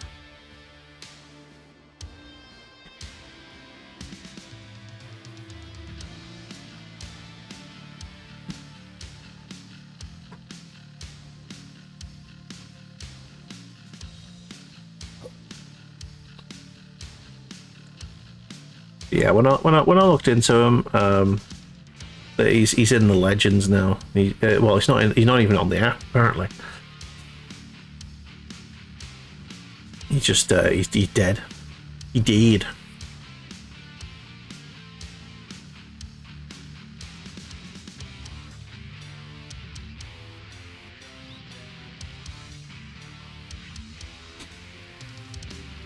Yeah, when I looked into him, he's in the Legends now. Well, he's not even on the app apparently. He's just he's dead. He died.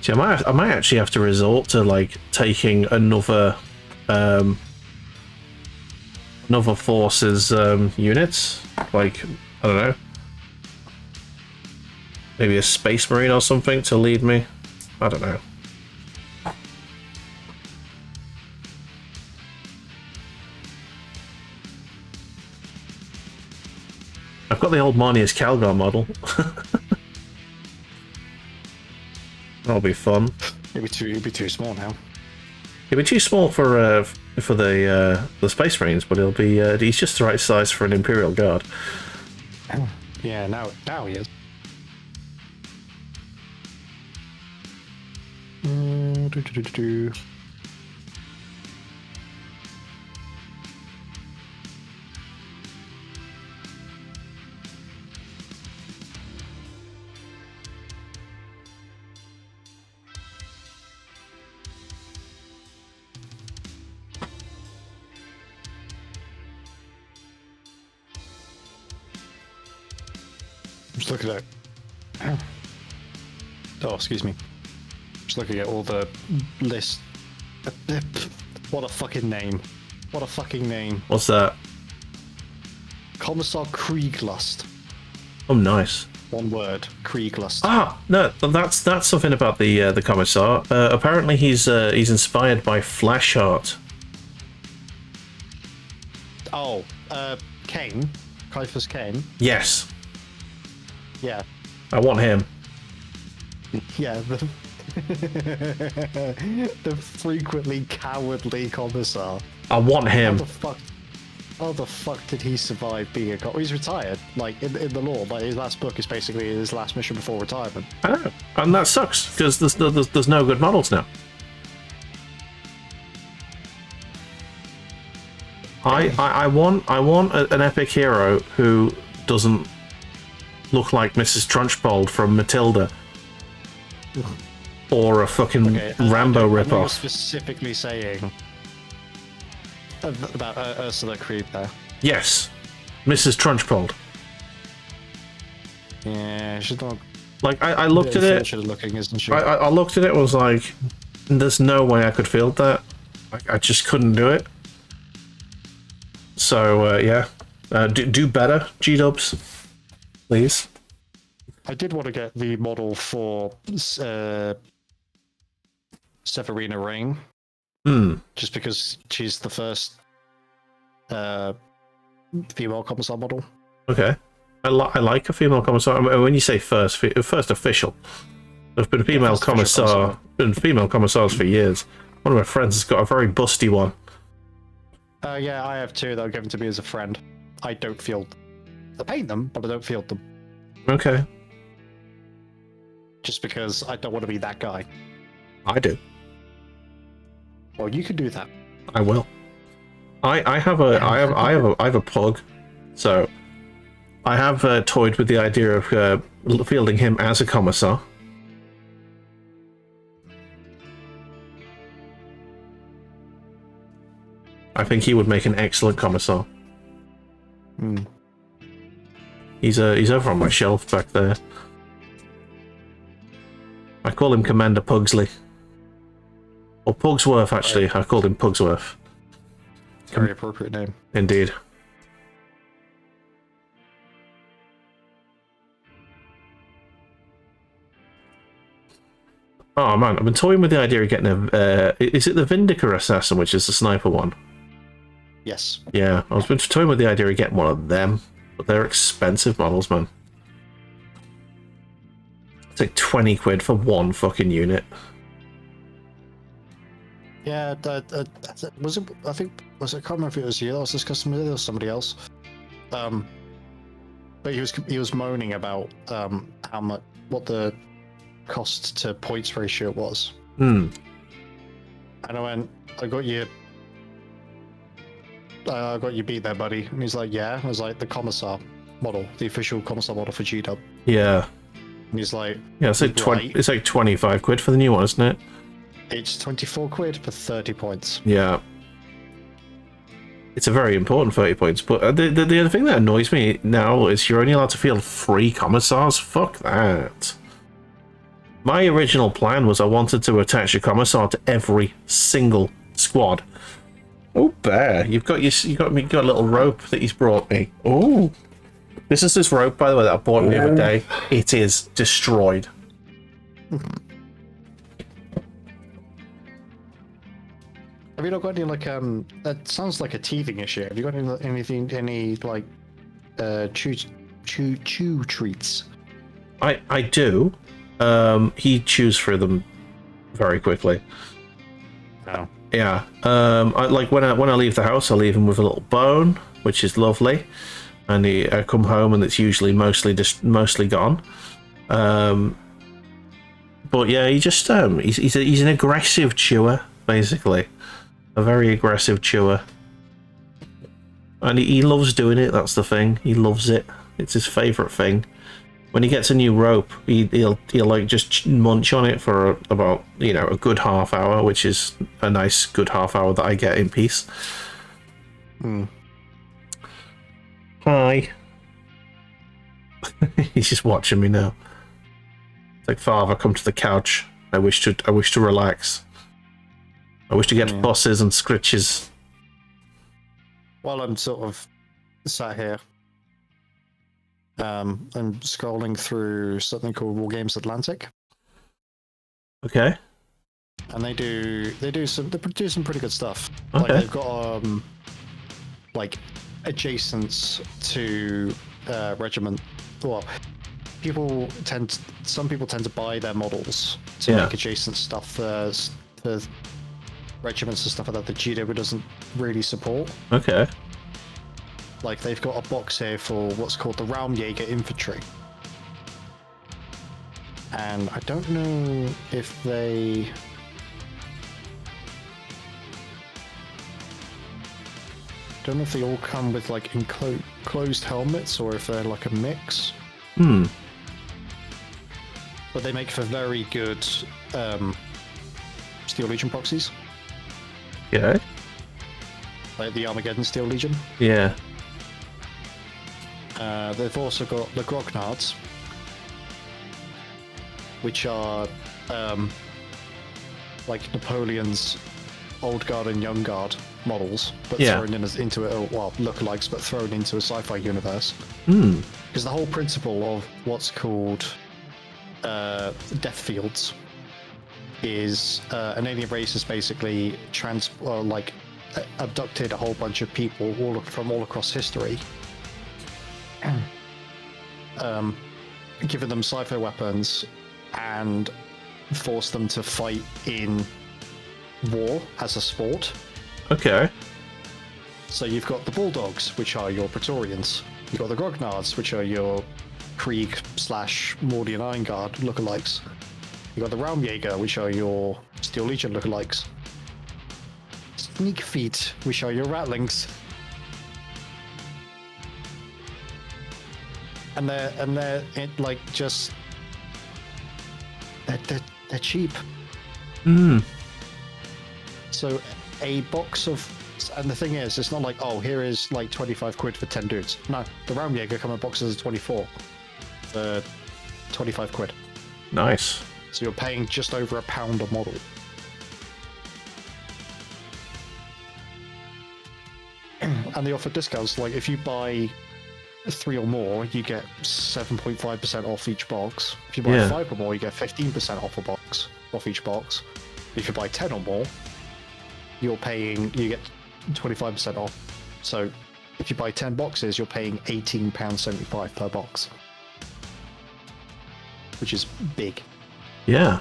See, I might actually have to resort to like taking another forces units, like I don't know, maybe a Space Marine or something to lead me. I don't know. I've got the old Marnius Calgar model. That'll be fun. It'd be too small now. It'll be too small for the Space Marines, but it'll be he's just the right size for an Imperial Guard. Yeah, now he is. Just looking at. Oh, excuse me. Just looking at all the list. What a fucking name! What a fucking name! What's that? Commissar Krieglust. Oh, nice. One word, Krieglust. Ah, no, that's something about the Commissar. Apparently, he's inspired by Flashheart. Oh, Kane, Caiaphas Kane. Yes, Yeah, I want him. yeah. The frequently cowardly commissar. I want him. How the fuck did he survive being a cop? He's retired. Like in the lore, like his last book is basically his last mission before retirement. I know, and that sucks because there's no good models now. I want an epic hero who doesn't look like Mrs. Trunchbull from Matilda, or a fucking Rambo ripoff. You're specifically saying about Ursula Creed there. Yes, Mrs. Trunchbull. Yeah, she's not. Like I looked at it. Looking, isn't she? I looked at it. And was like, there's no way I could field that. I just couldn't do it. So yeah, do better, G-dubs, please. I did want to get the model for Severina Rain. Just because she's the first female commissar model. Okay. I like a female commissar. I mean, when you say first official, there've been female commissars for years. One of my friends has got a very busty one. Yeah, I have two that were given to me as a friend. I don't field. I paint them, but I don't field them. Okay. Just because I don't want to be that guy. I do. Well, you can do that. I will. I have a pug, so I have toyed with the idea of fielding him as a commissar. I think he would make an excellent commissar. He's over on my shelf back there. I call him Commander Pugsley. Or Pugsworth, actually. I called him Pugsworth. Very appropriate name. Indeed. Oh man, I've been toying with the idea of getting a... is it the Vindicator Assassin, which is the sniper one? Yes. Yeah, I was been toying with the idea of getting one of them. But they're expensive models, man. It's like 20 quid for one fucking unit. Yeah, was it? I think I can't remember if it was you that was discussing with it or somebody else. But he was moaning about what the cost to points ratio was. And I went, I got you beat there, buddy. And he's like, yeah. I was like, the commissar model, the official commissar model for GW. Yeah. And he's like, yeah, it's like it's like 25 quid for the new one, isn't it? It's 24 quid for 30 points. Yeah. It's a very important 30 points, but the other thing that annoys me now is you're only allowed to field 3 commissars. Fuck that. My original plan was I wanted to attach a commissar to every single squad. Oh, bear! You got a little rope that he's brought me. Oh, this is this rope, by the way, that I bought the other day. It is destroyed. Have you not got any like that sounds like a teething issue? Have you got any like chew treats? I do. He chews through them very quickly. Oh. Yeah. I like when I leave the house, I leave him with a little bone, which is lovely, and I come home and it's usually mostly gone. But yeah, he just he's an aggressive chewer, basically. A very aggressive chewer, and he loves doing it. That's the thing. He loves it. It's his favorite thing. When he gets a new rope, he'll like just munch on it for about a good half hour, which is a nice good half hour that I get in peace. Hi. He's just watching me now. It's like, Father, come to the couch. I wish to relax. I wish to get bosses and scritches. While I'm sort of sat here, I'm scrolling through something called War Games Atlantic. Okay. And they do some pretty good stuff. Okay. Like they've got like adjacent to regiment. Well, some people tend to buy their models to make adjacent stuff for regiments and stuff like that. The GW doesn't really support. Okay. Like they've got a box here for what's called the Raumjäger infantry, and I don't know if they. Don't know if they all come with like enclosed helmets or if they're like a mix. But they make for very good Steel Legion proxies. Yeah. Like the Armageddon Steel Legion. Yeah. They've also got the Grognards, which are like Napoleon's Old Guard and Young Guard models, but thrown into it, well, lookalikes, but thrown into a sci-fi universe. Because the whole principle of what's called death fields is an alien race has basically abducted a whole bunch of people from all across history, given them sci-fi weapons, and forced them to fight in war as a sport. Okay. So you've got the Bulldogs, which are your Praetorians. You've got the Grognards, which are your Krieg / Mordian Iron Guard lookalikes. You've got the Raumjäger, which are your Steel Legion lookalikes. Sneak Feet, which are your Ratlings. And they're cheap. So a box of, and the thing is, it's not like, oh, here is like 25 quid for 10 dudes. No, the Raumjäger come in boxes of 24 for 25 quid. Nice. So you're paying just over £1 a model. And they offer discounts, like if you buy 3 or more, you get 7.5% off each box. If you buy 5 or more, you get 15% off each box. If you buy 10 or more, you get 25% off. So if you buy 10 boxes, you're paying £18.75 per box, which is big. Yeah.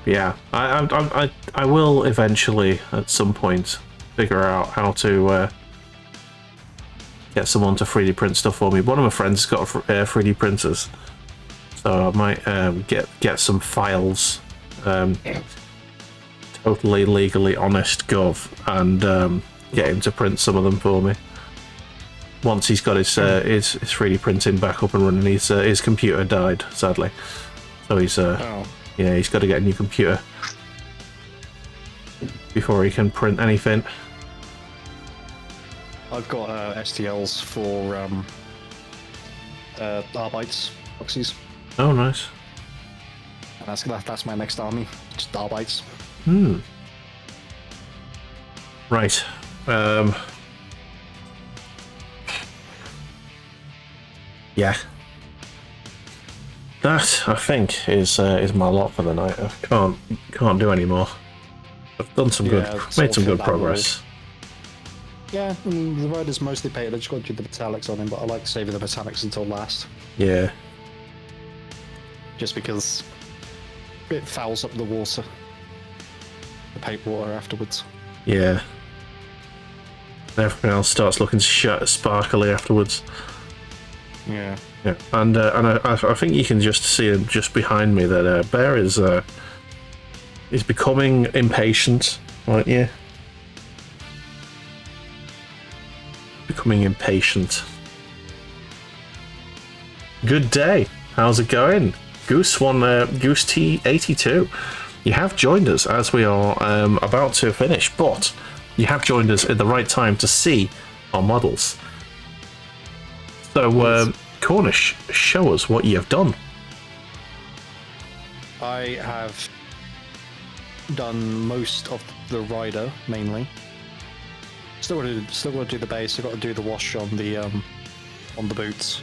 Yeah, I will eventually, at some point, figure out how to get someone to 3D print stuff for me. One of my friends has got 3D printers, so I might get some files, totally legally honest gov, and get him to print some of them for me. Once he's got his 3D printing back up and running, his computer died, sadly, so he's he's got to get a new computer before he can print anything. I've got STLs for Arbites proxies. Oh, nice. And that's my next army, just Arbites. Right. Yeah. That, I think, is my lot for the night. I can't do any more. I've done some made some good progress. Yeah, I mean, the rider's mostly painted. I just got to do the metallics on him, but I like saving the metallics until last. Yeah. Just because it fouls up the water. The paint water afterwards. Yeah. Everything else starts looking sparkly afterwards. Yeah. Yeah, and I think you can just see him just behind me that Bear is becoming impatient, aren't you? Becoming impatient. Good day. How's it going? Goose T82. You have joined us as we are about to finish, but you have joined us at the right time to see our models. So, Cornish, show us what you have done. I have done most of the rider, mainly. Still got to do the base. I've got to do the wash on the boots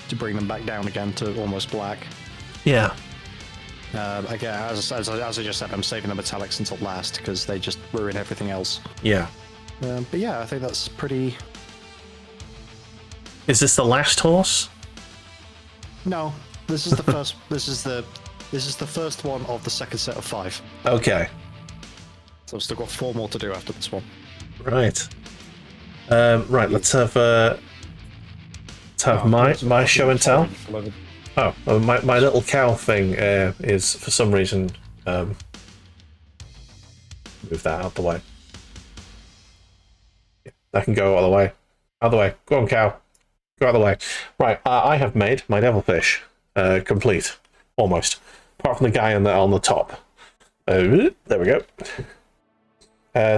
to bring them back down again to almost black. Yeah. Again, as I just said, I'm saving the metallics until last because they just ruin everything else. Yeah. But yeah, I think that's pretty. Is this the last horse? No, this is the first. This is the first one of the second set of 5. Okay. So I've still got 4 more to do after this one. Right. Right. Let's have my show and tell. Oh, my little cow thing is for some reason move that out the way. Yeah, that can go all the way. Out the way. Go on, cow. Go out of the way. Right. I have made my Devilfish complete, almost, apart from the guy on the top. There we go.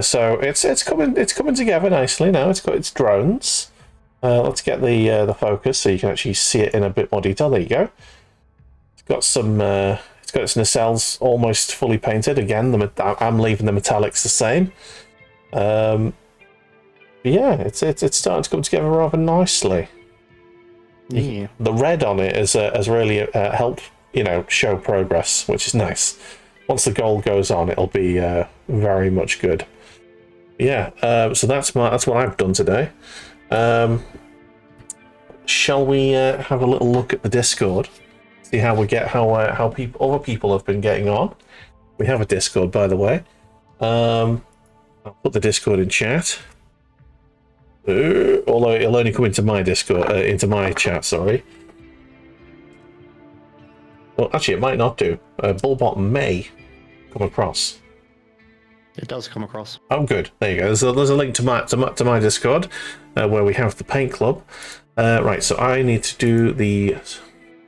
So it's coming together nicely now. It's got its drones. Let's get the focus so you can actually see it in a bit more detail. There you go. It's got some. It's got its nacelles almost fully painted. Again, I'm leaving the metallics the same. Yeah, it's starting to come together rather nicely. Yeah. The red on it has really helped show progress, which is nice. Once the gold goes on, it'll be very much good. Yeah, so that's what I've done today. Shall we have a little look at the Discord? See how other people have been getting on. We have a Discord, by the way. I'll put the Discord in chat. Although it'll only come into my Discord, into my chat. Sorry. Well, actually, it might not do. Bullbot may come across. It does come across. Oh, good. There you go. There's a link to my Discord where we have the paint club. Right. So I need to do the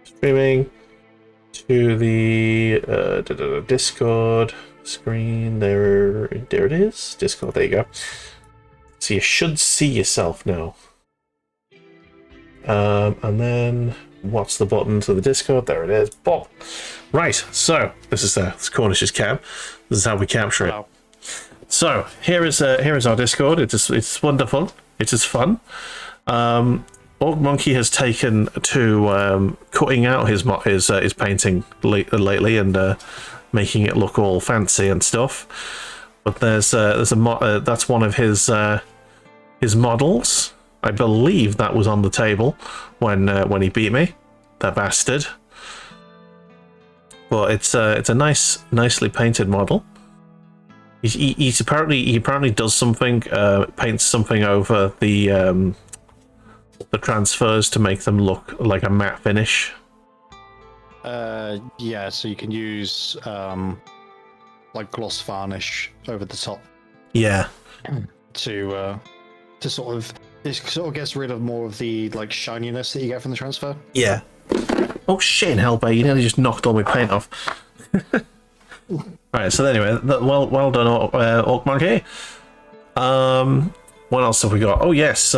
streaming to the Discord screen. There it is. Discord. There you go. So you should see yourself now. And then what's the button to the Discord? There it is. Bob. Right. So this is Cornish's cam. This is how we capture it. Wow. So here is our Discord. It's wonderful. It is fun. Orc Monkey has taken to cutting out his painting lately and making it look all fancy and stuff. But there's a that's one of his models. I believe that was on the table when he beat me, that bastard. But it's a nicely painted model. He apparently does something, paints something over the transfers to make them look like a matte finish. Yeah, so you can use like gloss varnish over the top. Yeah. To sort of gets rid of more of the like shininess that you get from the transfer. Yeah. Oh shit, hellbait! You nearly just knocked all my paint off. Right. So anyway, well done, Orc Monkey. What else have we got? Oh yes,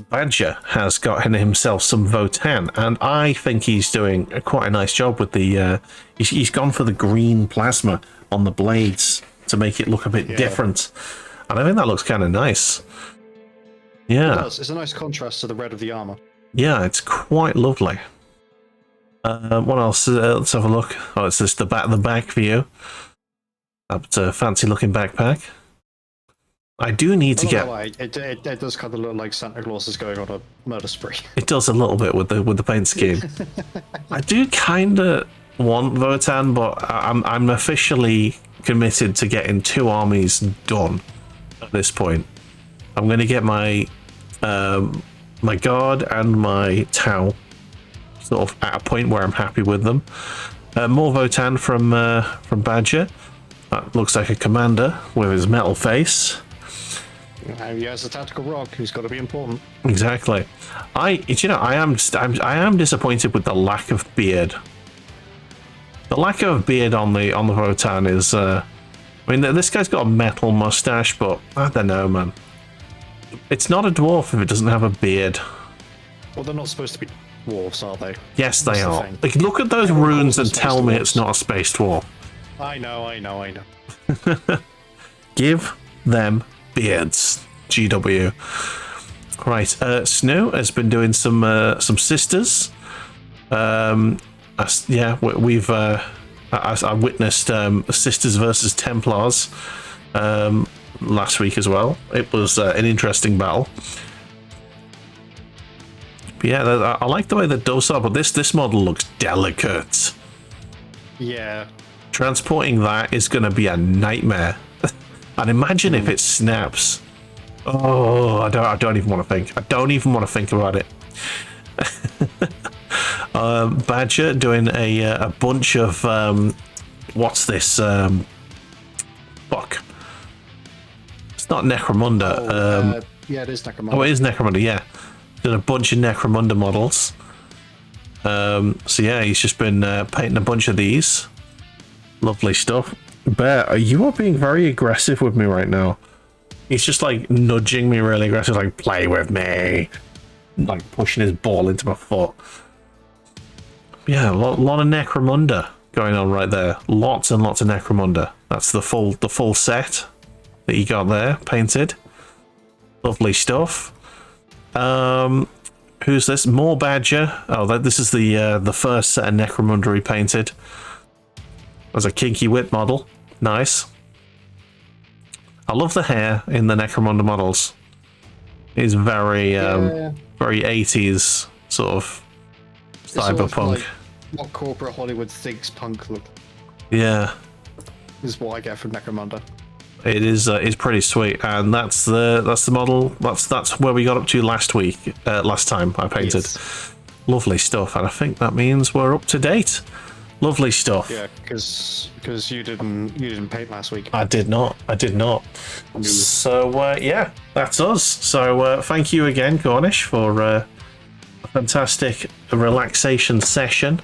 Badger has gotten himself some Votan, and I think he's doing quite a nice job with the. He's gone for the green plasma on the blades to make it look a bit different, and I think that looks kind of nice. Yeah, it does. It's a nice contrast to the red of the armor. Yeah, it's quite lovely. What else? Let's have a look. Oh, it's just the back view. That's a fancy looking backpack. I do need to get. It does kind of look like Santa Claus is going on a murder spree. It does a little bit with the paint scheme. I do kind of want Votan, but I'm officially committed to getting 2 armies done at this point. I'm going to get my my guard and my Tau sort of at a point where I'm happy with them. More Votan from Badger. That looks like a commander with his metal face. He has a tactical rock who's got to be important. Exactly. I am disappointed with the lack of beard. The lack of beard on the Votan is. I mean, this guy's got a metal mustache, but I don't know, man. It's not a dwarf if it doesn't have a beard. Well, they're not supposed to be dwarves, are they? Yes, they are. Like, look at those runes and tell me it's not a space dwarf. I know. Give them beards, GW. Right, Snoo has been doing some sisters. Yeah, we've I witnessed sisters versus Templars. last week as well. It was an interesting battle. But yeah, I like the way the doves are, but this model looks delicate. Yeah. Transporting that is going to be a nightmare. And imagine if it snaps. Oh, I don't even want to think. I don't even want to think about it. Badger doing a bunch of what's this? Fuck. It's not Necromunda. Yeah, it is Necromunda. Oh, it is Necromunda. Yeah, doing a bunch of Necromunda models. So yeah, he's just been painting a bunch of these. Lovely stuff. Bear, you are being very aggressive with me right now. He's just like nudging me really aggressive, like play with me, like pushing his ball into my foot. Yeah, a lot of Necromunda going on right there. Lots and lots of Necromunda. That's the full set that you got there painted. Lovely stuff. Who's this? More Badger. Oh, this is the first set of Necromunda he painted. As a kinky whip model. Nice. I love the hair in the Necromunda models. It's very very 80s sort of cyberpunk. Sort of like what corporate Hollywood thinks punk look. Yeah. Is what I get from Necromunda. It is it's pretty sweet, and that's the model. That's where we got up to last time I painted. Yes. Lovely stuff, and I think that means we're up to date. Lovely stuff. Yeah, because you didn't paint last week. I did not. So yeah, that's us. So thank you again, Cornish, for a fantastic relaxation session.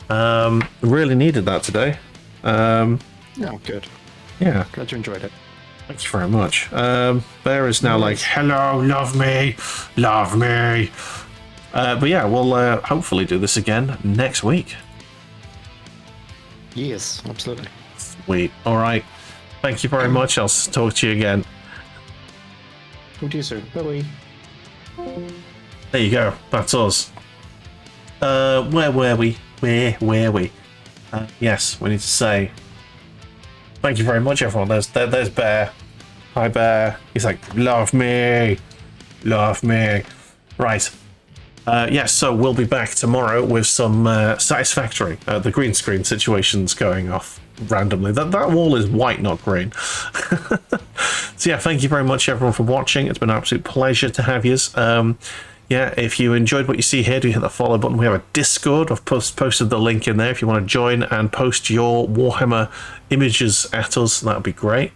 Really needed that today. Yeah, good. Yeah, Glad you enjoyed it. thank you very much. Bear is now like, hello, love me. But yeah, we'll hopefully do this again next week. Yes, absolutely. Sweet. All right. Thank you very much. I'll talk to you again. Talk to you soon. Bye-bye. There you go. That's us. Where were we? Yes, we need to say thank you very much, everyone. There's Bear. Hi, Bear. He's like, love me. Right. Yes, so we'll be back tomorrow with some satisfactory. The green screen situation's going off randomly. That wall is white, not green. So yeah, thank you very much, everyone, for watching. It's been an absolute pleasure to have you. Yeah, if you enjoyed what you see here, do hit the follow button. We have a Discord. I've posted the link in there if you want to join and post your Warhammer images at us. That would be great.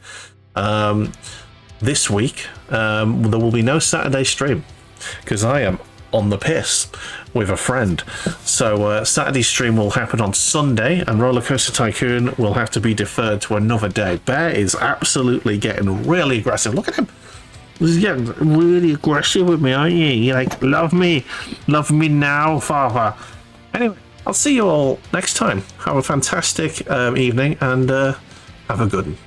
This week, there will be no Saturday stream because I am on the piss with a friend. So Saturday stream will happen on Sunday, and Rollercoaster Tycoon will have to be deferred to another day. Bear is absolutely getting really aggressive. Look at him. He's getting really aggressive with me, aren't you? You're like, love me now, father. Anyway, I'll see you all next time. Have a fantastic evening, and have a good one.